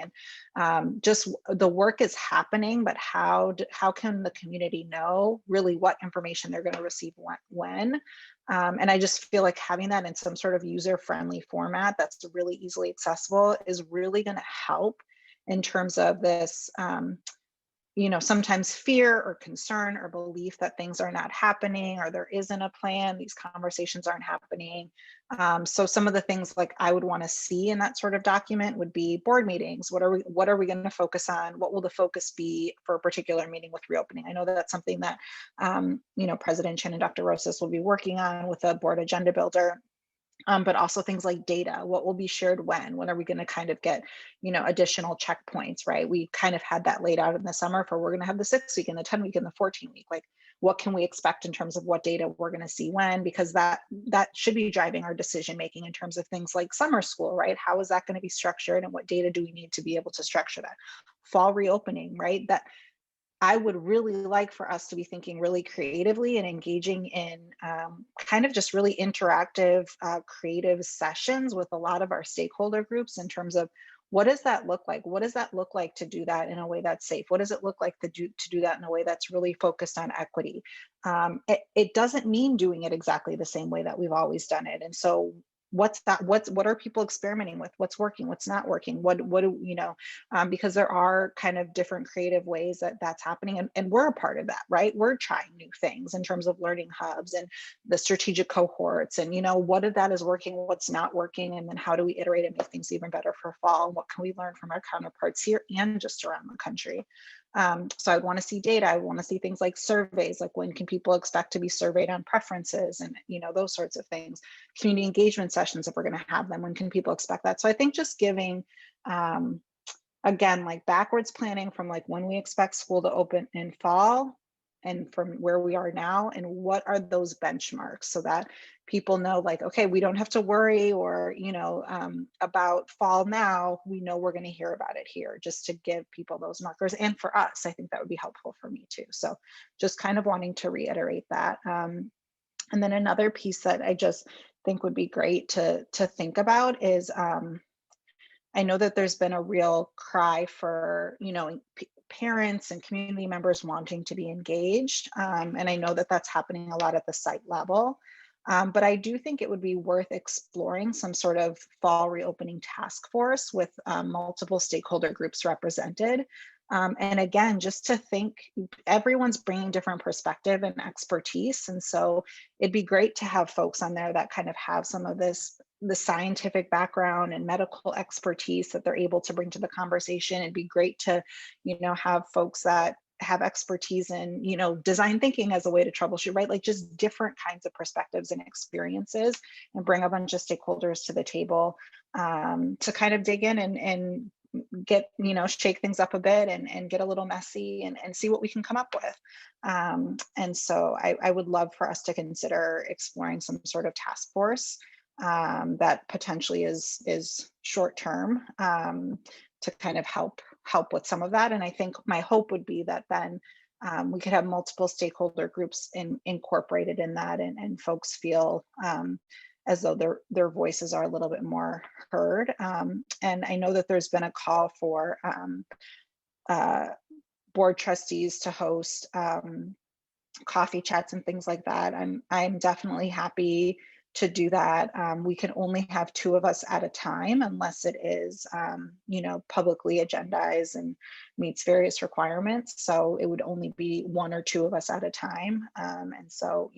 And just the work is happening, but how can the community know really what information they're going to receive when? And I just feel like having that in some sort of user-friendly format that's really easily accessible is really going to help in terms of this, sometimes fear or concern or belief that things are not happening or there isn't a plan, these conversations aren't happening. So some of the things like I would want to see in that sort of document would be board meetings. What are we going to focus on? What will the focus be for a particular meeting with reopening? I know that that's something that, President Chin and Dr. Rosas will be working on with a board agenda builder. But also things like data, what will be shared when are we going to kind of get, additional checkpoints, right? We kind of had that laid out in the summer for we're going to have the 6-week and the 10-week and the 14-week, like what can we expect in terms of what data we're going to see when, because that should be driving our decision making in terms of things like summer school, right? How is that going to be structured and what data do we need to be able to structure that? Fall reopening, right? That I would really like for us to be thinking really creatively and engaging in kind of just really interactive, creative sessions with a lot of our stakeholder groups in terms of what does that look like? What does that look like to do that in a way that's safe? What does it look like to do that in a way that's really focused on equity? It doesn't mean doing it exactly the same way that we've always done it. And so what are people experimenting with? What's working? What's not working? Because there are kind of different creative ways that's happening, and we're a part of that, right? We're trying new things in terms of learning hubs and the strategic cohorts, and what of that is working, what's not working, and then how do we iterate and make things even better for fall? And what can we learn from our counterparts here and just around the country? So I want to see data. I want to see things like surveys, like when can people expect to be surveyed on preferences and those sorts of things. Community engagement sessions, if we're going to have them, when can people expect that? So I think just giving, again, like backwards planning from like when we expect school to open in fall and from where we are now, and what are those benchmarks so that people know like, okay, we don't have to worry or, about fall now, we know we're going to hear about it here, just to give people those markers. And for us, I think that would be helpful for me too. So just kind of wanting to reiterate that. And then another piece that I just think would be great to think about is, I know that there's been a real cry for, parents and community members wanting to be engaged. And I know that that's happening a lot at the site level. But I do think it would be worth exploring some sort of fall reopening task force with multiple stakeholder groups represented. And again, just to think, everyone's bringing different perspective and expertise. And so it'd be great to have folks on there that kind of have some of the scientific background and medical expertise that they're able to bring to the conversation. It'd be great to, have folks that have expertise in, design thinking as a way to troubleshoot, right? Like just different kinds of perspectives and experiences, and bring a bunch of stakeholders to the table to kind of dig in and get, shake things up a bit and get a little messy and see what we can come up with. And so I would love for us to consider exploring some sort of task force that potentially is short term to kind of help with some of that. And I think my hope would be that then we could have multiple stakeholder groups incorporated in that, and folks feel as though their voices are a little bit more heard. And I know that there's been a call for board trustees to host coffee chats and things like that. I'm definitely happy to do that. We can only have 2 of us at a time unless it is, publicly agendized and meets various requirements. So it would only be 1 or 2 of us at a time. And so,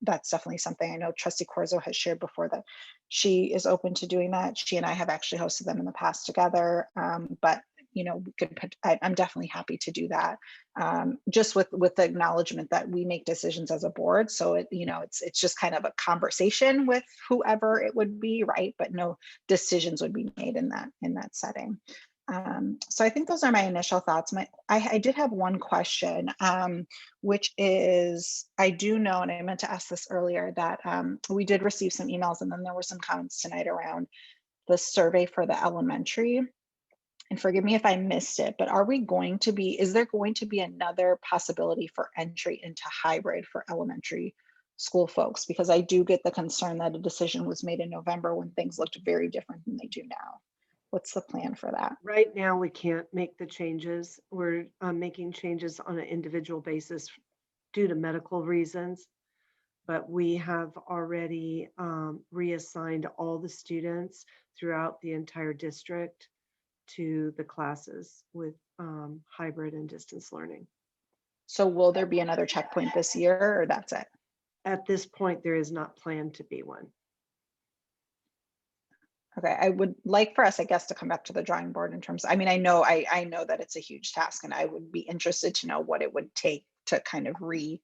that's definitely something I know Trustee Corzo has shared before, that she is open to doing that. She and I have actually hosted them in the past together. But I'm definitely happy to do that, just with the acknowledgement that we make decisions as a board. So it's just kind of a conversation with whoever it would be, right? But no decisions would be made in that setting. So I think those are my initial thoughts. I did have one question, which is, I do know, and I meant to ask this earlier, that we did receive some emails, and then there were some comments tonight around the survey for the elementary. And forgive me if I missed it, but is there going to be another possibility for entry into hybrid for elementary school folks? Because I do get the concern that a decision was made in November when things looked very different than they do now. What's the plan for that? Right now, we can't make the changes. We're making changes on an individual basis due to medical reasons, but we have already reassigned all the students throughout the entire district to the classes with hybrid and distance learning. So will there be another checkpoint this year, or that's it? At this point, there is not planned to be one. Okay, I would like for us, I guess, to come back to the drawing board in terms, I know that it's a huge task, and I would be interested to know what it would take to kind of rethink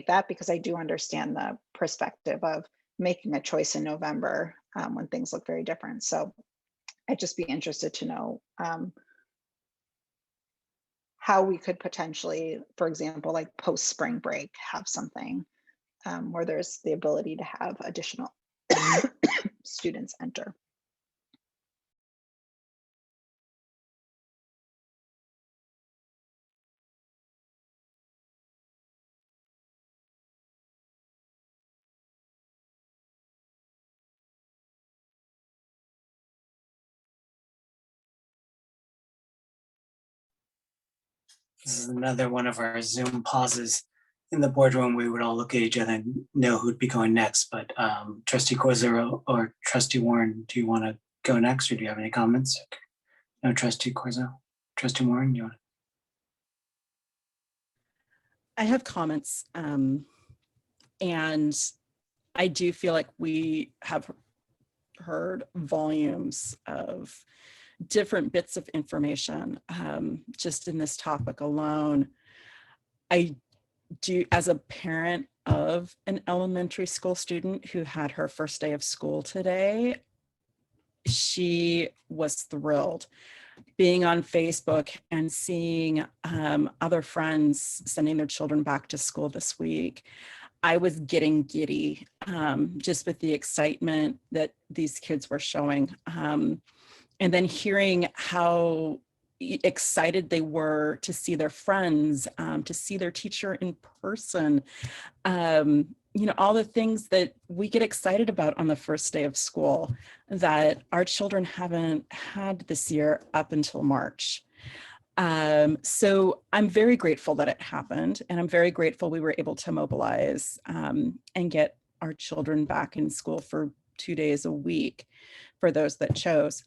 that, because I do understand the perspective of making a choice in November when things look very different. So I'd just be interested to know how we could potentially, for example, like post spring break, have something where there's the ability to have additional students enter. This is another one of our Zoom pauses. In the boardroom, we would all look at each other and know who'd be going next. But Trustee Corzo or Trustee Warren, do you want to go next, or do you have any comments? No, Trustee Corzo. Trustee Warren, you want? I have comments, and I do feel like we have heard volumes of different bits of information just in this topic alone. I do, as a parent of an elementary school student who had her first day of school today, she was thrilled. Being on Facebook and seeing other friends sending their children back to school this week, I was getting giddy just with the excitement that these kids were showing. And then hearing how excited they were to see their friends, to see their teacher in person, all the things that we get excited about on the first day of school that our children haven't had this year up until March. So I'm very grateful that it happened, and I'm very grateful we were able to mobilize and get our children back in school for 2 days a week for those that chose.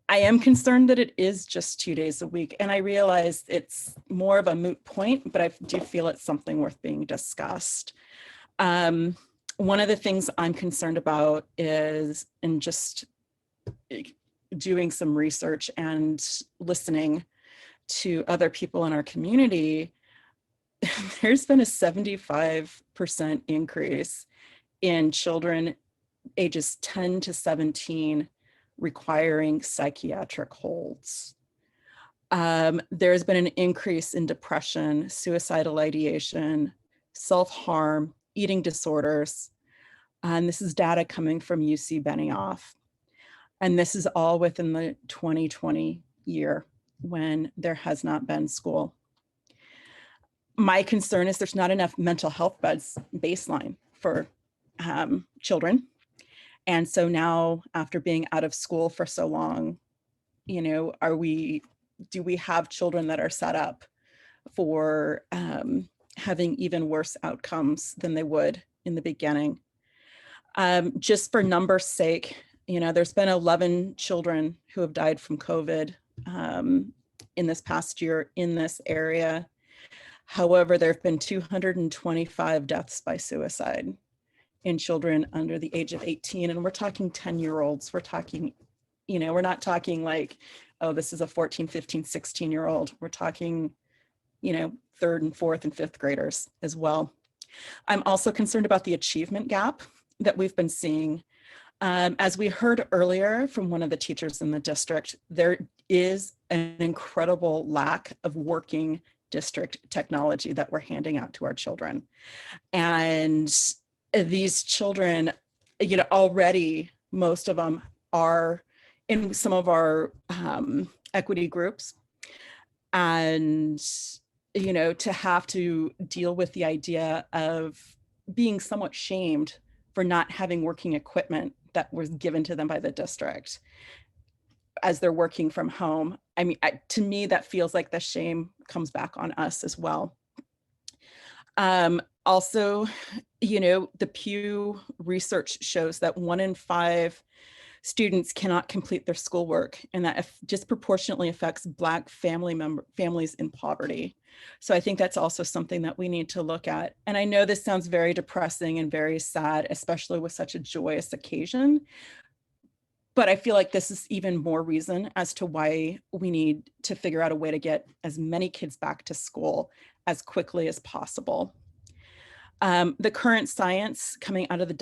I am concerned that it is just 2 days a week, and I realize it's more of a moot point, but I do feel it's something worth being discussed. One of the things I'm concerned about is, in just doing some research and listening to other people in our community, there's been a 75% increase in children ages 10 to 17 requiring psychiatric holds. There's been an increase in depression, suicidal ideation, self-harm, eating disorders. And this is data coming from UC Benioff. And this is all within the 2020 year when there has not been school. My concern is there's not enough mental health beds baseline for children. And so now, after being out of school for so long, you know, do we have children that are set up for having even worse outcomes than they would in the beginning? Just for numbers' sake, you know, there's been 11 children who have died from COVID in this past year in this area. However, there have been 225 deaths by suicide in children under the age of 18. And we're talking 10-year-olds. We're talking, you know, we're not talking like, oh, this is a 14, 15, 16-year-old. We're talking, you know, 3rd and 4th and 5th graders as well. I'm also concerned about the achievement gap that we've been seeing. As we heard earlier from one of the teachers in the district, there is an incredible lack of working district technology that we're handing out to our children. And these children, you know, already most of them are in some of our equity groups. And, you know, to have to deal with the idea of being somewhat shamed for not having working equipment that was given to them by the district as they're working from home. I mean, to me, that feels like the shame comes back on us as well. Also, you know, the Pew research shows that 1 in 5 students cannot complete their schoolwork, and that disproportionately affects Black families in poverty. So I think that's also something that we need to look at. And I know this sounds very depressing and very sad, especially with such a joyous occasion, but I feel like this is even more reason as to why we need to figure out a way to get as many kids back to school as quickly as possible. The current science coming out of the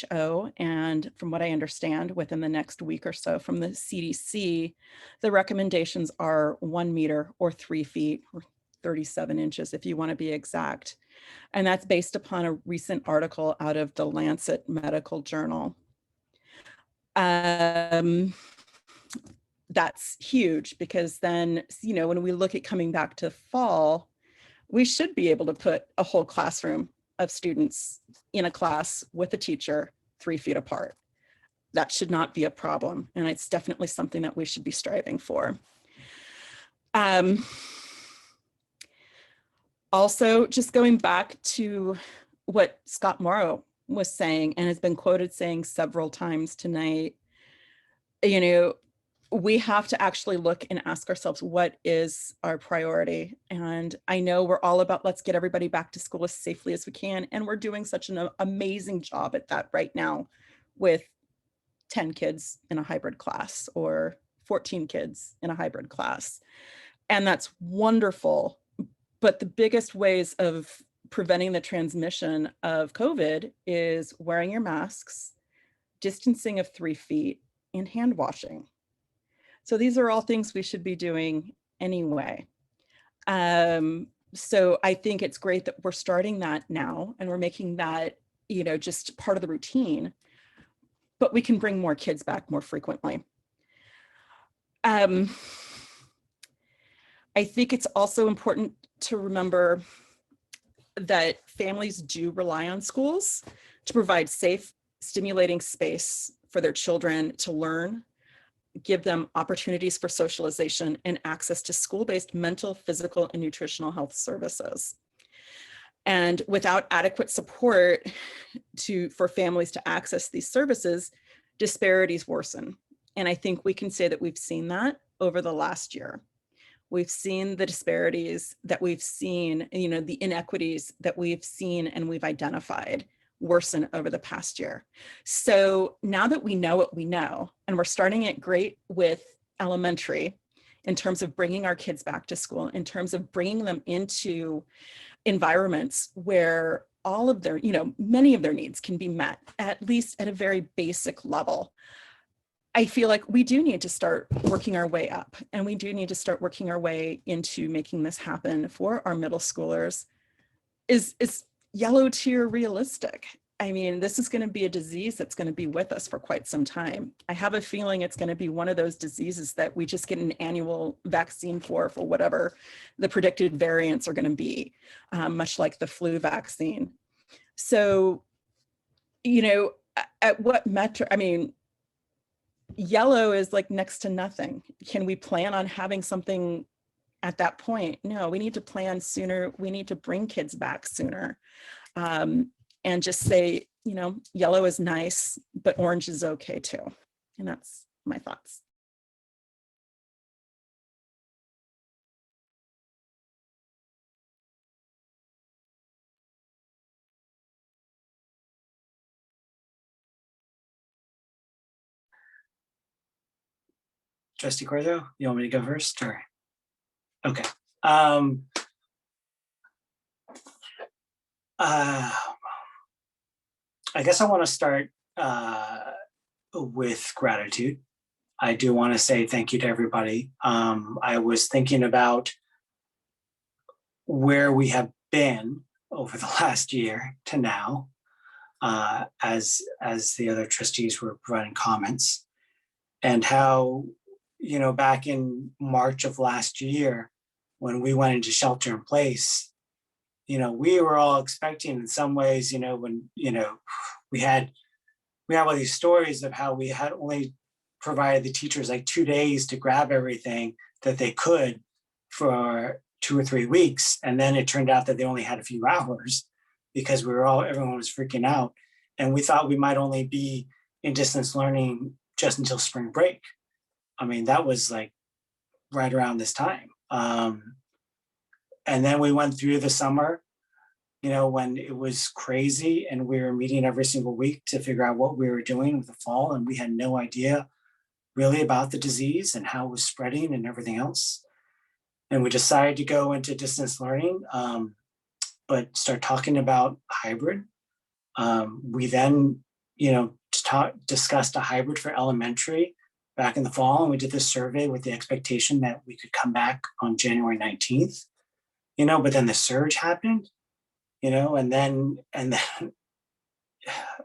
WHO, and from what I understand, within the next week or so from the CDC, the recommendations are 1 meter or 3 feet or 37 inches, if you want to be exact. And that's based upon a recent article out of the Lancet Medical Journal. That's huge, because then, you know, when we look at coming back to fall, we should be able to put a whole classroom of students in a class with a teacher 3 feet apart. That should not be a problem. And it's definitely something that we should be striving for. Also, just going back to what Scott Morrow was saying and has been quoted saying several times tonight, you know, we have to actually look and ask ourselves, what is our priority? And I know we're all about, let's get everybody back to school as safely as we can. And we're doing such an amazing job at that right now with 10 kids in a hybrid class or 14 kids in a hybrid class. And that's wonderful. But the biggest ways of preventing the transmission of COVID is wearing your masks, distancing of 3 feet, and hand washing. So these are all things we should be doing anyway. So I think it's great that we're starting that now and we're making that, you know, just part of the routine, but we can bring more kids back more frequently. I think it's also important to remember that families do rely on schools to provide safe, stimulating space for their children to learn, give them opportunities for socialization and access to school-based mental, physical, and nutritional health services. And without adequate support for families to access these services, disparities worsen. And I think we can say that we've seen that over the last year. We've seen the disparities that we've seen, you know, the inequities that we've seen and we've identified worsen over the past year. So now that we know what we know, and we're starting it great with elementary in terms of bringing our kids back to school, in terms of bringing them into environments where all of their, you know, many of their needs can be met, at least at a very basic level. I feel like we do need to start working our way up, and we do need to start working our way into making this happen for our middle schoolers. Is yellow tier realistic? I mean, this is going to be a disease that's going to be with us for quite some time. I have a feeling it's going to be one of those diseases that we just get an annual vaccine for whatever the predicted variants are going to be, much like the flu vaccine. So, you know, at what metric, I mean, yellow is like next to nothing. Can we plan on having something at that point? No, we need to plan sooner. We need to bring kids back sooner. And just say, you know, yellow is nice, but orange is okay too. And that's my thoughts. Trustee Corzo, you want me to go first or? Okay. I guess I want to start with gratitude. I do want to say thank you to everybody. I was thinking about where we have been over the last year to now, as the other trustees were providing comments, and how, you know, back in March of last year, when we went into shelter in place, you know, we were all expecting in some ways, you know, when, you know, we have all these stories of how we had only provided the teachers like 2 days to grab everything that they could for 2 or 3 weeks. And then it turned out that they only had a few hours because everyone was freaking out. And we thought we might only be in distance learning just until spring break. I mean, that was like right around this time. And then we went through the summer, you know, when it was crazy and we were meeting every single week to figure out what we were doing with the fall. And we had no idea really about the disease and how it was spreading and everything else. And we decided to go into distance learning, but start talking about hybrid. We then, you know, discussed a hybrid for elementary back in the fall. And we did this survey with the expectation that we could come back on January 19th, you know, but then the surge happened, you know, and then,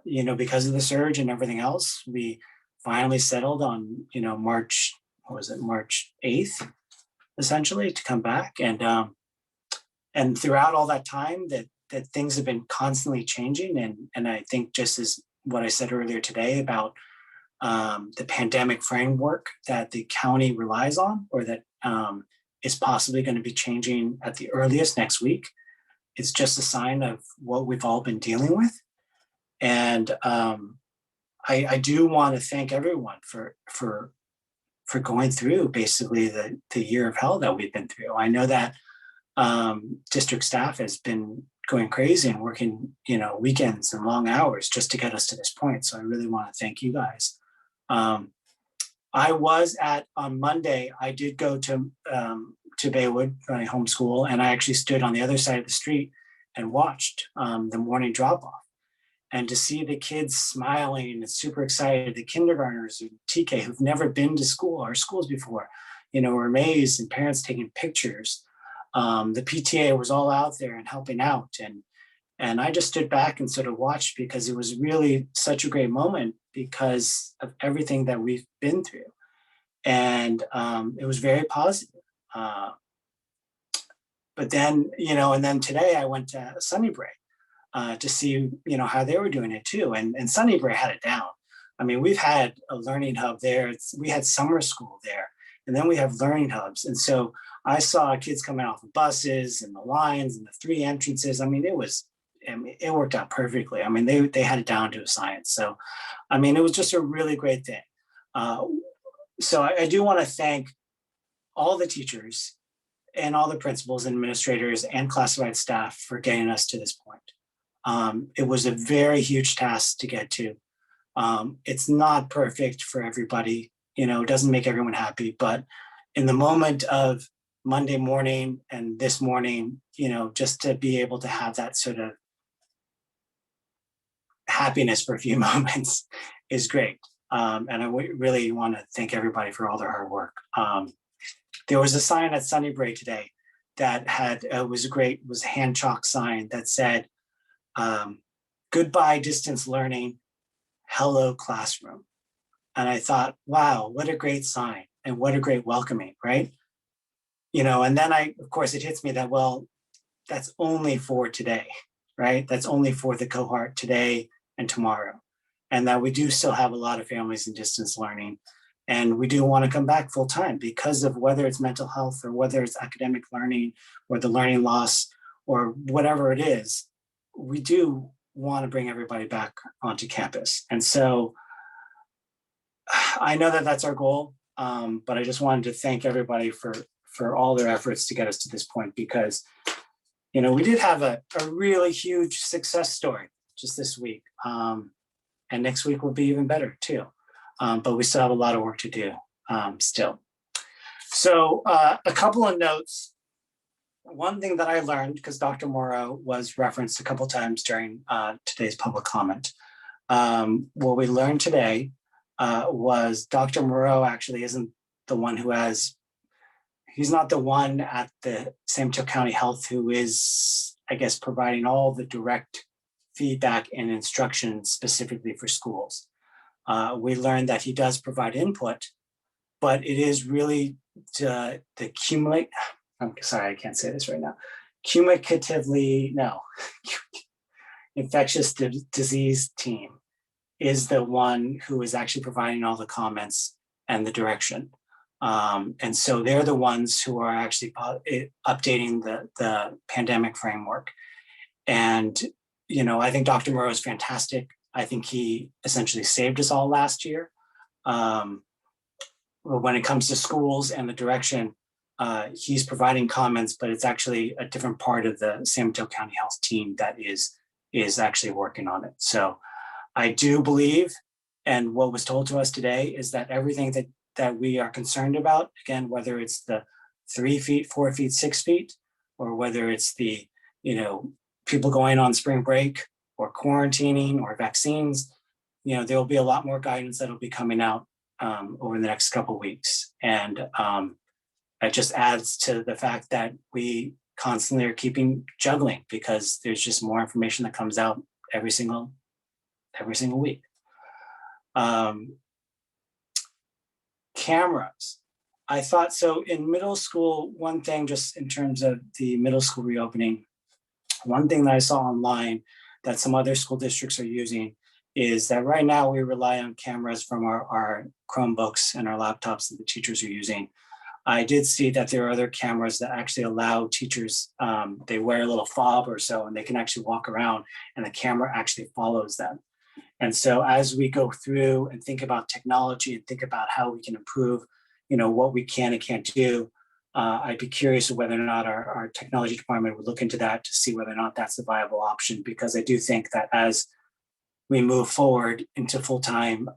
you know, because of the surge and everything else, we finally settled on, you know, March 8th, essentially, to come back. And throughout all that time that things have been constantly changing. And I think just as what I said earlier today about the pandemic framework that the county relies on, or that is possibly going to be changing at the earliest next week, it's just a sign of what we've all been dealing with. And I do want to thank everyone for going through basically the year of hell that we've been through. I know that district staff has been going crazy and working, you know, weekends and long hours just to get us to this point. So I really want to thank you guys. I was on Monday, I did go to Baywood, my home school, and I actually stood on the other side of the street and watched the morning drop off. And to see the kids smiling and super excited, the kindergartners and TK who've never been to our schools before, you know, were amazed, and parents taking pictures. The PTA was all out there and helping out. And I just stood back and sort of watched, because it was really such a great moment because of everything that we've been through. And it was very positive. But then, you know, and then today I went to Sunnybray to see, you know, how they were doing it too. And Sunnybray had it down. I mean, we've had a learning hub there. We had summer school there, and then we have learning hubs. And so I saw kids coming off the buses and the lines and the 3 entrances. I mean, it worked out perfectly. I mean, they had it down to a science. So, I mean, it was just a really great thing. So I do want to thank all the teachers and all the principals and administrators and classified staff for getting us to this point. It was a very huge task to get to. It's not perfect for everybody, you know, it doesn't make everyone happy, but in the moment of Monday morning and this morning, you know, just to be able to have that sort of happiness for a few moments is great. And I really want to thank everybody for all their hard work. There was a sign at Sunnybray today that was a hand chalk sign that said, goodbye distance learning, hello classroom. And I thought, wow, what a great sign and what a great welcoming, right? You know, and then of course, it hits me that, well, that's only for today, right? That's only for the cohort today and tomorrow. And that we do still have a lot of families in distance learning. And we do want to come back full time because of whether it's mental health or whether it's academic learning or the learning loss or whatever it is, we do want to bring everybody back onto campus. And so I know that that's our goal, but I just wanted to thank everybody for all their efforts to get us to this point, because, you know, we did have a really huge success story just this week. And next week will be even better too. But we still have a lot of work to do still. So a couple of notes. One thing that I learned, because Dr. Morrow was referenced a couple times during today's public comment. What we learned today was Dr. Morrow actually isn't the one who he's not the one at the San Mateo County Health who is, I guess, providing all the direct feedback and instruction specifically for schools. We learned that he does provide input, but it is really the cumulate. I'm sorry, I can't say this right now. Infectious disease team is the one who is actually providing all the comments and the direction. And so they're the ones who are actually updating the pandemic framework. And, you know, I think Dr. Morrow is fantastic. I think he essentially saved us all last year. When it comes to schools and the direction, he's providing comments, but it's actually a different part of the San Mateo County Health team that is actually working on it. So I do believe, and what was told to us today is that everything that we are concerned about, again, whether it's the 3 feet, 4 feet, 6 feet, or whether it's the, you know, people going on spring break or quarantining or vaccines, you know, there will be a lot more guidance that will be coming out over the next couple of weeks. And it just adds to the fact that we constantly are keeping juggling because there's just more information that comes out every single week. Cameras. I thought so in middle school, one thing just in terms of the middle school reopening, one thing that I saw online that some other school districts are using is that right now we rely on cameras from our Chromebooks and our laptops that the teachers are using. I did see that there are other cameras that actually allow teachers, they wear a little fob or so, and they can actually walk around and the camera actually follows them. And so as we go through and think about technology and think about how we can improve, you know, what we can and can't do, I'd be curious of whether or not our technology department would look into that to see whether or not that's a viable option, because I do think that as we move forward into full-time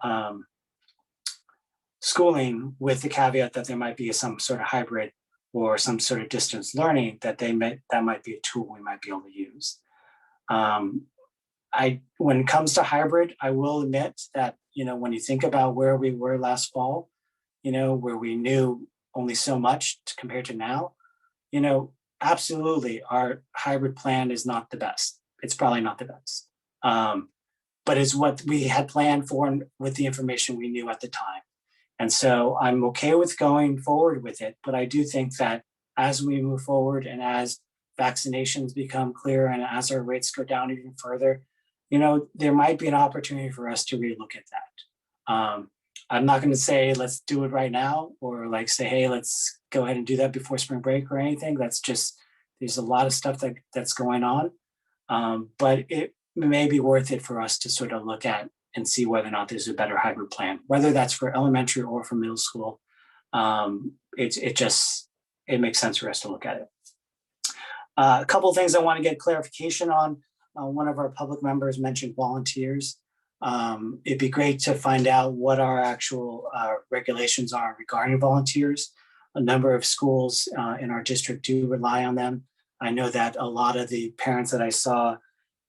schooling, with the caveat that there might be some sort of hybrid or some sort of distance learning, that might be a tool we might be able to use. When it comes to hybrid, I will admit that, you know, when you think about where we were last fall, you know, where we knew only so much compared to now, you know, absolutely our hybrid plan is not the best. It's probably not the best. But it's what we had planned for with the information we knew at the time. And so I'm okay with going forward with it, but I do think that as we move forward and as vaccinations become clearer and as our rates go down even further, you know, there might be an opportunity for us to relook at that. I'm not going to say let's do it right now or like say, hey, let's go ahead and do that before spring break or anything. That's just, there's a lot of stuff that's going on. But it may be worth it for us to sort of look at and see whether or not there's a better hybrid plan, whether that's for elementary or for middle school. It makes sense for us to look at it. A couple of things I want to get clarification on. One of our public members mentioned volunteers. It'd be great to find out what our actual regulations are regarding volunteers. A number of schools in our district do rely on them. I know that a lot of the parents that I saw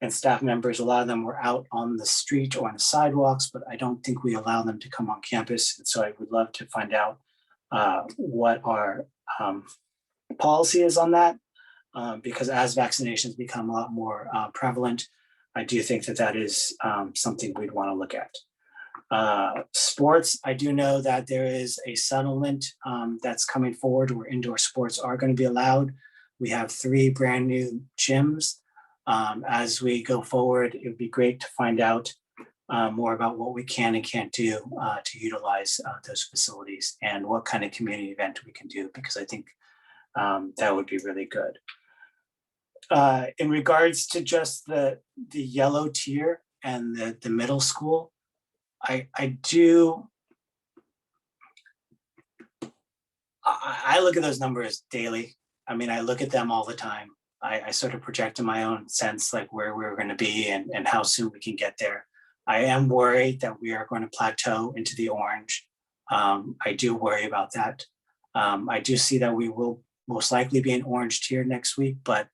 and staff members, a lot of them were out on the street or on the sidewalks, but I don't think we allow them to come on campus. And so I would love to find out what our policy is on that, because as vaccinations become a lot more prevalent, I do think that that is something we'd want to look at. Sports, I do know that there is a settlement that's coming forward where indoor sports are going to be allowed. We have 3 brand new gyms. As we go forward, it would be great to find out more about what we can and can't do to utilize those facilities and what kind of community event we can do, because I think that would be really good. In regards to just the yellow tier and the middle school, I look at those numbers daily. I mean, I look at them all the time. I sort of project in my own sense, like where we're going to be and how soon we can get there. I am worried that we are going to plateau into the orange. I do worry about that. I do see that we will most likely be in orange tier next week, but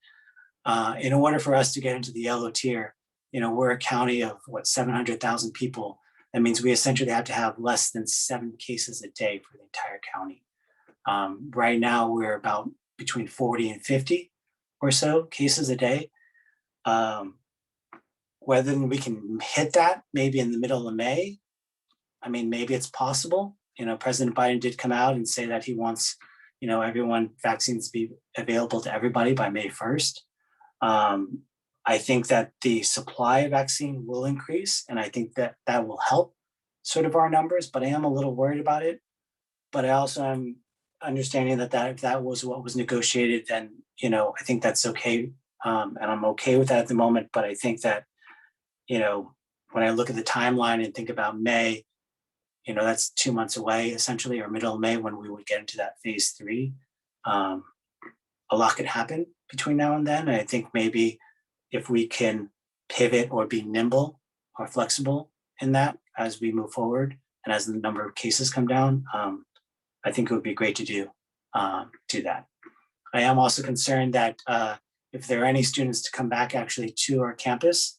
in order for us to get into the yellow tier, you know, we're a county of what, 700,000 people. That means we essentially have to have less than 7 cases a day for the entire county. Right now, we're about between 40 and 50 or so cases a day. Whether we can hit that maybe in the middle of May, I mean, maybe it's possible. You know, President Biden did come out and say that he wants, you know, vaccines to be available to everybody by May 1st. I think that the supply of vaccine will increase, and I think that that will help sort of our numbers, but I am a little worried about it. But I also am understanding that if that was what was negotiated, then, you know, I think that's okay. And I'm okay with that at the moment. But I think that, you know, when I look at the timeline and think about May, you know, that's 2 months away, essentially, or middle of May when we would get into that phase 3. A lot could happen between now and then. And I think maybe if we can pivot or be nimble or flexible in that as we move forward and as the number of cases come down, I think it would be great to do that. I am also concerned that if there are any students to come back actually to our campus,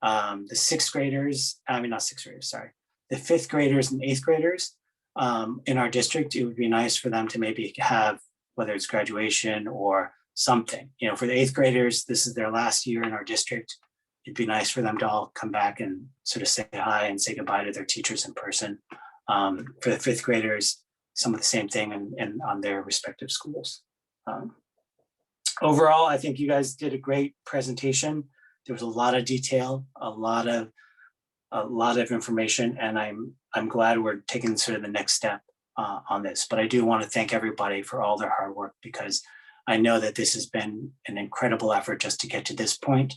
the 6th graders, I mean, not 6th graders, sorry, the 5th graders and 8th graders in our district, it would be nice for them to maybe have, whether it's graduation or something, you know, for the 8th graders, this is their last year in our district. It'd be nice for them to all come back and sort of say hi and say goodbye to their teachers in person. For the 5th graders, some of the same thing and on their respective schools. Overall, I think you guys did a great presentation. There was a lot of detail, a lot of information, and I'm glad we're taking sort of the next step on this. But I do want to thank everybody for all their hard work, because I know that this has been an incredible effort just to get to this point.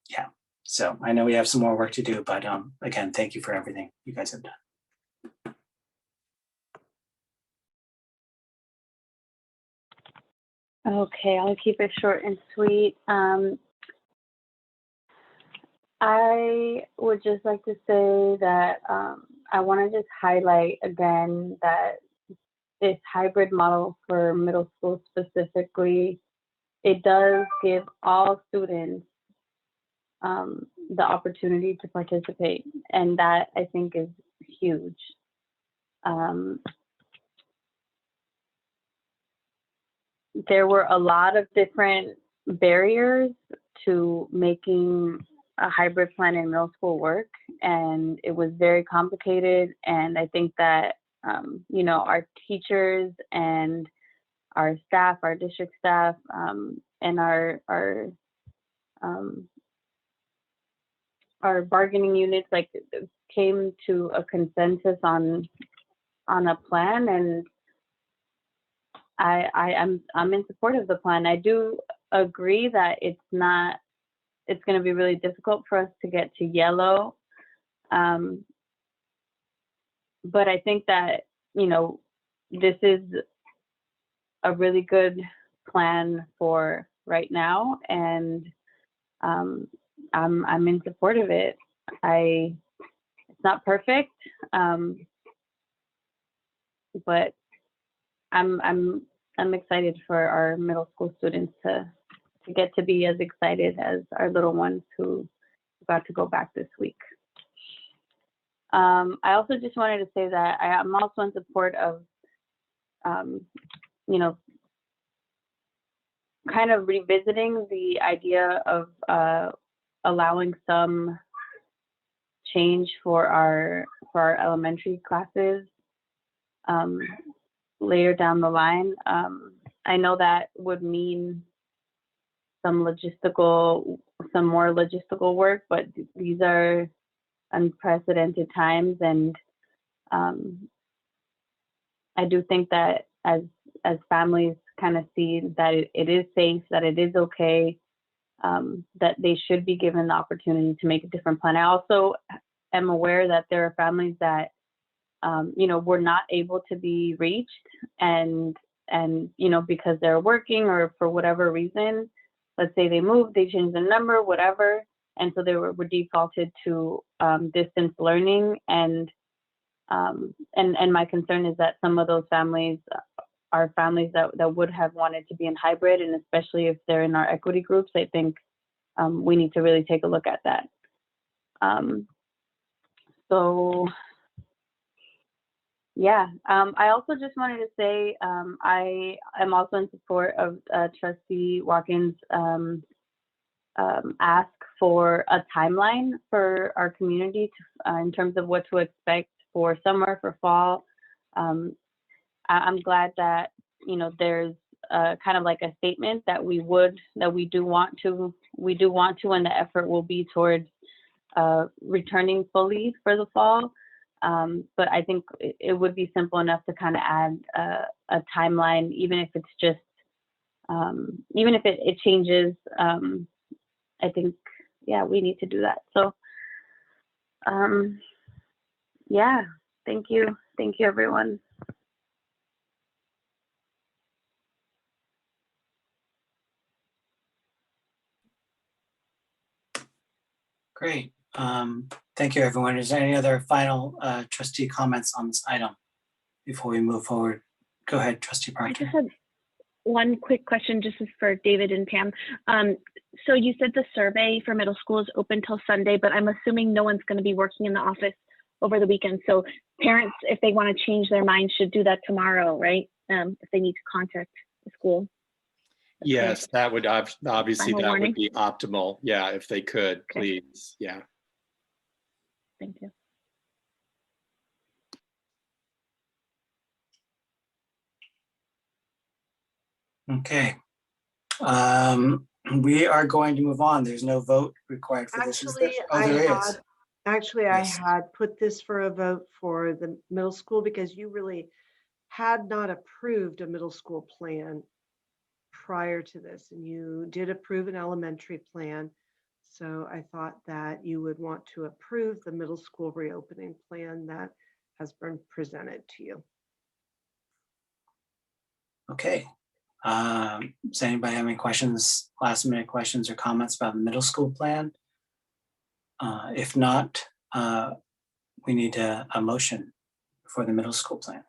Yeah, so I know we have some more work to do, but again, thank you for everything you guys have done. Okay, I'll keep it short and sweet. I would just like to say that I want to just highlight again that this hybrid model for middle school specifically, it does give all students the opportunity to participate, and that I think is huge. There were a lot of different barriers to making a hybrid plan in middle school work, and it was very complicated. And I think that you know, our teachers and our staff, our district staff, and our bargaining units like came to a consensus on a plan, and I'm in support of the plan. I do agree that it's going to be really difficult for us to get to yellow. But I think that, you know, this is a really good plan for right now, and I'm in support of it. It's not perfect, but I'm excited for our middle school students to get to be as excited as our little ones who got to go back this week. I also just wanted to say that I'm also in support of, you know, kind of revisiting the idea of allowing some change for our elementary classes later down the line. I know that would mean some more logistical work, but these are unprecedented times, and I do think that as families kind of see that it is safe, that it is okay, that they should be given the opportunity to make a different plan. I also am aware that there are families that were not able to be reached, and because they're working or for whatever reason, let's say they moved, they changed the number, whatever, and so they were defaulted to distance learning. And my concern is that some of those families are families that would have wanted to be in hybrid, and especially if they're in our equity groups, I think we need to really take a look at that. So yeah, I also just wanted to say I am also in support of Trustee Watkins' ask for a timeline for our community in terms of what to expect for summer, for fall. I'm glad that there's kind of like a statement that we do want to, and the effort will be towards returning fully for the fall. But I think it would be simple enough to kind of add a timeline, even if it's just, even if it changes. I think, yeah, we need to do that. So, yeah, thank you. Thank you, everyone. Great. Thank you, everyone. Is there any other final trustee comments on this item before we move forward? Go ahead, Trustee I Proctor. just had one quick question, just for David and Pam. So you said the survey for middle school is open till Sunday, but I'm assuming no one's going to be working in the office over the weekend. So parents, if they want to change their mind, should do that tomorrow, right? If they need to contact the school. Yes, that would obviously Final that warning. would be optimal. Yeah, if they could, Okay. please. Yeah. Thank you. Okay. We are going to move on. There's no vote required for this. Is there? Oh, there is. I Yes. had put this for a vote for the middle school because you really had not approved a middle school plan prior to this, and you did approve an elementary plan. So I thought that you would want to approve the middle school reopening plan that has been presented to you. Okay. Does anybody have any questions, last minute questions or comments about the middle school plan? If not, we need a motion for the middle school plan.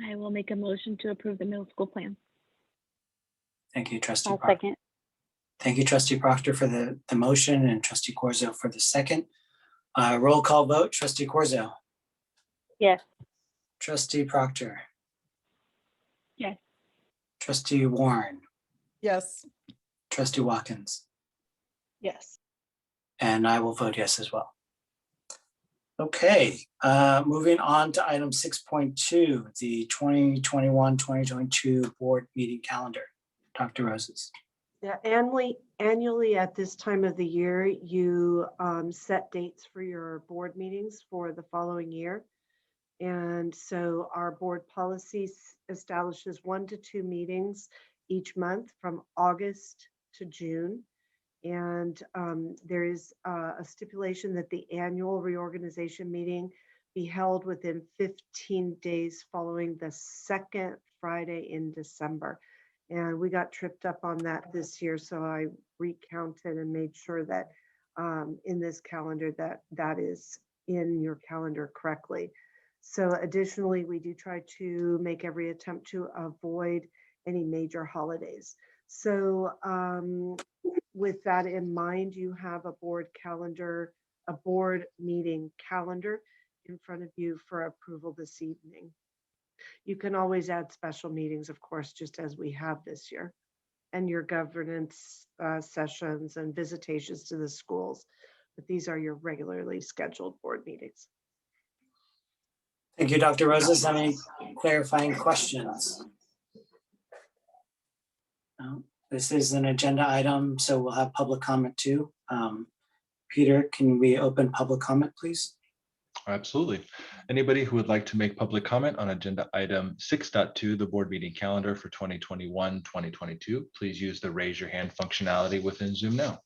I will make a motion to approve the middle school plan. Thank you, Trustee I'll Proctor. second. Thank you, Trustee Proctor, for the motion, and Trustee Corzo for the second. Roll call vote, Trustee Corzo. Yes. Trustee Proctor. Yes. Trustee Warren. Yes. Trustee Watkins. Yes. And I will vote yes as well. Okay, moving on to item 6.2, the 2021-2022 board meeting calendar. Dr. Roses. Yeah, annually at this time of the year, you set dates for your board meetings for the following year. And so our board policy establishes 1 to 2 meetings each month from August to June. And there is a stipulation that the annual reorganization meeting be held within 15 days following the second Friday in December. And we got tripped up on that this year, so I recounted and made sure that in this calendar that is in your calendar correctly. So additionally, we do try to make every attempt to avoid any major holidays. So with that in mind, you have a board calendar a board meeting calendar in front of you for approval this evening. You can always add special meetings, of course, just as we have this year, and your governance sessions and visitations to the schools. But these are your regularly scheduled board meetings. Thank you, Dr. Roses. Any clarifying questions? No? This is an agenda item, so we'll have public comment too. Peter, can we open public comment, please? Absolutely. Anybody who would like to make public comment on agenda item 6.2, the board meeting calendar for 2021-2022, please use the raise your hand functionality within Zoom now.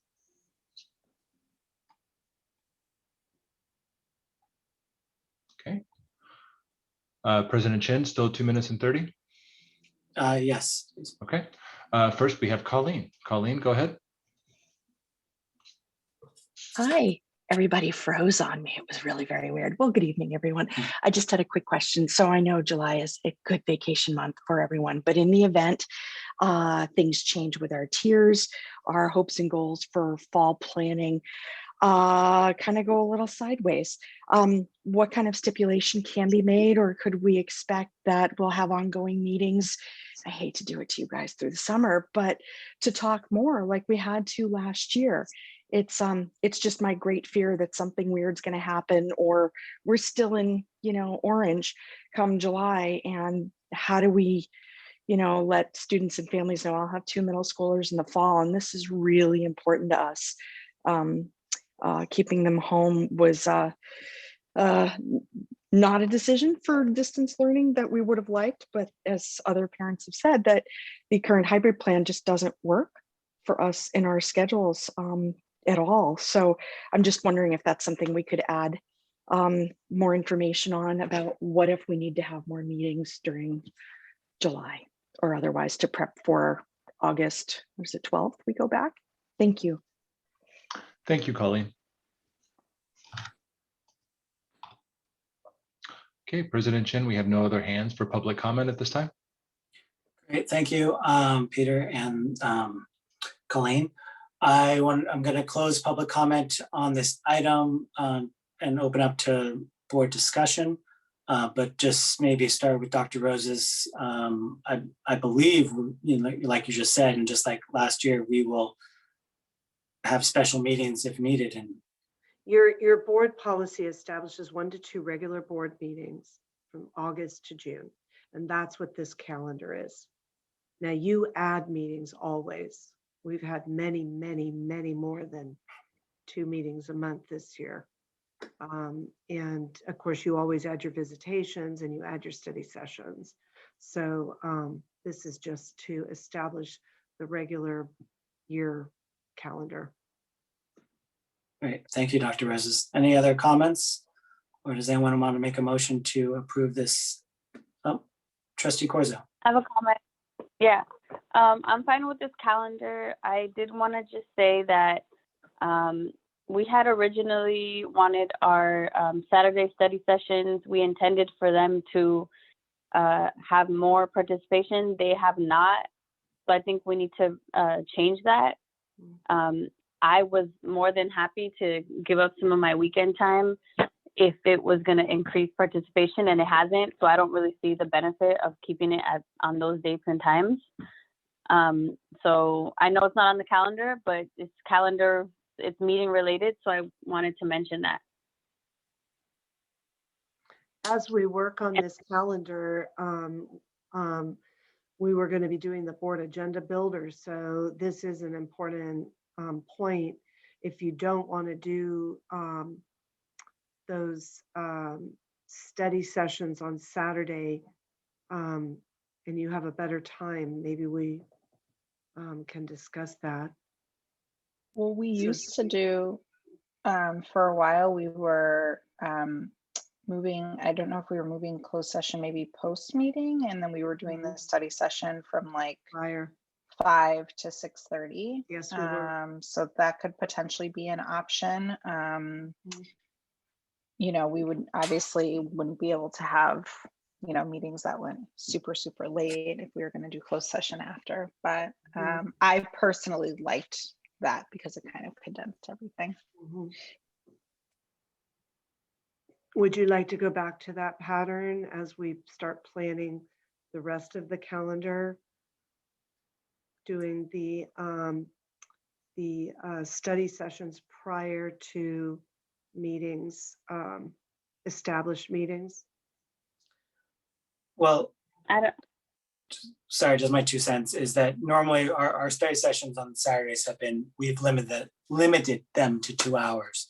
Okay. President Chin, still 2 minutes and 30? Yes. Okay. First, we have Colleen. Colleen, go ahead. Hi, everybody froze on me. It was really very weird. Well, good evening, everyone. I just had a quick question. So I know July is a good vacation month for everyone, but in the event things change with our tiers, our hopes and goals for fall planning kind of go a little sideways. What kind of stipulation can be made, or could we expect that we'll have ongoing meetings? I hate to do it to you guys through the summer, but to talk more like we had to last year. It's just my great fear that something weird's going to happen, or we're still in, orange come July. And how do we, let students and families know? I'll have 2 middle schoolers in the fall, and this is really important to us. Keeping them home was not a decision for distance learning that we would have liked, but as other parents have said, that the current hybrid plan just doesn't work for us in our schedules at all. So I'm just wondering if that's something we could add more information on, about what if we need to have more meetings during July or otherwise to prep for August, was it 12th we go back? Thank you. Thank you, Colleen. Okay, President Chin, we have no other hands for public comment at this time. Great, thank you, Peter and Colleen. I'm going to close public comment on this item and open up to board discussion, but just maybe start with Dr. Rose's. I believe, like you just said, and just like last year, we will have special meetings if needed. And your board policy establishes 1 to 2 regular board meetings from August to June, and that's what this calendar is. Now you add meetings always. We've had many, many, many more than 2 meetings a month this year. And of course, you always add your visitations and you add your study sessions. So this is just to establish the regular year calendar. Great, thank you, Dr. Roses. Any other comments? Or does anyone want to make a motion to approve this? Oh, Trustee Corzo. I have a comment. Yeah, I'm fine with this calendar. I did want to just say that we had originally wanted our Saturday study sessions. We intended for them to have more participation. They have not. So I think we need to change that. I was more than happy to give up some of my weekend time if it was going to increase participation, and it hasn't. So I don't really see the benefit of keeping it on those dates and times. So I know it's not on the calendar, but it's meeting related. So I wanted to mention that. As we work on this calendar, we were going to be doing the board agenda builder. So this is an important point. If you don't want to do those study sessions on Saturday and you have a better time, maybe we can discuss that. Well, we used to do, for a while, we were moving, I don't know if we were moving closed session, maybe post meeting, and then we were doing the study session from like 5 to 6:30. Yes, we were. So that could potentially be an option. We would obviously wouldn't be able to have, meetings that went super, super late if we were going to do closed session after. But I personally liked that because it kind of condensed everything. Would you like to go back to that pattern as we start planning the rest of the calendar? Doing the study sessions prior to meetings, established meetings? Well, I don't, sorry, just my 2 cents is that normally our study sessions on Saturdays we've limited them to 2 hours.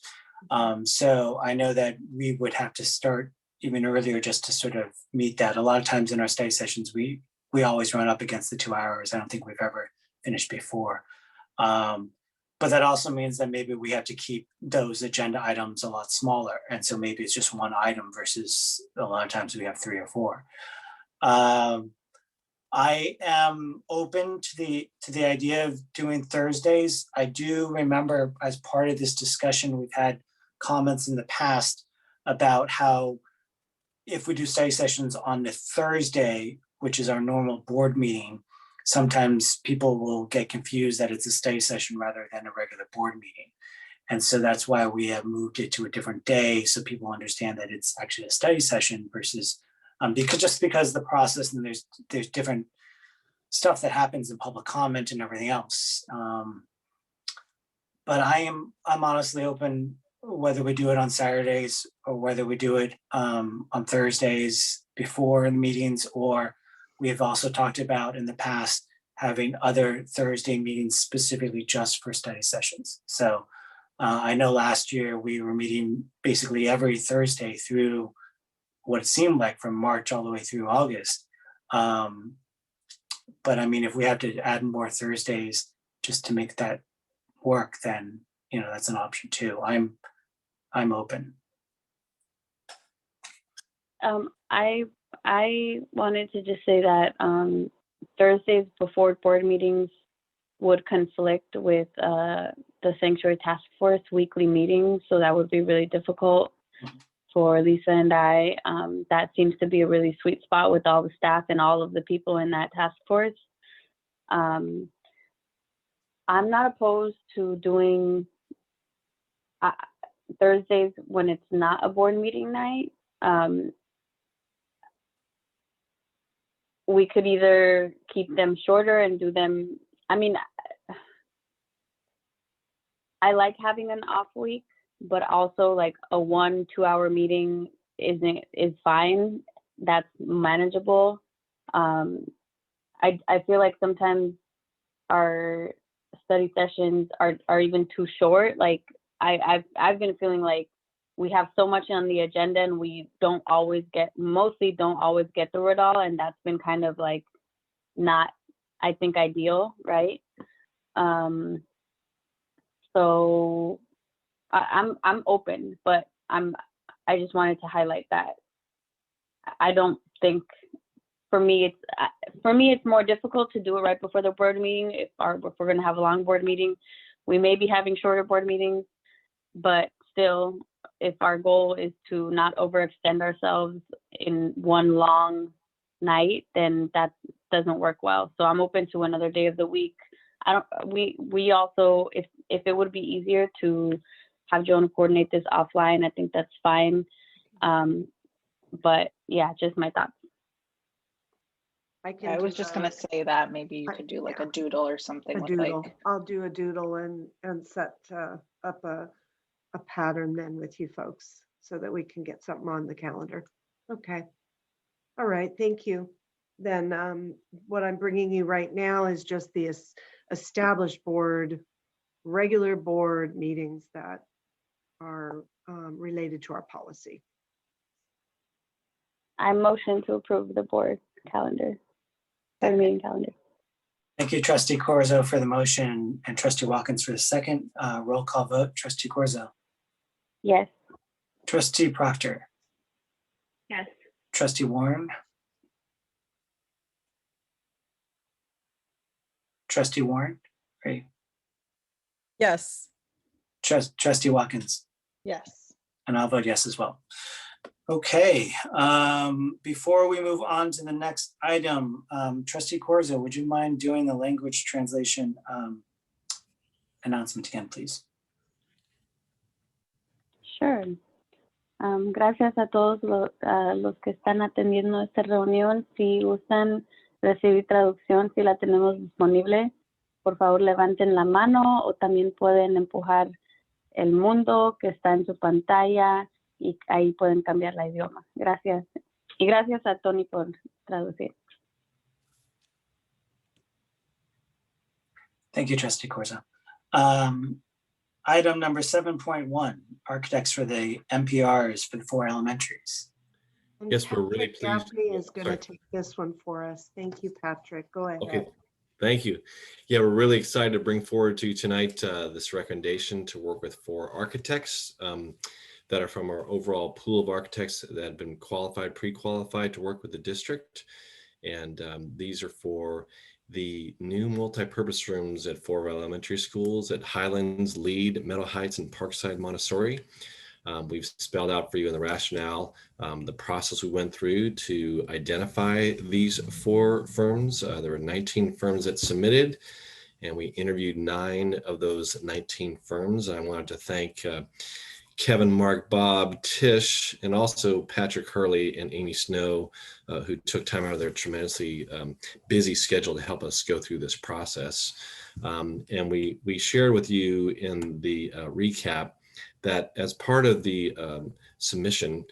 So I know that we would have to start even earlier just to sort of meet that. A lot of times in our study sessions, we always run up against the 2 hours. I don't think we've ever finished before. But that also means that maybe we have to keep those agenda items a lot smaller. And so maybe it's just one item versus a lot of times we have 3 or 4. I am open to the idea of doing Thursdays. I do remember as part of this discussion, we've had comments in the past about how if we do study sessions on the Thursday, which is our normal board meeting, sometimes people will get confused that it's a study session rather than a regular board meeting. And so that's why we have moved it to a different day so people understand that it's actually a study session versus because the process and there's different stuff that happens in public comment and everything else. But I'm honestly open whether we do it on Saturdays or whether we do it on Thursdays before the meetings, or we have also talked about in the past having other Thursday meetings specifically just for study sessions. So I know last year we were meeting basically every Thursday through what it seemed like from March all the way through August. But I mean, if we have to add more Thursdays just to make that work, then that's an option too. I'm open. I wanted to just say that Thursdays before board meetings would conflict with the Sanctuary Task Force weekly meetings, so that would be really difficult for Lisa and I. That seems to be a really sweet spot with all the staff and all of the people in that task force. I'm not opposed to doing Thursdays when it's not a board meeting night. We could either keep them shorter and do them, I mean, I like having an off week, but also like a 1-2 hour meeting is fine. That's manageable. I feel like sometimes our study sessions are even too short. Like I've been feeling like we have so much on the agenda and we mostly don't always get through it all. And that's been kind of like not, I think, ideal, right? So I'm open, but I just wanted to highlight that. I don't think, for me it's more difficult to do it right before the board meeting. If we're going to have a long board meeting, we may be having shorter board meetings, but still, if our goal is to not overextend ourselves in one long night, then that doesn't work well. So I'm open to another day of the week. We also, if it would be easier to have Joan coordinate this offline, I think that's fine. But yeah, just my thoughts. I was just gonna say that maybe you could do like a doodle or something with like. I'll do a doodle and set up a pattern then with you folks so that we can get something on the calendar. Okay. All right. Thank you. Then what I'm bringing you right now is just the established regular board meetings that are related to our policy. I motion to approve the board calendar, board meeting calendar. Thank you, Trustee Corzo, for the motion and Trustee Watkins for the second. Roll call vote. Trustee Corzo. Yes. Trustee Proctor. Yes. Trustee Warren. Trustee Warren. Great. Yes. Trustee Watkins. Yes. And I'll vote yes as well. Okay, before we move on to the next item, Trustee Corzo, would you mind doing the language translation announcement again, please? Sure. Gracias a todos los que están atendiendo esta reunión. Si gustan recibir traducción, si la tenemos disponible, por favor levanten la mano o también pueden empujar el mundo que está en su pantalla y ahí pueden cambiar la idioma. Gracias. Y gracias a Tony por traducir. Thank you, Trustee Corza. Item number 7.1, architects for the MPRs for the 4 elementaries. And Yes, we're really Patrick pleased. Gaffney is going to Sorry. take this one for us. Thank you, Patrick. Go ahead. Okay, thank you. Yeah, we're really excited to bring forward to you tonight this recommendation to work with 4 architects that are from our overall pool of architects that have been qualified, pre-qualified to work with the district. And these are for the new multi-purpose rooms at 4 elementary schools at Highlands, Lead, Meadow Heights, and Parkside Montessori. We've spelled out for you in the rationale the process we went through to identify these 4 firms. There were 19 firms that submitted, and we interviewed 9 of those 19 firms. I wanted to thank Kevin, Mark, Bob, Tish, and also Patrick Hurley and Amy Snow, who took time out of their tremendously busy schedule to help us go through this process. And we shared with you in the recap that as part of the submission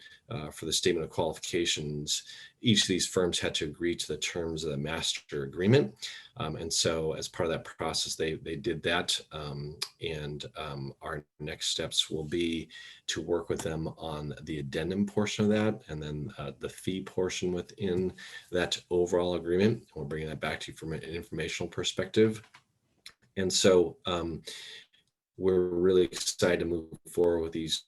for the statement of qualifications, each of these firms had to agree to the terms of the master agreement. And so as part of that process, they did that. And our next steps will be to work with them on the addendum portion of that, and then the fee portion within that overall agreement. We're bringing that back to you from an informational perspective. And so we're really excited to move forward with these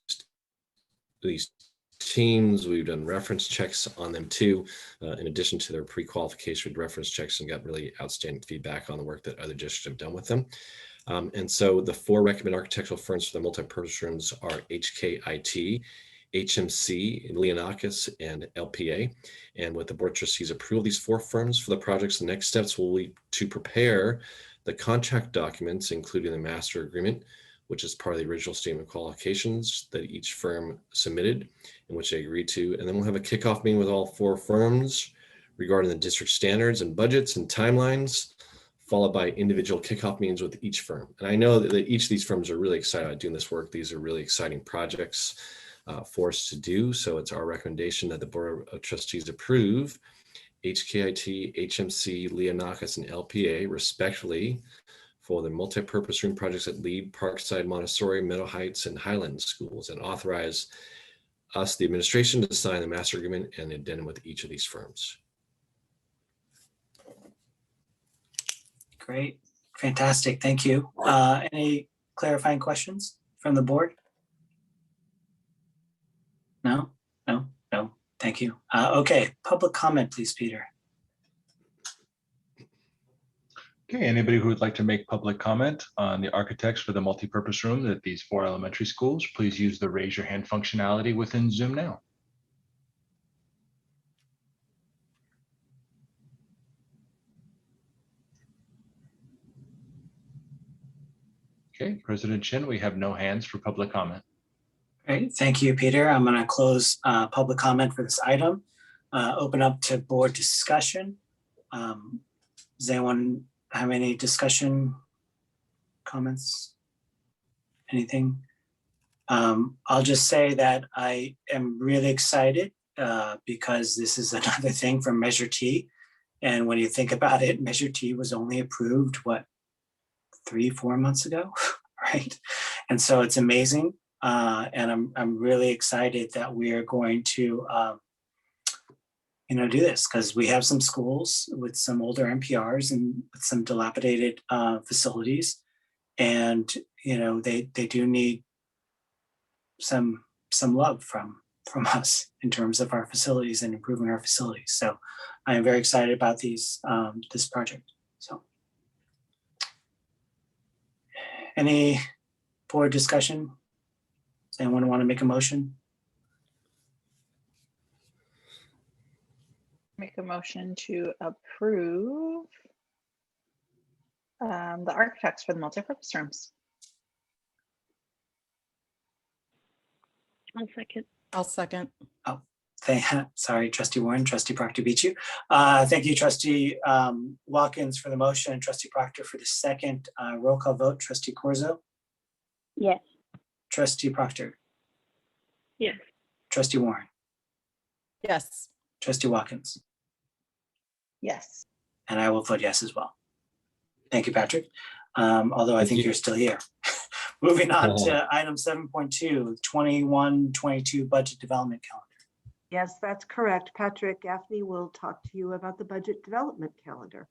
teams. We've done reference checks on them too, in addition to their pre-qualification reference checks, and got really outstanding feedback on the work that other districts have done with them. And so the 4 recommended architectural firms for the multi-purpose rooms are HKIT, HMC, Leonakis, and LPA. And with the Board of Trustees approve these 4 firms for the projects, the next steps will be to prepare the contract documents, including the master agreement, which is part of the original statement of qualifications that each firm submitted, in which they agreed to. And then we'll have a kickoff meeting with all 4 firms regarding the district standards and budgets and timelines, followed by individual kickoff meetings with each firm. And I know that each of these firms are really excited about doing this work. These are really exciting projects for us to do. So it's our recommendation that the Board of Trustees approve HKIT, HMC, Leonakis, and LPA respectively for the multi-purpose room projects at Lead, Parkside, Montessori, Meadow Heights, and Highlands schools, and authorize us, the administration, to sign the master agreement and addendum with each of these firms. Great, fantastic, thank you. Any clarifying questions from the board? No, no, no, thank you. Okay, public comment, please, Peter. Okay, anybody who would like to make public comment on the architects for the multi-purpose room at these 4 elementary schools, please use the raise your hand functionality within Zoom now. Okay, President Chin, we have no hands for public comment. Great, thank you, Peter. I'm going to close public comment for this item. Open up to board discussion. Does anyone have any discussion, comments, anything? I'll just say that I am really excited because this is another thing from Measure T. And when you think about it, Measure T was only approved, what, 3-4 months ago, right? And so it's amazing. And I'm really excited that we are going to do this, because we have some schools with some older MPRs and with some dilapidated facilities, and they do need some love from us in terms of our facilities and improving our facilities. So I am very excited about this project. So any board discussion? Does anyone want to make a motion? Make a motion to approve the architects for the multipurpose rooms. One second. I'll second. Oh, sorry, Trustee Warren, Trustee Proctor beat you. Thank you, Trustee Watkins for the motion and Trustee Proctor for the second. Roll call vote, Trustee Corzo, Yes. Trustee Proctor, Yes. Trustee Warren, Yes. Trustee Watkins, Yes. and I will vote yes as well. Thank you, Patrick. Although I think you're still here. Moving on to item 7.2, 21-22 budget development calendar. Yes, that's correct. Patrick Gaffney will talk to you about the budget development calendar.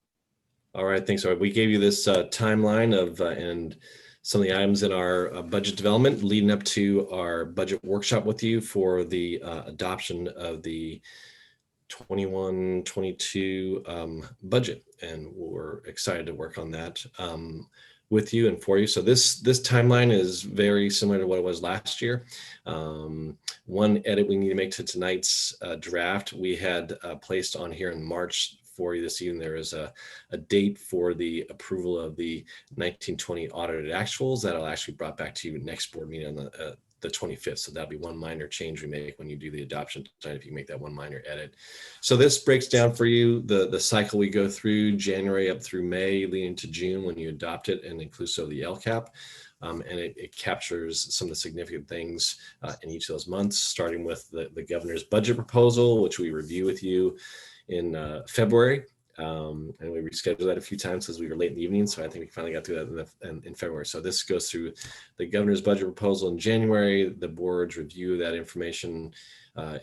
All right, thanks. All right, we gave you this timeline of and some of the items in our budget development leading up to our budget workshop with you for the adoption of the 21-22 budget, and we're excited to work on that with you and for you. So this timeline is very similar to what it was last year. One edit we need to make to tonight's draft, we had placed on here in March for you this evening. There is a date for the approval of the 1920 audited actuals that'll actually brought back to you next board meeting on the 25th. So that'll be one minor change we make when you do the adoption tonight, if you make that one minor edit. So this breaks down for you the cycle we go through January up through May, leading to June when you adopt it, and inclusive of the LCAP. And it captures some of the significant things in each of those months, starting with the governor's budget proposal, which we review with you in February. And we rescheduled that a few times because we were late in the evening. So I think we finally got through that in February. So this goes through the governor's budget proposal in January, the board's review of that information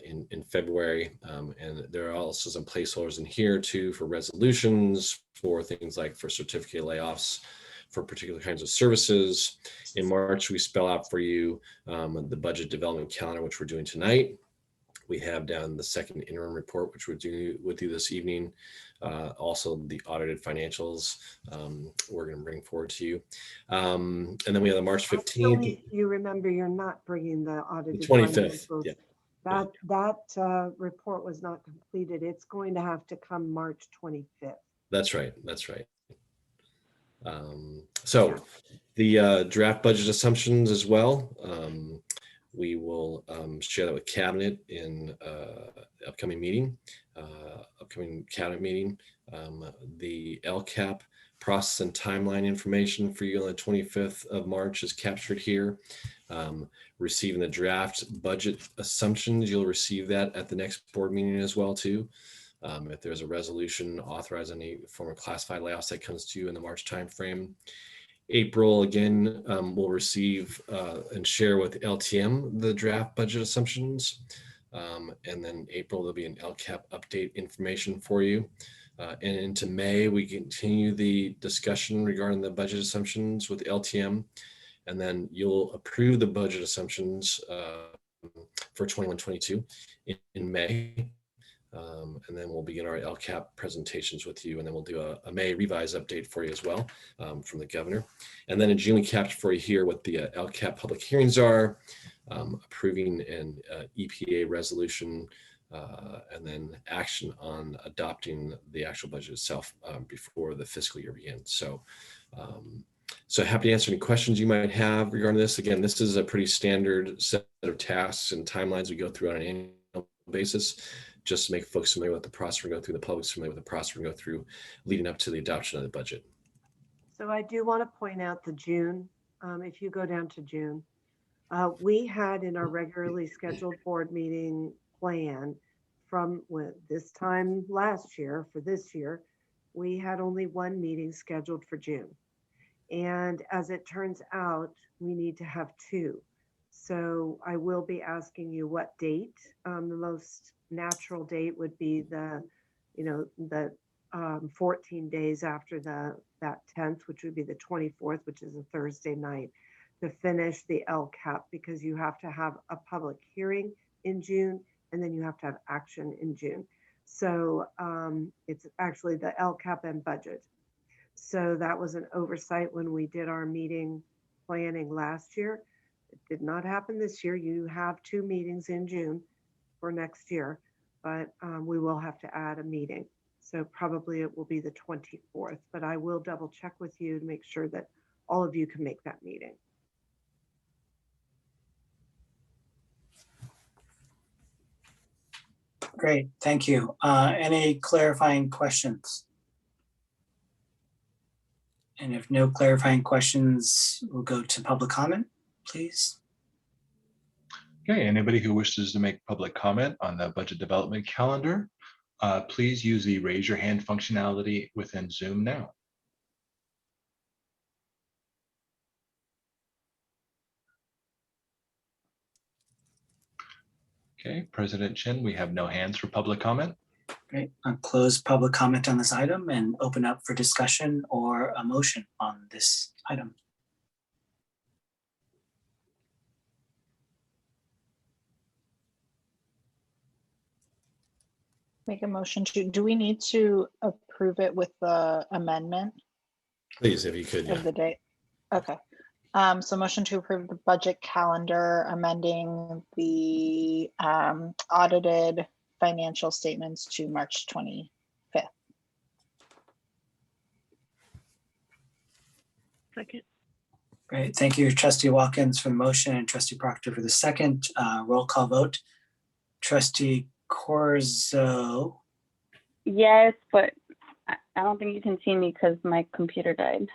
in February. And there are also some placeholders in here too for resolutions, for things like for certificate layoffs, for particular kinds of services. In March, we spell out for you the budget development calendar, which we're doing tonight. We have down the second interim report, which we're doing with you this evening. Also the audited financials we're going to bring forward to you. And then we have the March 15th. You remember you're not bringing the audited The 25th, financials. yeah. That report was not completed. It's going to have to come March 25th. That's right. That's right. So the draft budget assumptions as well. We will share that with cabinet in upcoming cabinet meeting. The LCAP process and timeline information for you on the 25th of March is captured here. Receiving the draft budget assumptions, you'll receive that at the next board meeting as well too. If there's a resolution authorizing any form of classified layoffs that comes to you in the March timeframe. April, again, we'll receive and share with LTM the draft budget assumptions. And then April, there'll be an LCAP update information for you. And into May, we continue the discussion regarding the budget assumptions with LTM. And then you'll approve the budget assumptions for 21-22 in May. And then we'll begin our LCAP presentations with you, and then we'll do a May revise update for you as well from the governor. And then in June, we captured for you here what the LCAP public hearings are, approving an EPA resolution, and then action on adopting the actual budget itself before the fiscal year begins. So, so happy to answer any questions you might have regarding this. Again, this is a pretty standard set of tasks and timelines we go through on an annual basis, just to make folks familiar with the process we go through, the public's familiar with the process we go through leading up to the adoption of the budget. So I do want to point out the June, if you go down to June, we had in our regularly scheduled board meeting plan from this time last year for this year, we had only one meeting scheduled for June. And as it turns out, we need to have two. So I will be asking you what date. The most natural date would be the 14 days after that 10th, which would be the 24th, which is a Thursday night, to finish the LCAP, because you have to have a public hearing in June, and then you have to have action in June. So it's actually the LCAP and budget. So that was an oversight when we did our meeting planning last year. It did not happen this year. You have two meetings in June for next year, but we will have to add a meeting. So probably it will be the 24th, but I will double check with you to make sure that all of you can make that meeting. Great, thank you. Any clarifying questions? And if no clarifying questions, we'll go to public comment, please. Okay, anybody who wishes to make public comment on the budget development calendar, please use the raise your hand functionality within Zoom now. Okay, President Chin, we have no hands for public comment. Great, I'll close public comment on this item and open up for discussion or a motion on this item. Make a motion to, do we need to approve it with the amendment Please, if you could, yeah. of the date? Okay. So motion to approve the budget calendar, amending the audited financial statements to March 25th. Second. Great, thank you, Trustee Watkins for the motion and Trustee Proctor for the second. Roll call vote. Trustee Corzo. Yes, but I don't think you can see me because my computer died.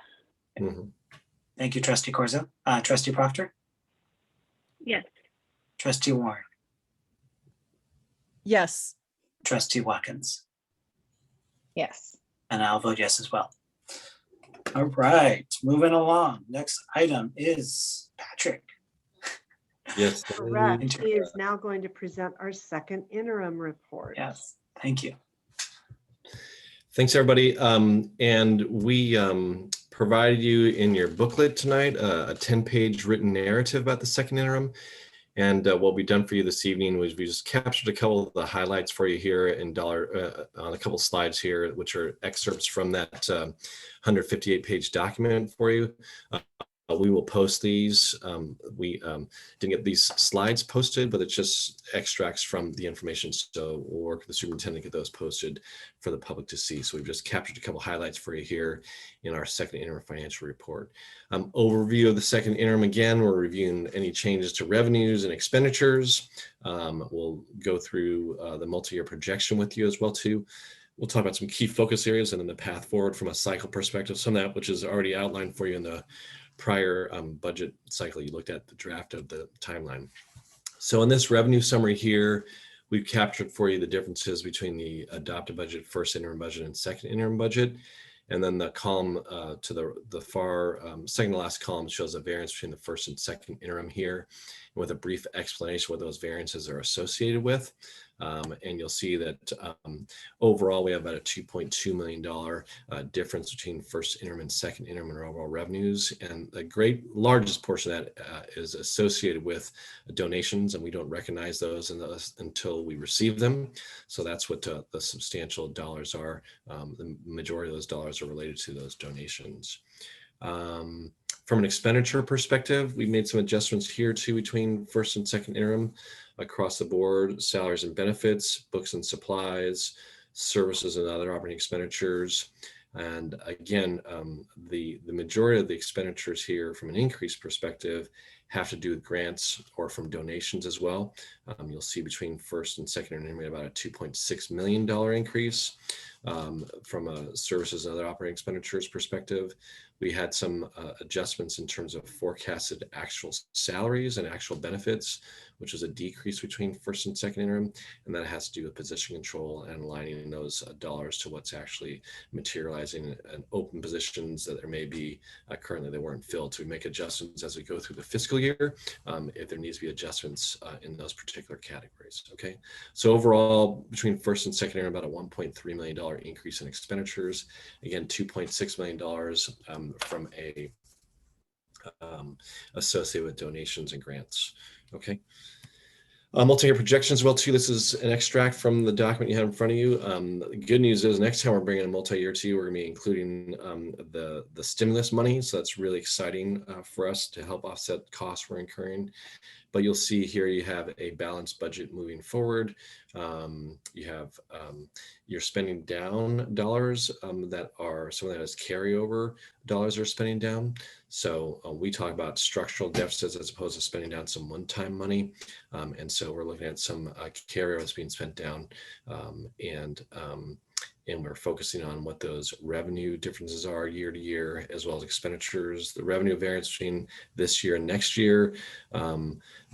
Thank you, Trustee Corzo. Trustee Proctor. Yes. Trustee Warren. Yes. Trustee Watkins. Yes. And I'll vote yes as well. All right, moving along. Next item is Patrick. Yes. Correct. He is now going to present our second interim report. Yes, thank you. Thanks, everybody. And we provided you in your booklet tonight a 10-page written narrative about the second interim. And what we've done for you this evening was we just captured a couple of the highlights for you here in on a couple slides here, which are excerpts from that 158-page document for you. We will post these. We didn't get these slides posted, but it's just extracts from the information. So we'll work with the superintendent to get those posted for the public to see. So we've just captured a couple highlights for you here in our second interim financial report. Overview of the second interim. Again, we're reviewing any changes to revenues and expenditures. We'll go through the multi-year projection with you as well too. We'll talk about some key focus areas and then the path forward from a cycle perspective, some of that which is already outlined for you in the prior budget cycle. You looked at the draft of the timeline. So in this revenue summary here, we've captured for you the differences between the adopted budget, first interim budget, and second interim budget. And then the column to the far second to last column shows a variance between the first and second interim here, with a brief explanation what those variances are associated with. And you'll see that overall, we have about a $2.2 million difference between first interim and second interim in our overall revenues. And the largest portion of that is associated with donations, and we don't recognize those until we receive them. So that's what the substantial dollars are. The majority of those dollars are related to those donations. From an expenditure perspective, we made some adjustments here too between first and second interim across the board: salaries and benefits, books and supplies, services and other operating expenditures. And again, the majority of the expenditures here from an increase perspective have to do with grants or from donations as well. You'll see between first and second interim we had about a $2.6 million increase. From a services and other operating expenditures perspective, we had some adjustments in terms of forecasted actual salaries and actual benefits, which is a decrease between first and second interim. And that has to do with position control and aligning those dollars to what's actually materializing in open positions that there may be currently they weren't filled. So we make adjustments as we go through the fiscal year if there needs to be adjustments in those particular categories. Okay, so overall between first and second interim, about a $1.3 million increase in expenditures. Again, $2.6 million from a associated with donations and grants. Okay. Multi-year projections as well too. This is an extract from the document you have in front of you. The good news is next time we're bringing a multi-year to you, we're going to be including the stimulus money. So that's really exciting for us to help offset costs we're incurring. But you'll see here you have a balanced budget moving forward You have your spending down dollars that are some of that is carryover dollars are spending down. So we talk about structural deficits as opposed to spending down some one-time money. And so we're looking at some carryovers being spent down and we're focusing on what those revenue differences are year to year, as well as expenditures, the revenue variance between this year and next year.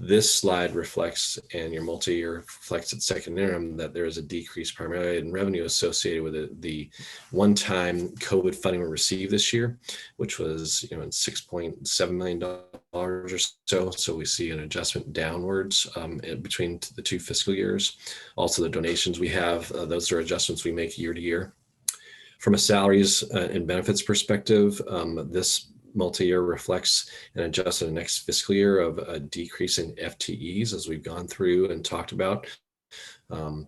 This slide reflects, and your multi-year reflects at second interim, that there is a decrease primarily in revenue associated with the one-time COVID funding we received this year, which was $6.7 million or so. So we see an adjustment downwards between the two fiscal years. Also, the donations we have, those are adjustments we make year to year. From a salaries and benefits perspective, this multi-year reflects an adjustment in the next fiscal year of a decrease in FTEs as we've gone through and talked about. And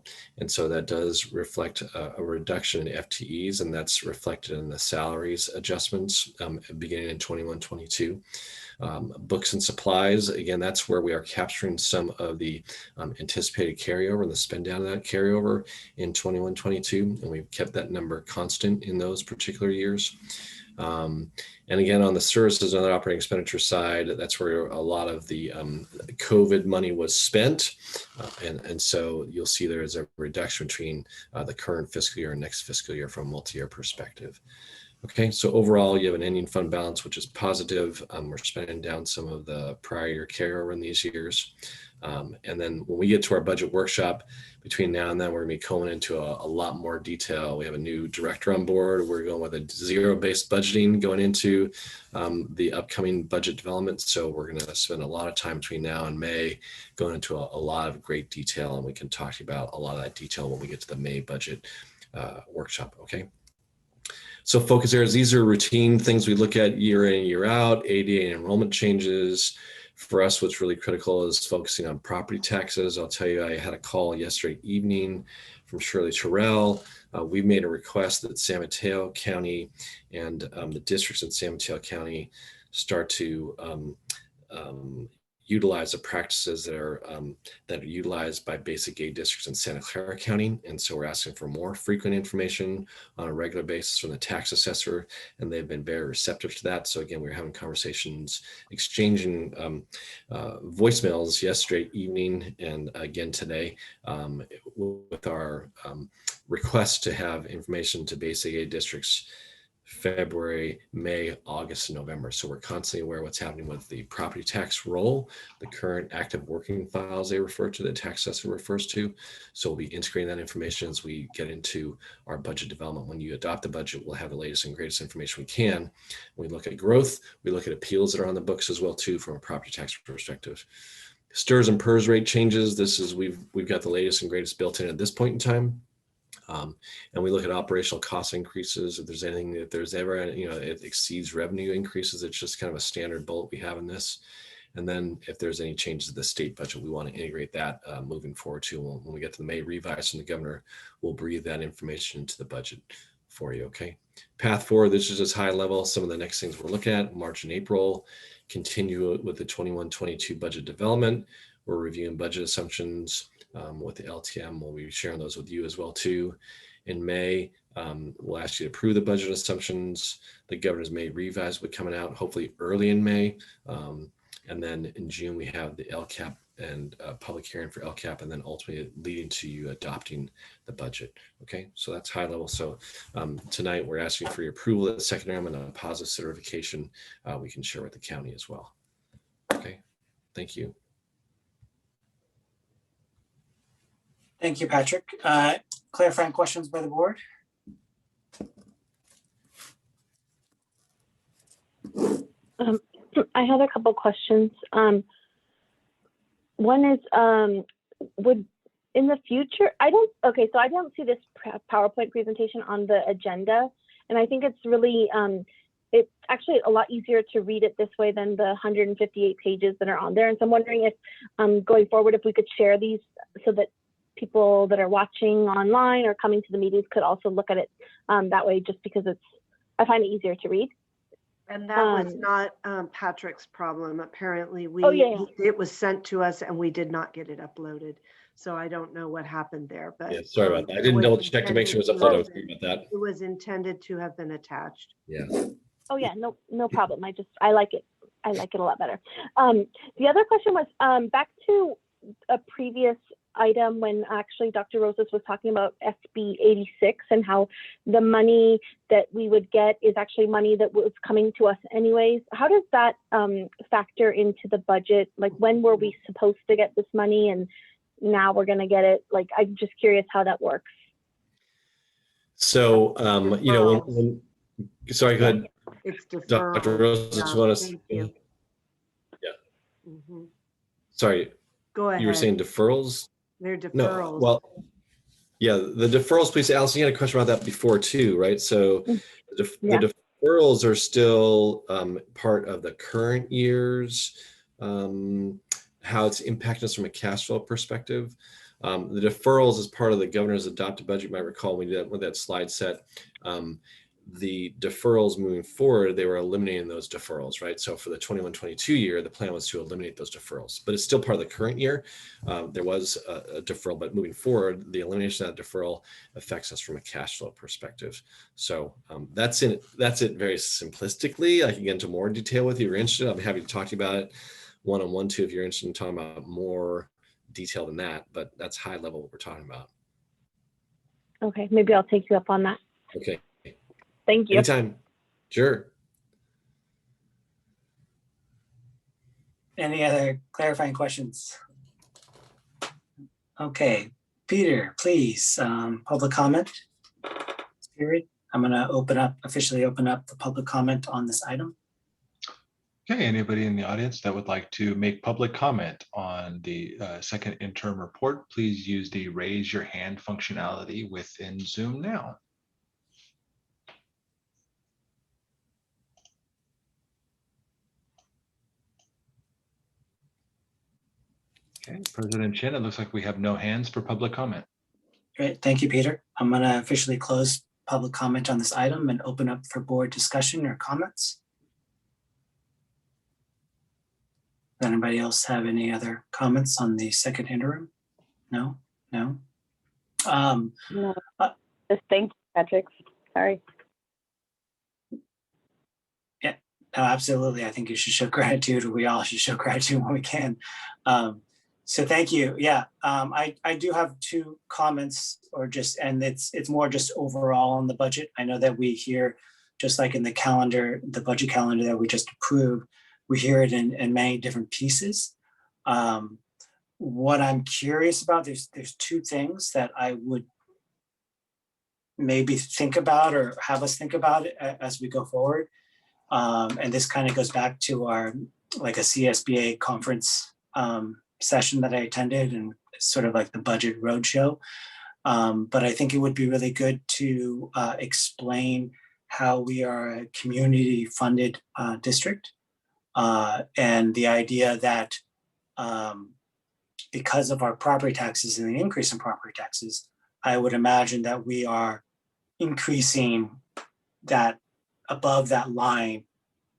so that does reflect a reduction in FTEs, and that's reflected in the salaries adjustments beginning in 21-22. Books and supplies, again, that's where we are capturing some of the anticipated carryover and the spend down of that carryover in 21-22, and we've kept that number constant in those particular years. And again, on the services and other operating expenditure side, that's where a lot of the COVID money was spent. And so you'll see there is a reduction between the current fiscal year and next fiscal year from a multi-year perspective. Okay, so overall, you have an ending fund balance, which is positive. We're spending down some of the prior year carryover in these years. And then when we get to our budget workshop, between now and then, we're gonna be going into a lot more detail. We have a new director on board. We're going with a zero-based budgeting going into the upcoming budget development. So we're gonna spend a lot of time between now and May going into a lot of great detail, and we can talk to you about a lot of that detail when we get to the May budget workshop, okay? So focus areas, these are routine things we look at year in and year out, ADA and enrollment changes. For us, what's really critical is focusing on property taxes. I'll tell you, I had a call yesterday evening from Shirley Terrell. We made a request that San Mateo County and the districts in San Mateo County start to utilize the practices that are utilized by basic aid districts in Santa Clara County. And so we're asking for more frequent information on a regular basis from the tax assessor, and they've been very receptive to that. So again, we're having conversations, exchanging voicemails yesterday evening and again today with our request to have information to basic aid districts February, May, August, and November. So we're constantly aware of what's happening with the property tax roll, the current active working files they refer to, the tax assessor refers to. So we'll be integrating that information as we get into our budget development. When you adopt the budget, we'll have the latest and greatest information we can. We look at growth, we look at appeals that are on the books as well too from a property tax perspective. STRS and PERS rate changes. This is, we've got the latest and greatest built in at this point in time. And we look at operational cost increases. If there's anything, if there's ever, it exceeds revenue increases, it's just kind of a standard bullet we have in this. And then if there's any changes to the state budget, we want to integrate that moving forward too. When we get to the May revise from the governor, we'll breathe that information into the budget for you, okay? Path forward, this is just high level. Some of the next things we're looking at, March and April, continue with the 21-22 budget development. We're reviewing budget assumptions with the LTM. We'll be sharing those with you as well too. In May, we'll ask you to approve the budget assumptions. The governor's May revise will be coming out hopefully early in May. And then in June, we have the LCAP and public hearing for LCAP, and then ultimately leading to you adopting the budget. Okay, so that's high level. So tonight we're asking for your approval of the second round and a positive certification we can share with the county as well. Okay, thank you. Thank you, Patrick. Clarifying questions by the board? I have a couple questions. One is, would in the future, I don't see this PowerPoint presentation on the agenda, and I think it's really, it's actually a lot easier to read it this way than the 158 pages that are on there. And so I'm wondering if going forward, if we could share these so that people that are watching online or coming to the meetings could also look at it that way, just because I find it easier to read. And that was not Patrick's problem. Apparently Oh, yeah. it was sent to us and we did not get it uploaded. So I don't know what happened there, but Yeah, sorry about that. I didn't double check to make sure it was uploaded. Sorry about that. It was intended to have been attached. Yeah. Oh yeah, no problem. I like it. I like it a lot better. The other question was back to a previous item when actually Dr. Rosas was talking about SB 86 and how the money that we would get is actually money that was coming to us anyways. How does that factor into the budget? Like, when were we supposed to get this money and now we're going to get it? Like, I'm just curious how that works. So, you know, sorry, go ahead. It's Dr. deferral. Rosas, you want to? Thank you. Yeah. Sorry. Go ahead. You were saying deferrals? They're deferrals. No, well, yeah, the deferrals, please. Allison, you had a question about that before too, right? So the deferrals are still part of the current year's, how it's impacting us from a cash flow perspective. The deferrals is part of the governor's adopted budget. You might recall when we did that slide set. The deferrals moving forward, they were eliminating those deferrals, right? So for the 21-22 year, the plan was to eliminate those deferrals, but it's still part of the current year. There was a deferral, but moving forward, the elimination of that deferral affects us from a cash flow perspective. So that's it very simplistically. I can get into more detail with you if you're interested. I'm happy to talk to you about it one-on-one too, if you're interested in talking about more detail than that, but that's high level what we're talking about. Okay, maybe I'll take you up on that. Okay. Thank you. Anytime. Sure. Any other clarifying questions? Okay, Peter, please, public comment period. I'm going to officially open up the public comment on this item. Okay, anybody in the audience that would like to make public comment on the second interim report, please use the raise your hand functionality within Zoom now. Okay, President Chin, it looks like we have no hands for public comment. Great, thank you, Peter. I'm going to officially close public comment on this item and open up for board discussion or comments. Does anybody else have any other comments on the second interim? No. No, just thank you, Patrick. Sorry. Yeah, no, absolutely. I think you should show gratitude. We all should show gratitude when we can. So thank you. Yeah, I do have two comments, and it's more just overall on the budget. I know that we hear, just like in the calendar, the budget calendar that we just approved, we hear it in many different pieces. What I'm curious about, there's two things that I would maybe think about or have us think about it as we go forward. And this kind of goes back to our, like a CSBA conference session that I attended, and sort of like the budget roadshow. But I think it would be really good to explain how we are a community funded district, and the idea that because of our property taxes and the increase in property taxes, I would imagine that we are increasing that above that line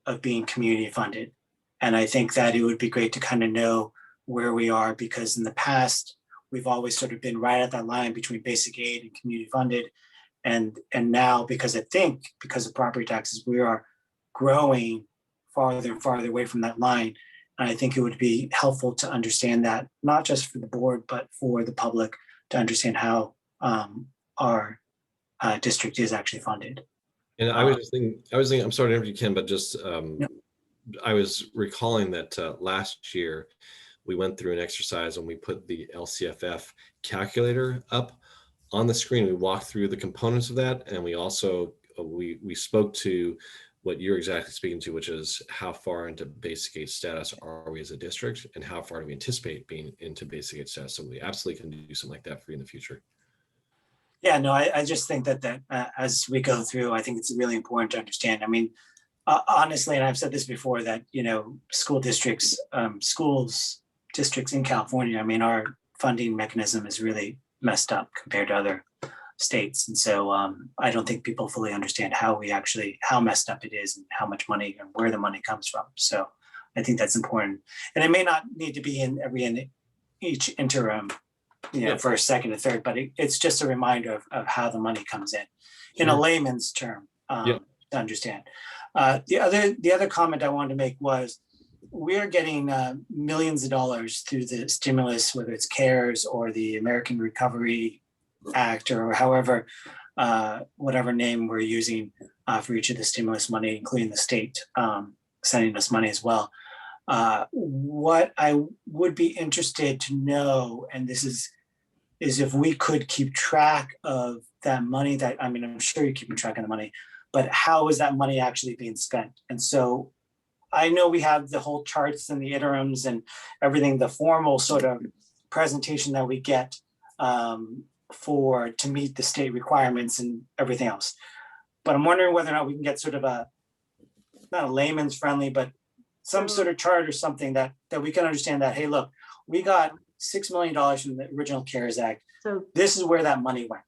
of being community funded. And I think that it would be great to kind of know where we are, because in the past, we've always sort of been right at that line between basic aid and community funded. And now, because of property taxes, we are growing farther and farther away from that line. And I think it would be helpful to understand that, not just for the board, but for the public to understand how our district is actually funded. And I was thinking, I'm sorry to interrupt you, Ken, but just, I was recalling that last year we went through an exercise and we put the LCFF calculator up on the screen. We walked through the components of that, and we also, we spoke to what you're exactly speaking to, which is how far into basic aid status are we as a district, and how far do we anticipate being into basic aid status? So we absolutely can do something like that for you in the future. Yeah, no, I just think that as we go through, I think it's really important to understand. I mean, honestly, and I've said this before, that, you know, school districts, districts in California, I mean, our funding mechanism is really messed up compared to other states. And so I don't think people fully understand how messed up it is and how much money and where the money comes from. So I think that's important. And it may not need to be in each interim, first, second, and third, but it's just a reminder of how the money comes in a layman's term to understand. The other comment I wanted to make was we're getting millions of dollars through the stimulus, whether it's CARES or the American Recovery Act or however, whatever name we're using for each of the stimulus money, including the state sending us money as well. What I would be interested to know, and this is if we could keep track of that money I'm sure you're keeping track of the money, but how is that money actually being spent? And so I know we have the whole charts and the interims and everything, the formal sort of presentation that we get to meet the state requirements and everything else. But I'm wondering whether or not we can get sort of not a layman's friendly, but some sort of chart or something that we can understand that, hey, look, we got $6 million from the original CARES Act. So this is where that money went,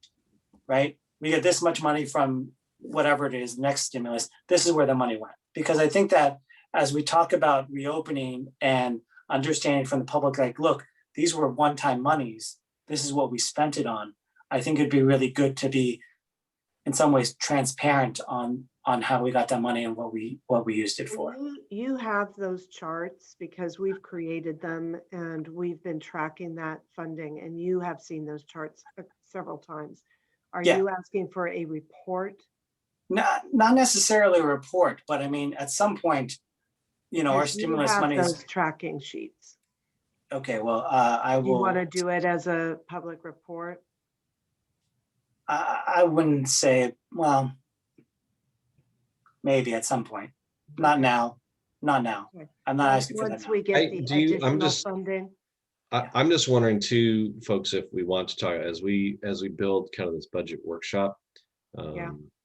right? We get this much money from whatever it is, next stimulus, this is where the money went. Because I think that as we talk about reopening and understanding from the public, like, look, these were one-time monies, this is what we spent it on. I think it'd be really good to be, in some ways, transparent on how we got that money and what we used it for. You have those charts because we've created them and we've been tracking that funding, and you have seen those charts several times. Are you asking for a report? Not necessarily a report, but I mean, at some point, our stimulus money is those tracking sheets. Okay, well, I will. You want to do it as a public report? I wouldn't say, well, maybe at some point. Not now. Okay. I'm not asking for that. Once we get the additional funding. I'm just wondering too, folks, if we want to talk as we build kind of this budget workshop,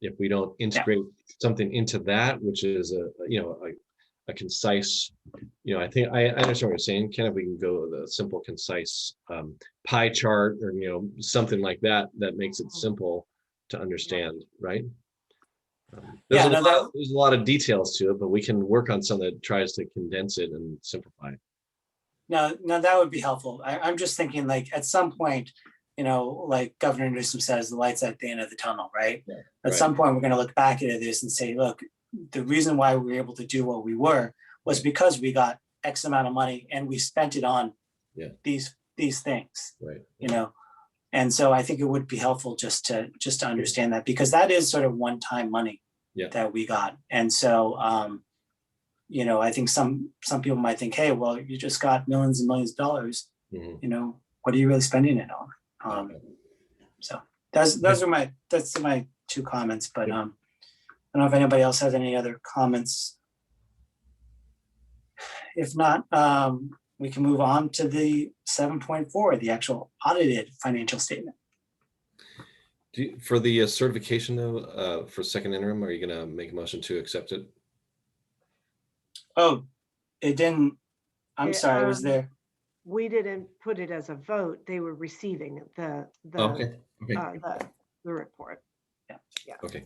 if we don't integrate something into that, which is a concise, I think I understand what you're saying. Ken, if we can go with a simple, concise pie chart or something like that makes it simple to understand, right? There's a lot of details to it, but we can work on something that tries to condense it and simplify it. No, that would be helpful. I'm just thinking, like, at some point, like Governor Newsom says, the light's at the end of the tunnel, right? Yeah, at some point, we're going to look back at this and say, look, the reason why we were able to do what we were was because we got X amount of money and we spent it on these things, right? And so I think it would be helpful just to understand that, because that is sort of one-time money that we got. And so, I think some people might think, hey, well, you just got millions and millions of dollars. Mm-hmm. What are you really spending it on? So that's my two comments. But I don't know if anybody else has any other comments. If not, we can move on to the 7.4, the actual audited financial statement. For the certification though, for second interim, are you going to make a motion to accept it? Oh, it didn't. I'm sorry, it was there. We didn't put it as a vote. They were receiving the report. Yeah. Okay.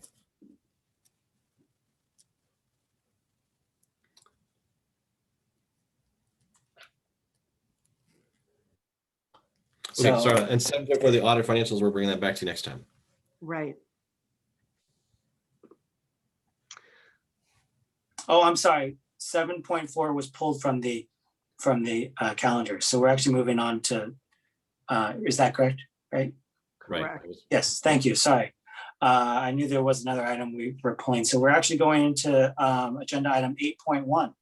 Okay, sorry. And 7.4 for the audit financials, we're bringing that back to you next time. Right. Oh, I'm sorry. 7.4 was pulled from the calendar. So we're actually moving on to, is that correct? Right? Correct. Yes, thank you. Sorry. I knew there was another item we were pulling. So we're actually going into agenda item 8.1.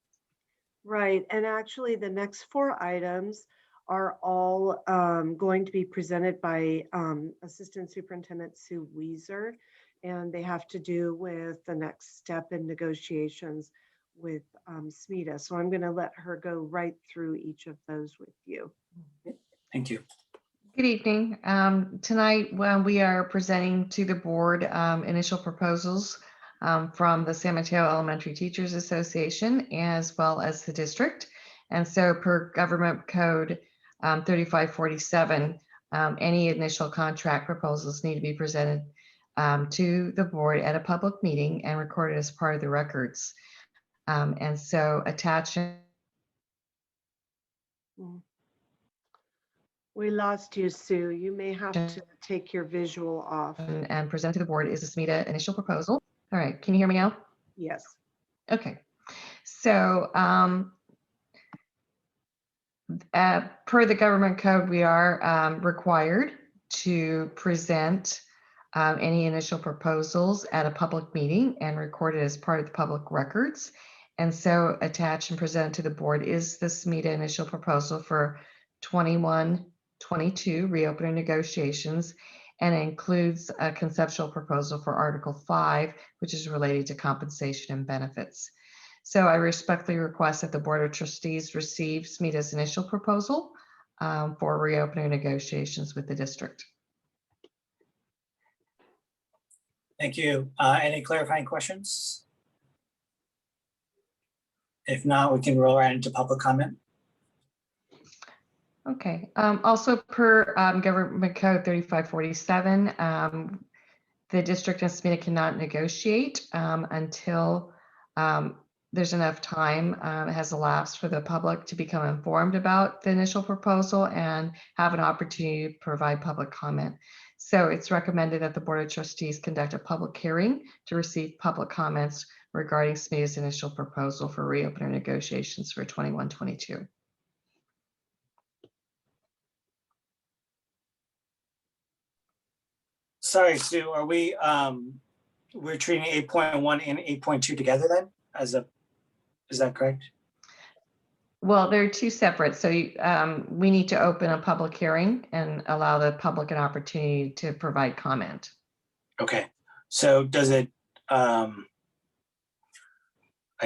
Right. And actually the next 4 items are all going to be presented by Assistant Superintendent Sue Weiser, and they have to do with the next step in negotiations with SMETA. So I'm going to let her go right through each of those with you. Thank you. Good evening. Tonight, we are presenting to the board initial proposals from the San Mateo Elementary Teachers Association as well as the district. And so per government code 3547, Any initial contract proposals need to be presented to the board at a public meeting and recorded as part of the records. And so attached. We lost you, Sue. You may have to take your visual off. And present to the board is the SMETA initial proposal. All right, can you hear me now? Yes. Okay, so per the government code, we are required to present any initial proposals at a public meeting and record it as part of the public records. And so attached and presented to the board is the SMETA initial proposal for 21-22 reopening negotiations, and it includes a conceptual proposal for Article 5, which is related to compensation and benefits. So I respectfully request that the Board of Trustees receive SMETA's initial proposal for reopening negotiations with the district. Thank you. Any clarifying questions? If not, we can roll right into public comment. Okay. Also per Government Code 3547, the district and SMETA cannot negotiate until there's enough time has elapsed for the public to become informed about the initial proposal and have an opportunity to provide public comment. So it's recommended that the Board of Trustees conduct a public hearing to receive public comments regarding SMETA's initial proposal for reopening negotiations for 21-22. Sorry, Sue, are we, we're treating 8.1 and 8.2 together then is that correct? Well, they're two separate. So we need to open a public hearing and allow the public an opportunity to provide comment. Okay, so does it, I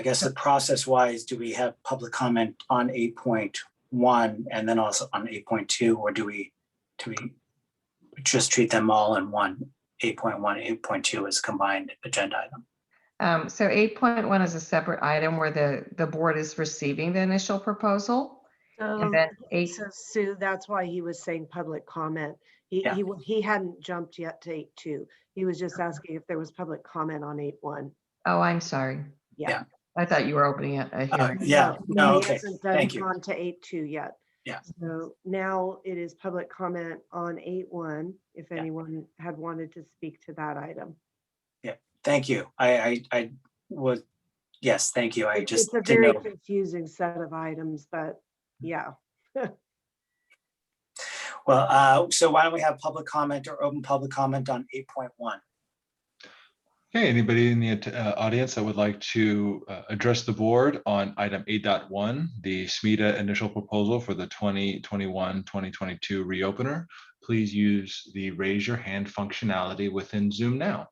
guess the process wise, do we have public comment on 8.1 and then also on 8.2, or do we just treat them all in one? 8.1, 8.2 is combined agenda item. So 8.1 is a separate item where the board is receiving the initial proposal. And then So Sue, that's why he was saying public comment. He hadn't jumped yet to 8.2. He was just asking if there was public comment on 8.1. Oh, I'm sorry. Yeah. I thought you were opening a hearing. No, okay. He hasn't gone to 8.2 yet. Yeah. So now it is public comment on 8.1, if anyone had wanted to speak to that item. Yeah, thank you. I was, yes, thank you. It's a very confusing set of items, but yeah. Well, so why don't we have public comment or open public comment on 8.1? Okay, anybody in the audience that would like to address the board on item 8.1, the SMETA initial proposal for the 2021-2022 reopener, please use the raise your hand functionality within Zoom now.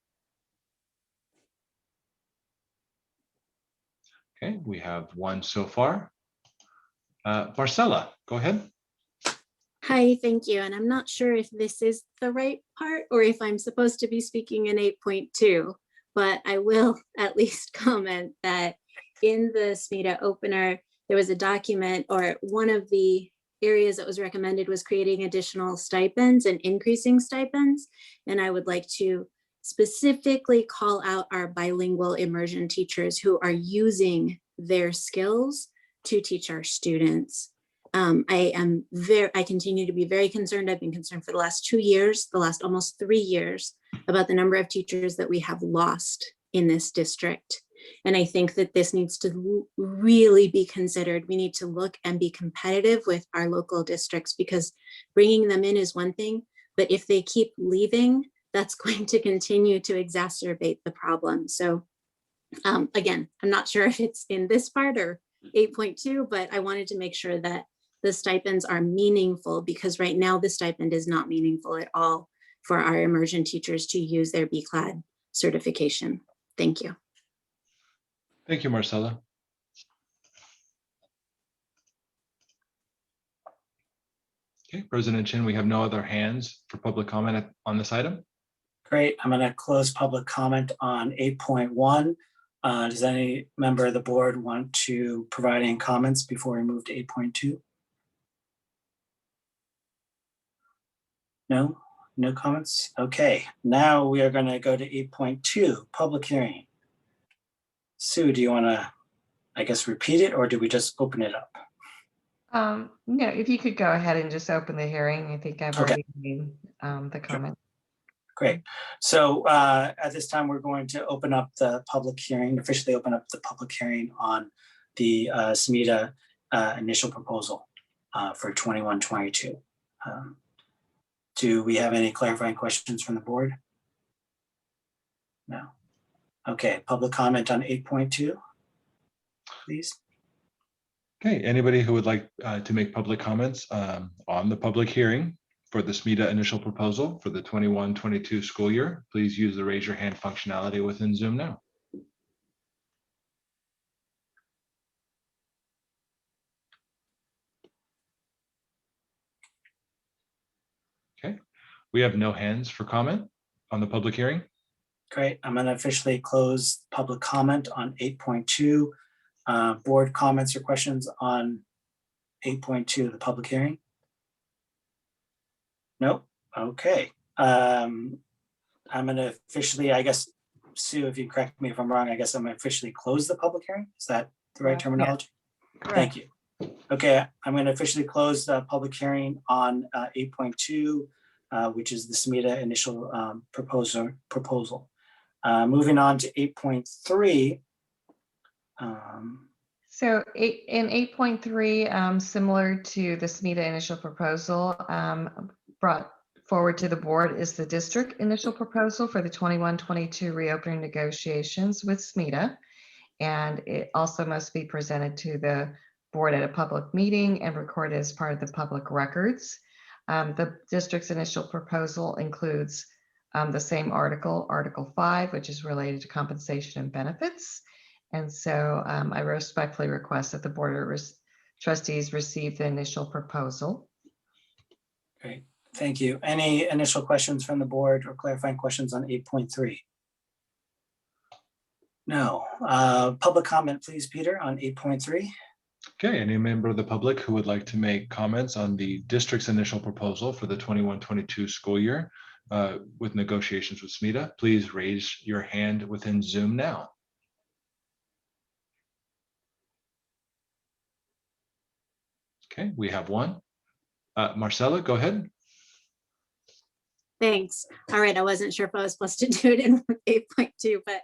Okay, we have one so far. Marcella, go ahead. Hi, thank you. And I'm not sure if this is the right part or if I'm supposed to be speaking in 8.2, but I will at least comment that in the SMETA opener, there was a document, or one of the areas that was recommended was creating additional stipends and increasing stipends. And I would like to specifically call out our bilingual immersion teachers who are using their skills to teach our students. I continue to be very concerned. I've been concerned for the last 2 years, the last almost 3 years, about the number of teachers that we have lost in this district. And I think that this needs to really be considered. We need to look and be competitive with our local districts, because bringing them in is one thing, but if they keep leaving, that's going to continue to exacerbate the problem. So again, I'm not sure if it's in this part or 8.2, but I wanted to make sure that the stipends are meaningful, because right now the stipend is not meaningful at all for our immersion teachers to use their BCLAD certification. Thank you. Thank you, Marcella. Okay, President Chin, we have no other hands for public comment on this item. Great, I'm gonna close public comment on 8.1. Does any member of the board want to provide any comments before we move to 8.2? No, no comments. Okay, now we are going to go to 8.2, public hearing. Sue, do you want to, I guess, repeat it, or do we just open it up? No, if you could go ahead and just open the hearing. I think I've Okay. already made the comment. Great. So at this time, we're going to open up the public hearing, officially open up the public hearing on the SMETA initial proposal for 21-22. Do we have any clarifying questions from the board? No. Okay, public comment on 8.2, please. Okay, anybody who would like to make public comments on the public hearing for the SMETA initial proposal for the 21-22 school year, please use the raise your hand functionality within Zoom now. Okay, we have no hands for comment on the public hearing. Great, I'm going to officially close public comment on 8.2. Board comments or questions on 8.2, the public hearing? Nope, okay. I'm going to officially, I guess, Sue, if you correct me if I'm wrong, I guess I'm going to officially close the public hearing. Is that the right terminology? Thank you. Okay, I'm going to officially close the public hearing on 8.2, which is the SMETA initial proposal. Moving on to 8.3. So in 8.3, similar to the SMETA initial proposal, brought forward to the board is the district initial proposal for the 21-22 reopening negotiations with SMETA. And it also must be presented to the board at a public meeting and recorded as part of the public records. The district's initial proposal includes the same article, Article 5, which is related to compensation and benefits. And so I respectfully request that the Board of Trustees receive the initial proposal. Great, thank you. Any initial questions from the board or clarifying questions on 8.3? No. Public comment, please, Peter, on 8.3. Okay, any member of the public who would like to make comments on the district's initial proposal for the 21-22 school year with negotiations with SMETA, please raise your hand within Zoom now. Okay, we have one. Marcella, go ahead. Thanks. All right, I wasn't sure if I was supposed to do it in 8.2, but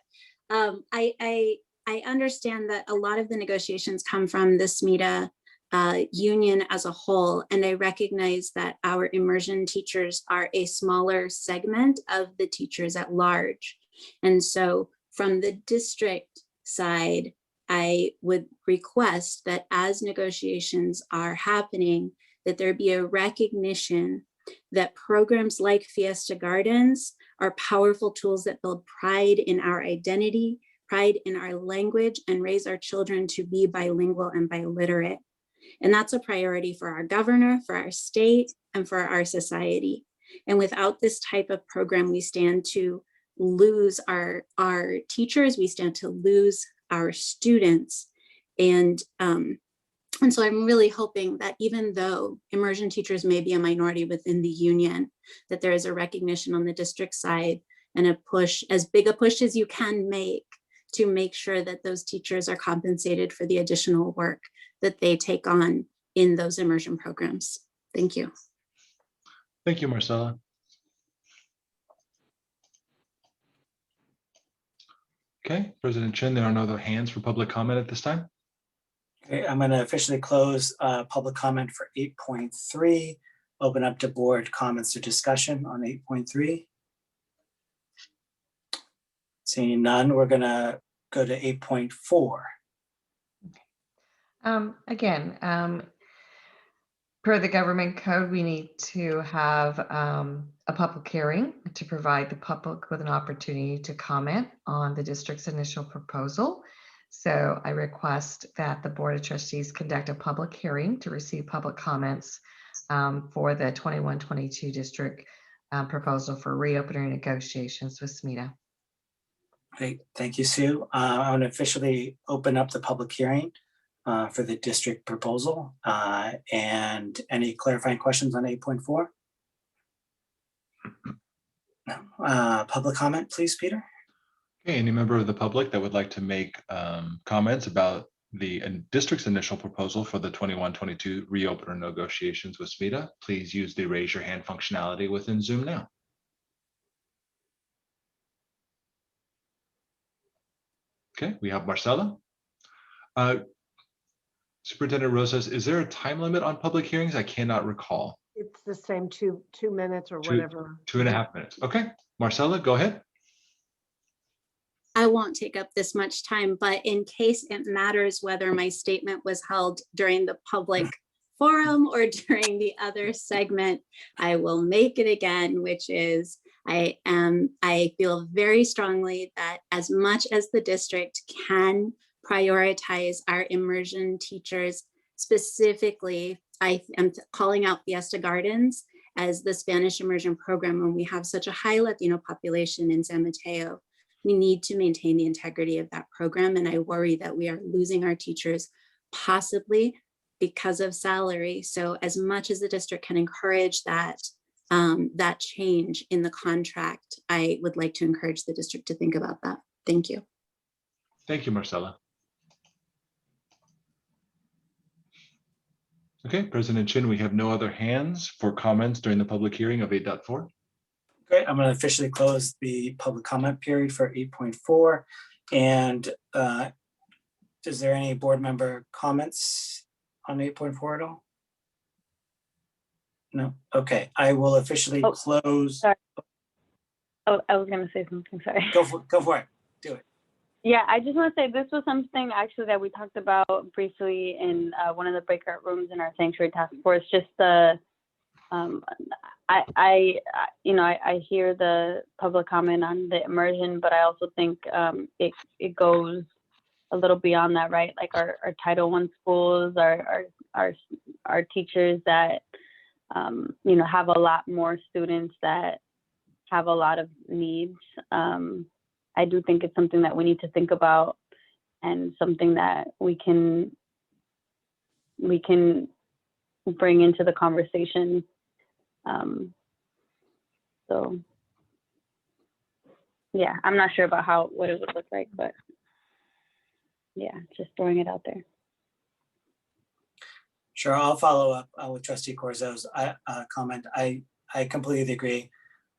I understand that a lot of the negotiations come from the SMETA union as a whole, and I recognize that our immersion teachers are a smaller segment of the teachers at large. And so from the district side, I would request that as negotiations are happening, that there be a recognition that programs like Fiesta Gardens are powerful tools that build pride in our identity, pride in our language, and raise our children to be bilingual and biliterate. And that's a priority for our governor, for our state, and for our society. And without this type of program, we stand to lose our teachers, we stand to lose our students. And so I'm really hoping that even though immersion teachers may be a minority within the union, that there is a recognition on the district side and a push, as big a push as you can make, to make sure that those teachers are compensated for the additional work that they take on in those immersion programs. Thank you. Thank you, Marcella. Okay, President Chin, there are no other hands for public comment at this time. Okay, I'm going to officially close public comment for 8.3. Open up to board comments or discussion on 8.3. Seeing none, we're going to go to 8.4. Again, per the government code, we need to have a public hearing to provide the public with an opportunity to comment on the district's initial proposal. So I request that the Board of Trustees conduct a public hearing to receive public comments for the 21-22 district proposal for reopening negotiations with SMETA. Great, thank you, Sue. I want to officially open up the public hearing for the district proposal. And any clarifying questions on 8.4? Public comment, please, Peter. Okay, any member of the public that would like to make comments about the district's initial proposal for the 21-22 reopener negotiations with SMETA, please use the raise your hand functionality within Zoom now. Okay, we have Marcella. Superintendent Rosas, is there a time limit on public hearings? I cannot recall. It's the same two minutes or Two- whatever. 2.5 minutes. Okay, Marcella, go ahead. I won't take up this much time, but in case it matters whether my statement was held during the public forum or during the other segment, I will make it again, which is I feel very strongly that as much as the district can prioritize our immersion teachers, specifically, I am calling out Fiesta Gardens as the Spanish immersion program when we have such a high Latino population in San Mateo. We need to maintain the integrity of that program. And I worry that we are losing our teachers possibly because of salary. So as much as the district can encourage that, that change in the contract, I would like to encourage the district to think about that. Thank you. Thank you, Marcella. Okay, President Chin, we have no other hands for comments during the public hearing of 8.4. Great, I'm going to officially close the public comment period for 8.4. And is there any board member comments on 8.4 at all? No, okay, I will officially close. Sorry. Oh, I was going to say something, sorry. Go for it, do it. Yeah, I just want to say this was something actually that we talked about briefly in one of the breakout rooms in our sanctuary task force. Just the, I hear the public comment on the immersion, but I also think it goes a little beyond that, right? Like our Title I schools, our teachers that have a lot more students that have a lot of needs. I do think it's something that we need to think about and something that we can bring into the conversation. So yeah, I'm not sure about what it would look like, but yeah, just throwing it out there. Sure, I'll follow up with Trustee Corzo's comment. I completely agree.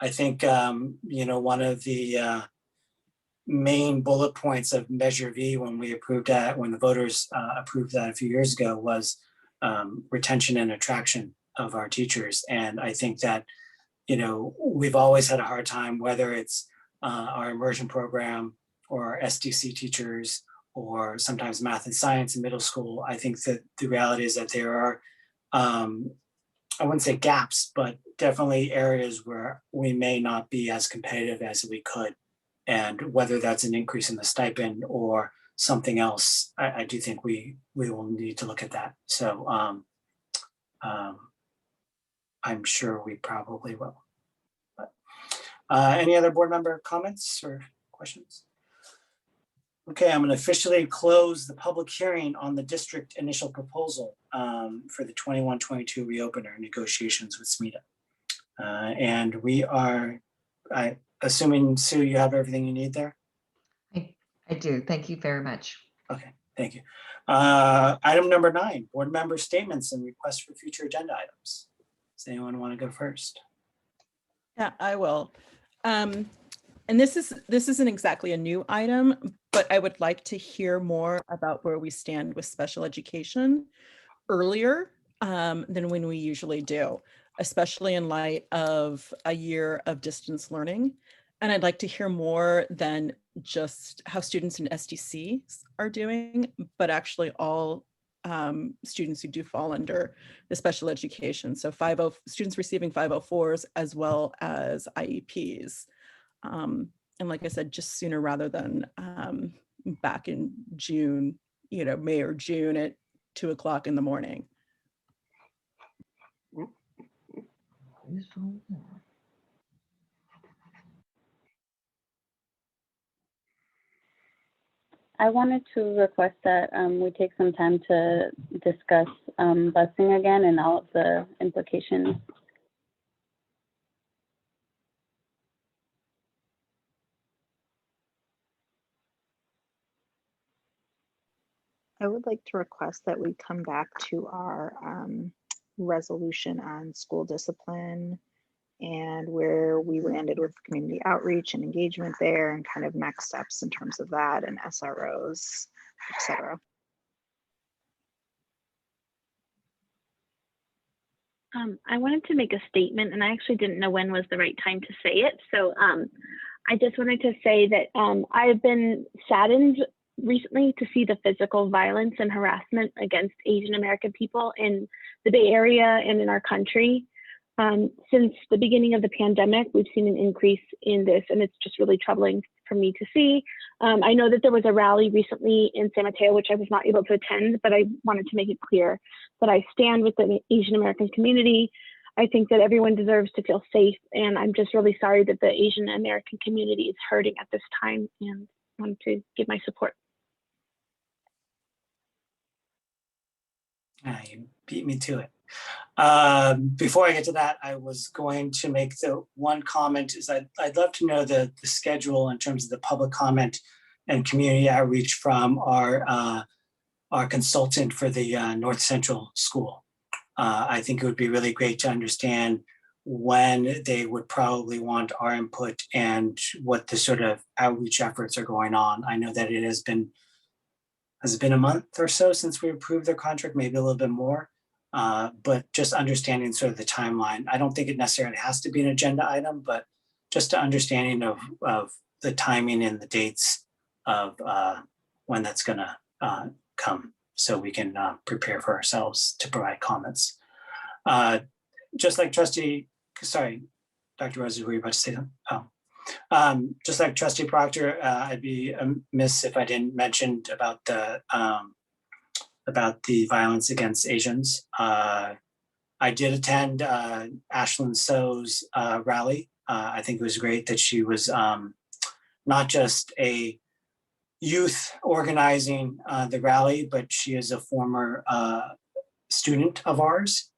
I think, one of the main bullet points of Measure V when we approved that, when the voters approved that a few years ago, was retention and attraction of our teachers. And I think that, we've always had a hard time, whether it's our immersion program or our SDC teachers, or sometimes math and science in middle school. I think that the reality is that there are, I wouldn't say gaps, but definitely areas where we may not be as competitive as we could. And whether that's an increase in the stipend or something else, I do think we will need to look at that. So I'm sure we probably will. But, any other board member comments or questions? Okay, I'm going to officially close the public hearing on the district initial proposal for the 21-22 reopener negotiations with SMETA. And we are, assuming, Sue, you have everything you need there? I do. Thank you very much. Okay, thank you. Item number 9, board member statements and requests for future agenda items. Does anyone want to go first? Yeah, I will. And this isn't exactly a new item, but I would like to hear more about where we stand with special education earlier than when we usually do, especially in light of a year of distance learning. And I'd like to hear more than just how students in SDC are doing, but actually all students who do fall under the special education. So students receiving 504s as well as IEPs. And like I said, just sooner rather than back in June, May or June at 2 o'clock in the morning. I wanted to request that we take some time to discuss busing again and all of the implications. I would like to request that we come back to our resolution on school discipline and where we landed with community outreach and engagement there and kind of next steps in terms of that and SROs, et cetera. I wanted to make a statement, and I actually didn't know when was the right time to say it. So I just wanted to say that I've been saddened recently to see the physical violence and harassment against Asian American people in the Bay Area and in our country. Since the beginning of the pandemic, we've seen an increase in this, and it's just really troubling for me to see. I know that there was a rally recently in San Mateo, which I was not able to attend, but I wanted to make it clear that I stand with the Asian American community. I think that everyone deserves to feel safe, and I'm just really sorry that the Asian American community is hurting at this time, and want to give my support. You beat me to it. Before I get to that, I was going to make the one comment is I'd love to know the schedule in terms of the public comment and community outreach from our consultant for the North Central School. I think it would be really great to understand when they would probably want our input and what the sort of outreach efforts are going on. I know that has it been a month or so since we approved their contract, maybe a little bit more. But just understanding sort of the timeline. I don't think it necessarily has to be an agenda item, but just an understanding of the timing and the dates of when that's gonna come, so we can prepare for ourselves to provide comments. Just like sorry, Dr. Rosie, were you about to say something? Oh. Just like Trustee Proctor, I'd be amiss if I didn't mention about the violence against Asians. I did attend Ashlyn So's rally. I think it was great that she was not just a youth organizing the rally, but she is a former student of ours.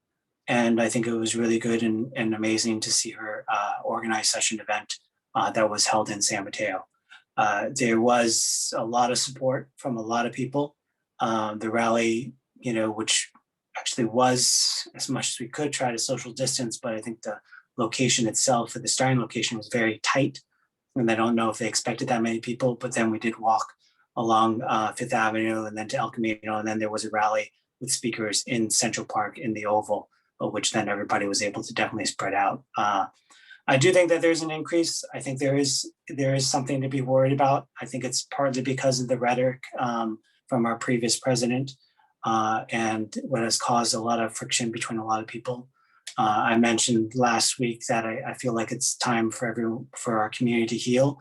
And I think it was really good and amazing to see her organize such an event that was held in San Mateo. There was a lot of support from a lot of people. The rally, which actually was, as much as we could, try to social distance, but I think the location itself, the starting location, was very tight. And I don't know if they expected that many people, but then we did walk along Fifth Avenue and then to El Camino, and then there was a rally with speakers in Central Park in the Oval, which then everybody was able to definitely spread out. I do think that there's an increase. I think there is something to be worried about. I think it's partly because of the rhetoric from our previous president and what has caused a lot of friction between a lot of people. I mentioned last week that I feel like it's time for our community to heal.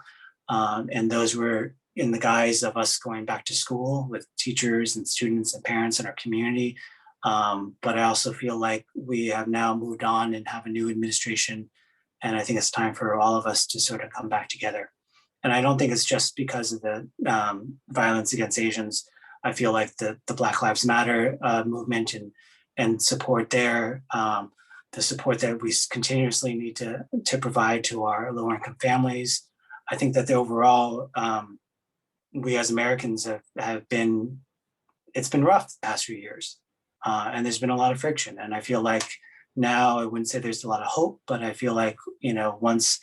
And those were in the guise of us going back to school with teachers and students and parents in our community. But I also feel like we have now moved on and have a new administration. And I think it's time for all of us to sort of come back together. And I don't think it's just because of the violence against Asians. I feel like the Black Lives Matter movement and support there, the support that we continuously need to provide to our lower income families. I think that the overall, we as Americans have been, it's been rough the past few years. And there's been a lot of friction. And I feel like now, I wouldn't say there's a lot of hope, but I feel like, once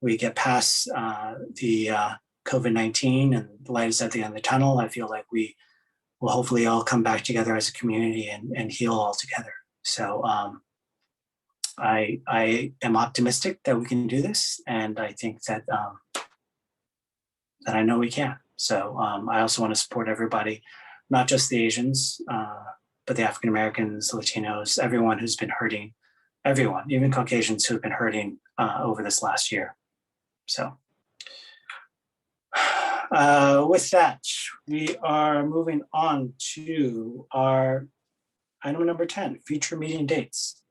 we get past the COVID-19 and the light is at the end of the tunnel, I feel like we will hopefully all come back together as a community and heal all together. So I am optimistic that we can do this. And I think that I know we can. So I also want to support everybody, not just the Asians, but the African Americans, Latinos, everyone who's been hurting, everyone, even Caucasians who have been hurting over this last year. So with that, we are moving on to our item number 10, future meeting dates.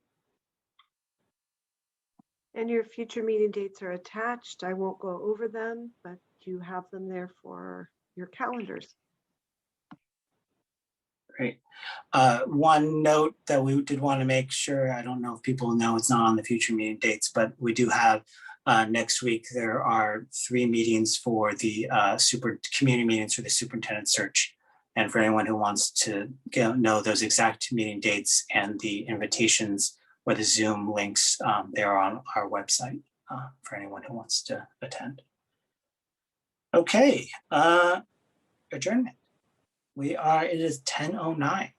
And your future meeting dates are attached. I won't go over them, but you have them there for your calendars. Great. One note that we did want to make sure, I don't know if people know it's not on the future meeting dates, but we do have next week, there are 3 meetings for the community meetings for the superintendent search. And for anyone who wants to know those exact meeting dates and the invitations or the Zoom links, they are on our website for anyone who wants to attend. Okay, adjournment. It is 10:09.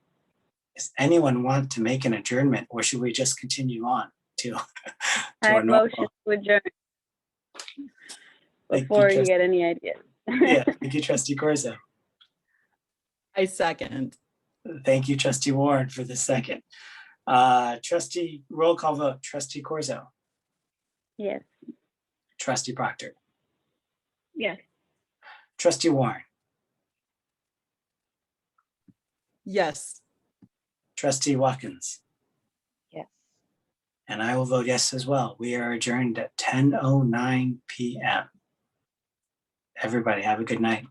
Does anyone want to make an adjournment, or should we just continue on to I our normal? motion to adjourn Thank before you Trustee- get any ideas. Yeah, thank you, Trustee Corzo. I second. Thank you, Trustee Warren, for the second. Trustee, roll call vote. Trustee Corzo. Yes. Trustee Proctor. Yes. Trustee Warren. Yes. Trustee Watkins. Yes. And I will vote yes as well. We are adjourned at 10:09 p.m. Everybody have a good night.